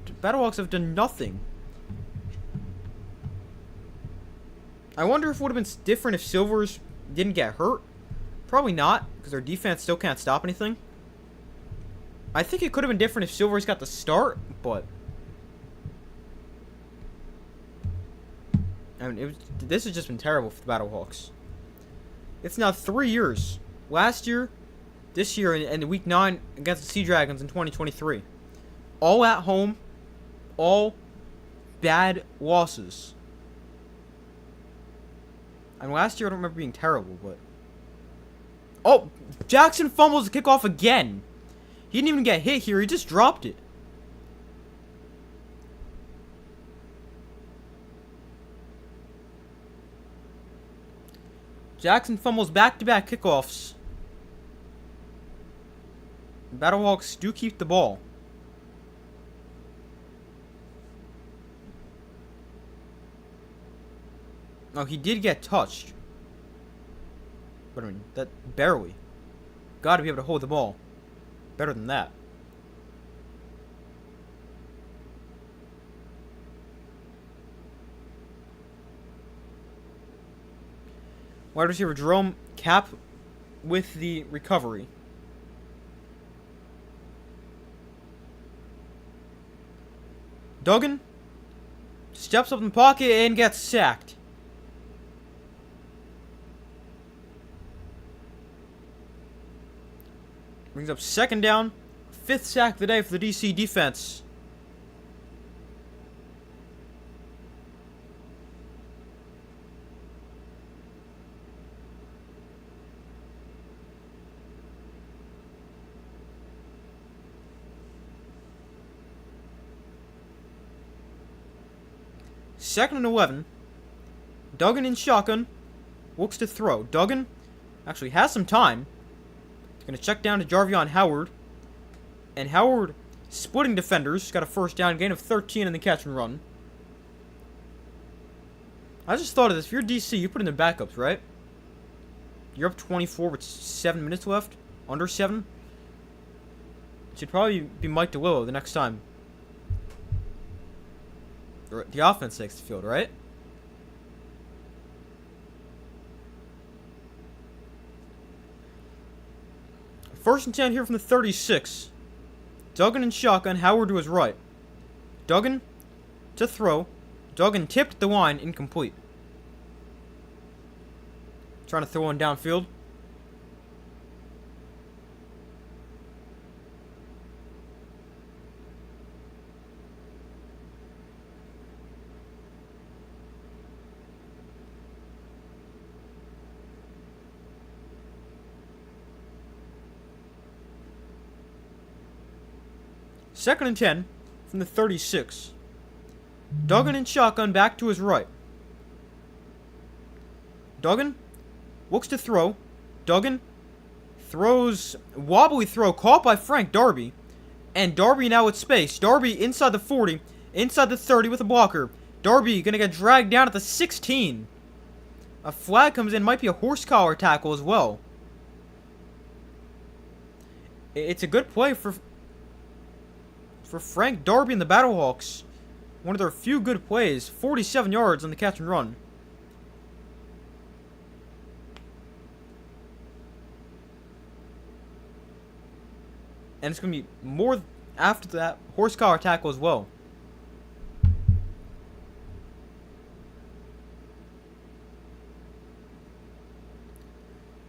The BattleHawks have done nothing. I wonder if it would have been different if Silvers didn't get hurt. Probably not, because their defense still can't stop anything. I think it could have been different if Silvers got the start, but I mean, this has just been terrible for the BattleHawks. It's now 3 years. Last year, this year in Week 9 against the Sea Dragons in 2023. All at home, all bad losses. I mean, last year I don't remember being terrible, but... Oh! Jackson fumbles the kickoff again! He didn't even get hit here, he just dropped it. Jackson fumbles back-to-back kickoffs. BattleHawks do keep the ball. Oh, he did get touched. But I mean, that barely. Gotta be able to hold the ball better than that. Wide receiver Jerome Cap with the recovery. Duggan steps up in the pocket and gets sacked. Brings up second down. 5th sack of the day for the DC defense. Second and 11. Duggan in shotgun. Looks to throw. Duggan actually has some time. Going to check down to Jarvion Howard. And Howard, splitting defenders, got a first down, gain of 13 in the catch and run. I just thought of this. If you're DC, you put in the backups, right? You're up 24 with 7 minutes left. Under 7. It should probably be Mike DeWillow the next time. The offense takes the field, right? First and 10 here from the 36. Duggan in shotgun, Howard to his right. Duggan to throw. Duggan tipped the line, incomplete. Trying to throw one downfield. Second and 10 from the 36. Duggan in shotgun back to his right. Duggan looks to throw. Duggan throws, wobbly throw caught by Frank Darby. And Darby now with space. Darby inside the 40, inside the 30 with a blocker. Darby gonna get dragged down at the 16. A flag comes in, might be a horse collar tackle as well. It's a good play for Frank Darby and the BattleHawks. One of their few good plays. 47 yards on the catch and run. And it's going to be more after that horse collar tackle as well.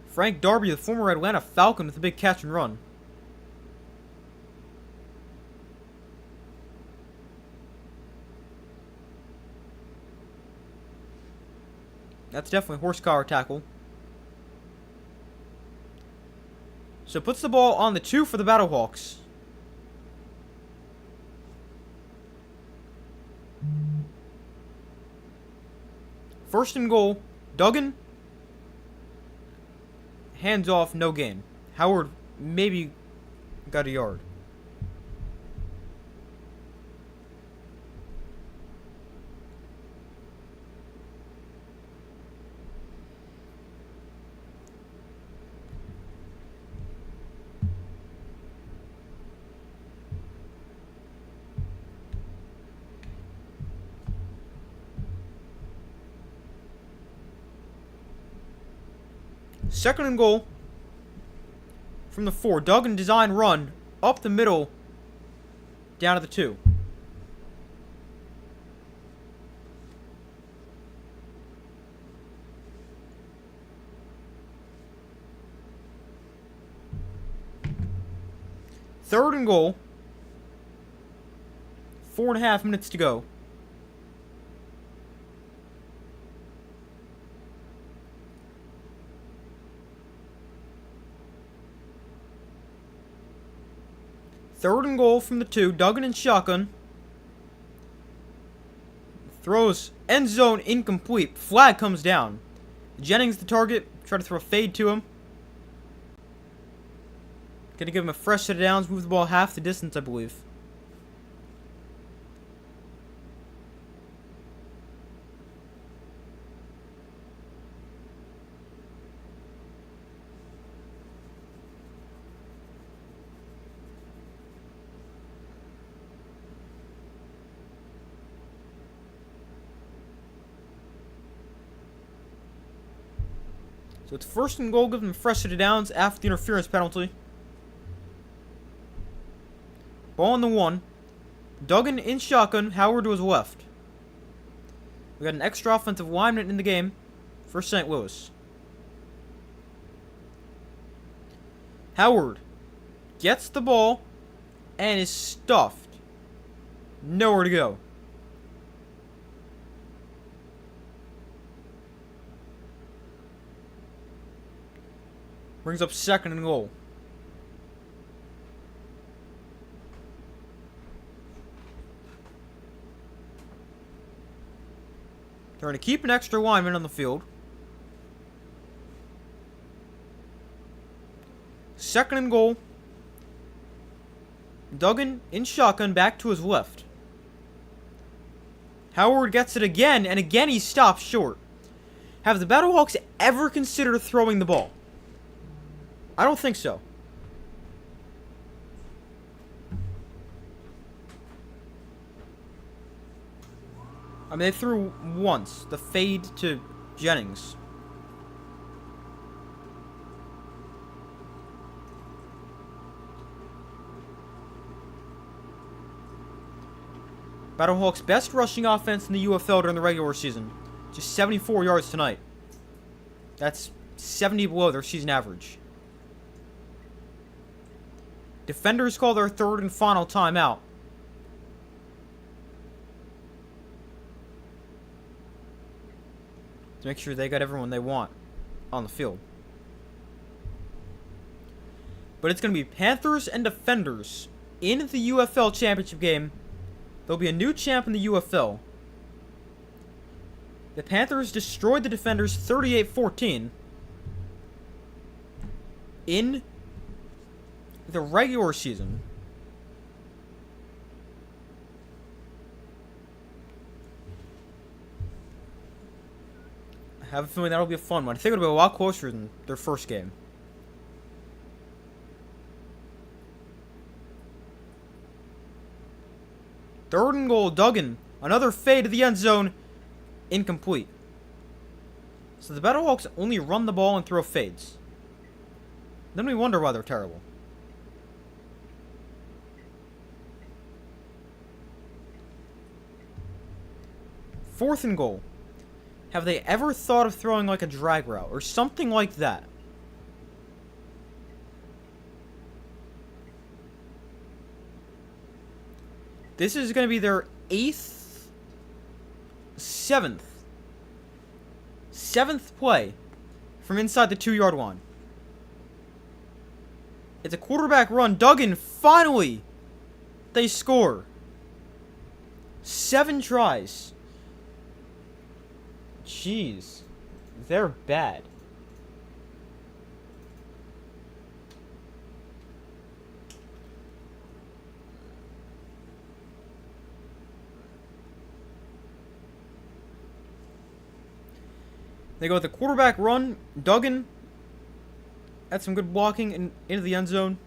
Frank Darby, the former Atlanta Falcon, with a big catch and run. That's definitely a horse collar tackle. So puts the ball on the 2 for the BattleHawks. First and goal. Duggan. Hands off, no gain. Howard maybe got a yard. Second and goal from the 4. Duggan design run up the middle down to the 2. Third and goal. 4.5 minutes to go. Third and goal from the 2. Duggan in shotgun. Throws end zone incomplete. Flag comes down. Jennings the target. Try to throw a fade to him. Gonna give him a fresh set of downs. Move the ball half the distance, I believe. So it's first and goal, give them a fresh set of downs after the interference penalty. Ball on the 1. Duggan in shotgun, Howard to his left. We got an extra offensive lineman in the game for St. Louis. Howard gets the ball and is stuffed. Nowhere to go. Brings up second and goal. They're going to keep an extra lineman on the field. Second and goal. Duggan in shotgun back to his left. Howard gets it again, and again he stops short. Have the BattleHawks ever considered throwing the ball? I don't think so. I mean, they threw once. The fade to Jennings. BattleHawks' best rushing offense in the UFL during the regular season. Just 74 yards tonight. That's 70 below their season average. Defenders call their third and final timeout. To make sure they got everyone they want on the field. But it's going to be Panthers and Defenders in the UFL Championship game. There'll be a new champ in the UFL. The Panthers destroyed the Defenders 38-14 in the regular season. I have a feeling that'll be a fun one. I think it'll be a lot closer than their first game. Third and goal, Duggan. Another fade to the end zone. Incomplete. So the BattleHawks only run the ball and throw fades. Then we wonder why they're terrible. Fourth and goal. Have they ever thought of throwing like a drag route or something like that? This is going to be their seventh play from inside the 2-yard line. It's a quarterback run. Duggan, finally, they score. 7 tries. Jeez, they're bad. They go with the quarterback run. Duggan had some good blocking into the end zone.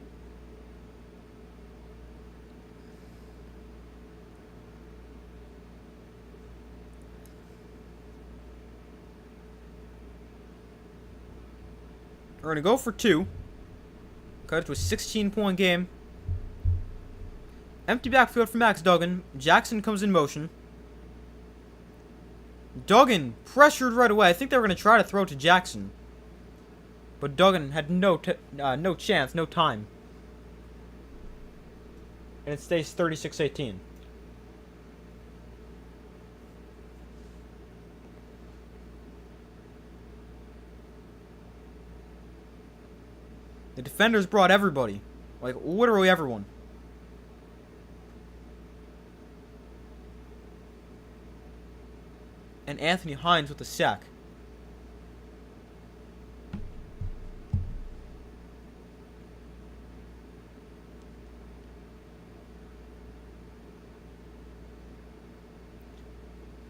We're going to go for 2. Cut it to a 16-point game. Empty backfield for Max Duggan. Jackson comes in motion. Duggan pressured right away. I think they were going to try to throw to Jackson. But Duggan had no chance, no time. and it stays 36-18. The defenders brought everybody. Like, literally everyone. And Anthony Hines with the sack.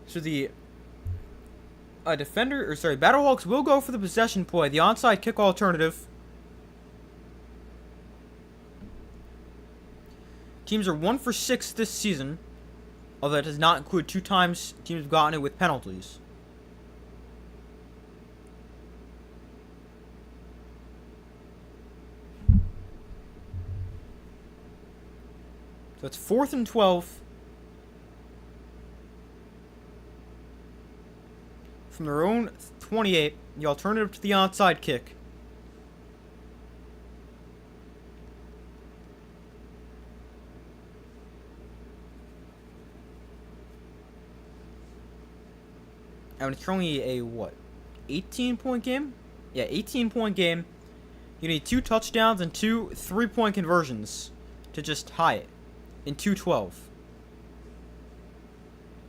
So the Battlehawks will go for the possession play, the onside kick alternative. Teams are 1 for 6 this season, although that does not include 2 times teams have gotten it with penalties. So it's 4th and 12 from their own 28, the alternative to the onside kick. And it's only a, 18-point game? Yeah, 18-point game. You need 2 touchdowns and 2 3-point conversions to just tie it in 2-12.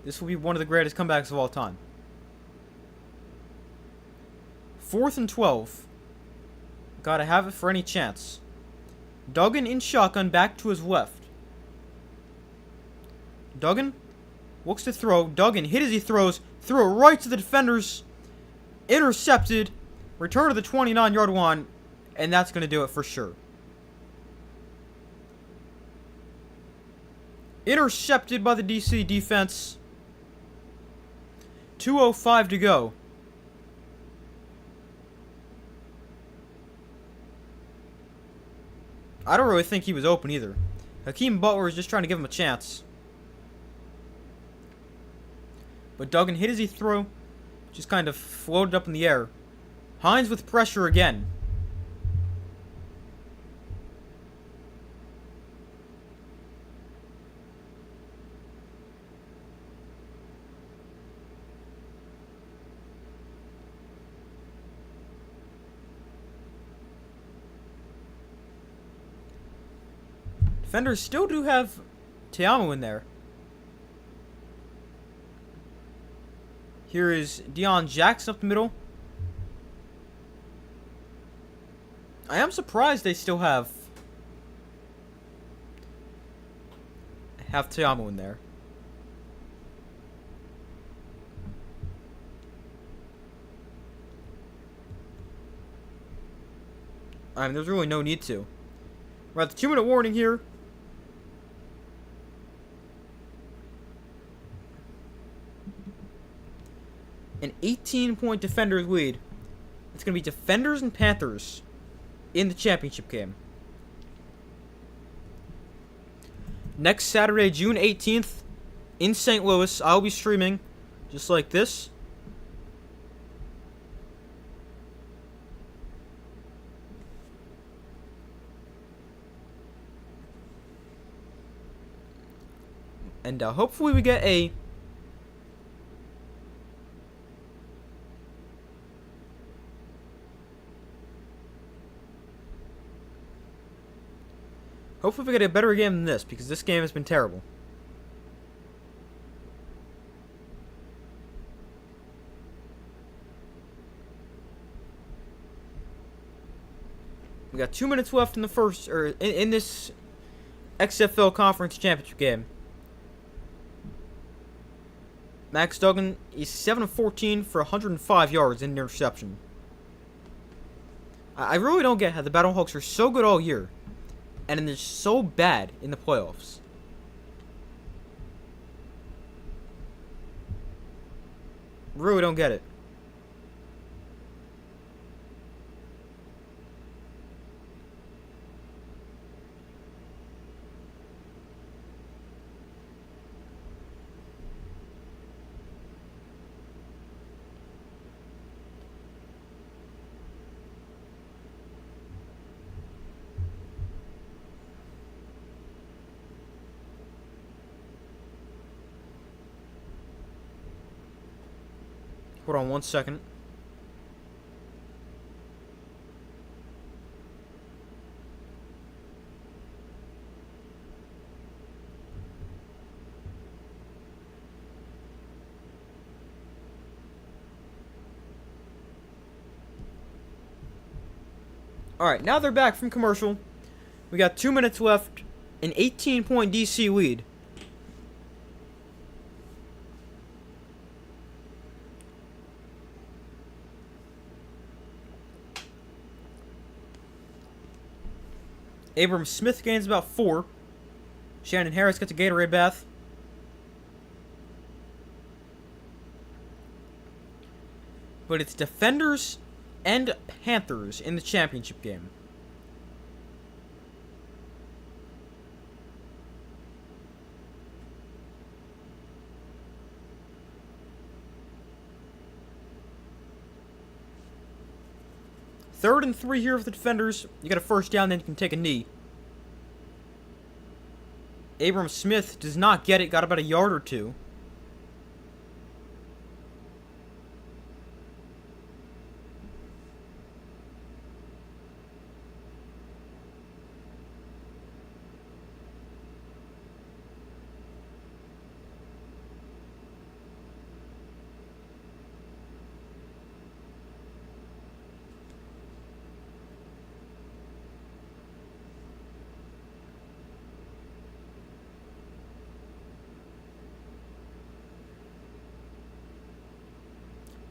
This will be one of the greatest comebacks of all time. 4th and 12. Gotta have it for any chance. Duggan in shotgun back to his left. Duggan looks to throw. Duggan hit as he throws. Threw it right to the defenders. Intercepted. Return to the 29-yard line. And that's going to do it for sure. Intercepted by the DC defense. 2:05 to go. I don't really think he was open either. Hakeem Butler is just trying to give him a chance. But Duggan hit as he threw. Just kind of floated up in the air. Hines with pressure again. Defenders still do have Te'amu in there. Here is Deion Jackson up the middle. I am surprised they still have Te'amu in there. I mean, there's really no need to. We're at the 2-minute warning here. An 18-point Defenders lead. It's going to be Defenders and Panthers in the championship game. Next Saturday, June 18th, in St. Louis, I'll be streaming just like this. And hopefully we get a better game than this, because this game has been terrible. We got 2 minutes left in the first, or in this XFL Conference Championship game. Max Duggan is 7 of 14 for 105 yards and an interception. I really don't get how the BattleHawks are so good all year, and then they're so bad in the playoffs. Really don't get it. Hold on 1 second. Alright, now they're back from commercial. We got 2 minutes left. An 18-point DC lead. Abram Smith gains about 4. Shannon Harris gets a Gatorade bath. But it's Defenders and Panthers in the championship game. Third and 3 here for the Defenders. You got a first down, then you can take a knee. Abram Smith does not get it. Got about a yard or two.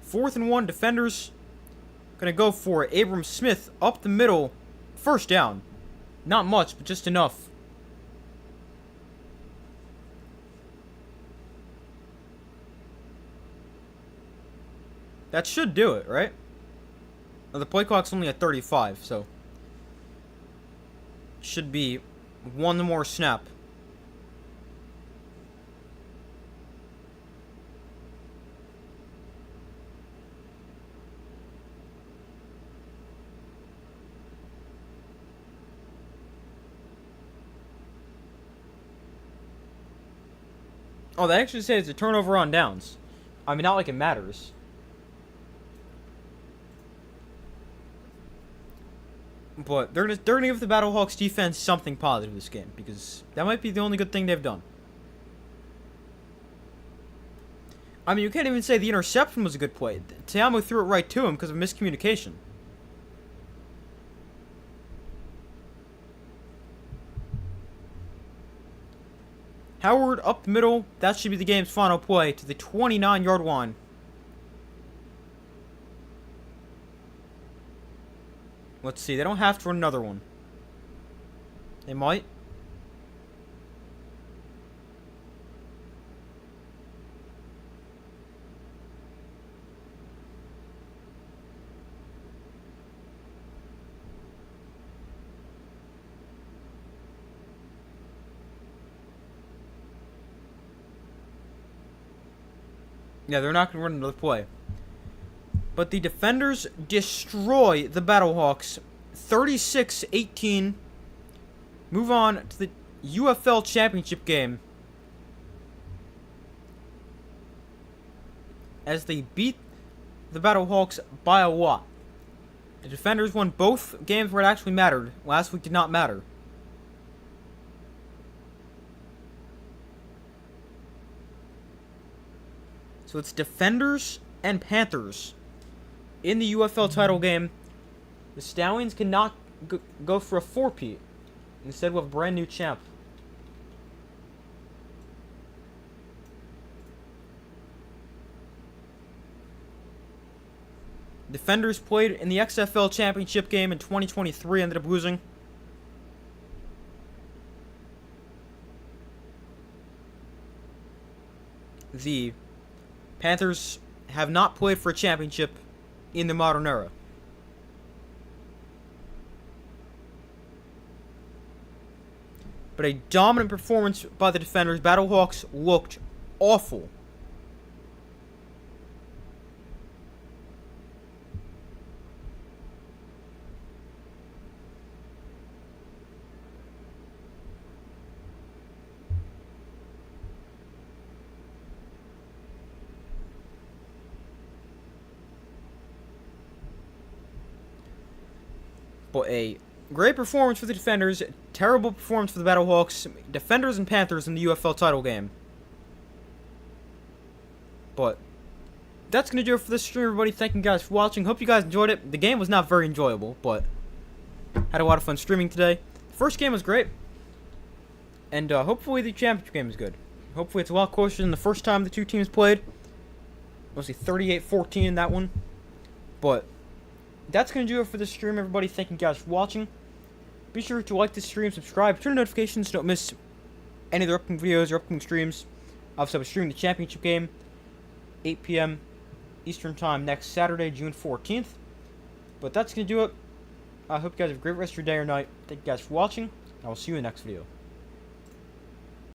Fourth and 1, Defenders gonna go for it. Abram Smith up the middle. First down. Not much, but just enough. That should do it, right? Now, the play clock's only at 35, so should be one more snap. Oh, they actually say it's a turnover on downs. I mean, not like it matters. But they're gonna give the BattleHawks defense something positive this game, because that might be the only good thing they've done. I mean, you can't even say the interception was a good play. Teamo threw it right to him because of miscommunication. Howard up the middle. That should be the game's final play to the 29-yard line. Let's see. They don't have to run another one. They might. Yeah, they're not going to run another play. But the Defenders destroy the BattleHawks 36-18. Move on to the UFL Championship game, as they beat the BattleHawks by a lot. The Defenders won both games where it actually mattered. Last week did not matter. So it's Defenders and Panthers in the UFL title game. The Stallions cannot go for a four-peat. Instead, we'll have a brand new champ. Defenders played in the XFL Championship game in 2023, ended up losing. The Panthers have not played for a championship in the modern era. But a dominant performance by the Defenders. BattleHawks looked awful. But a great performance for the Defenders, terrible performance for the BattleHawks. Defenders and Panthers in the UFL title game. But that's going to do it for this stream, everybody. Thank you guys for watching. Hope you guys enjoyed it. The game was not very enjoyable, but had a lot of fun streaming today. The first game was great. And hopefully the championship game is good. Hopefully it's a lot closer than the first time the two teams played. Mostly 38-14 in that one. But that's going to do it for this stream, everybody. Thank you guys for watching. Be sure to like this stream, subscribe, turn on notifications so don't miss any of the upcoming videos or upcoming streams. Obviously, I'll be streaming the championship game, 8 p.m. Eastern Time next Saturday, June 14th. But that's going to do it. I hope you guys have a great rest of your day or night. Thank you guys for watching. I will see you in the next video.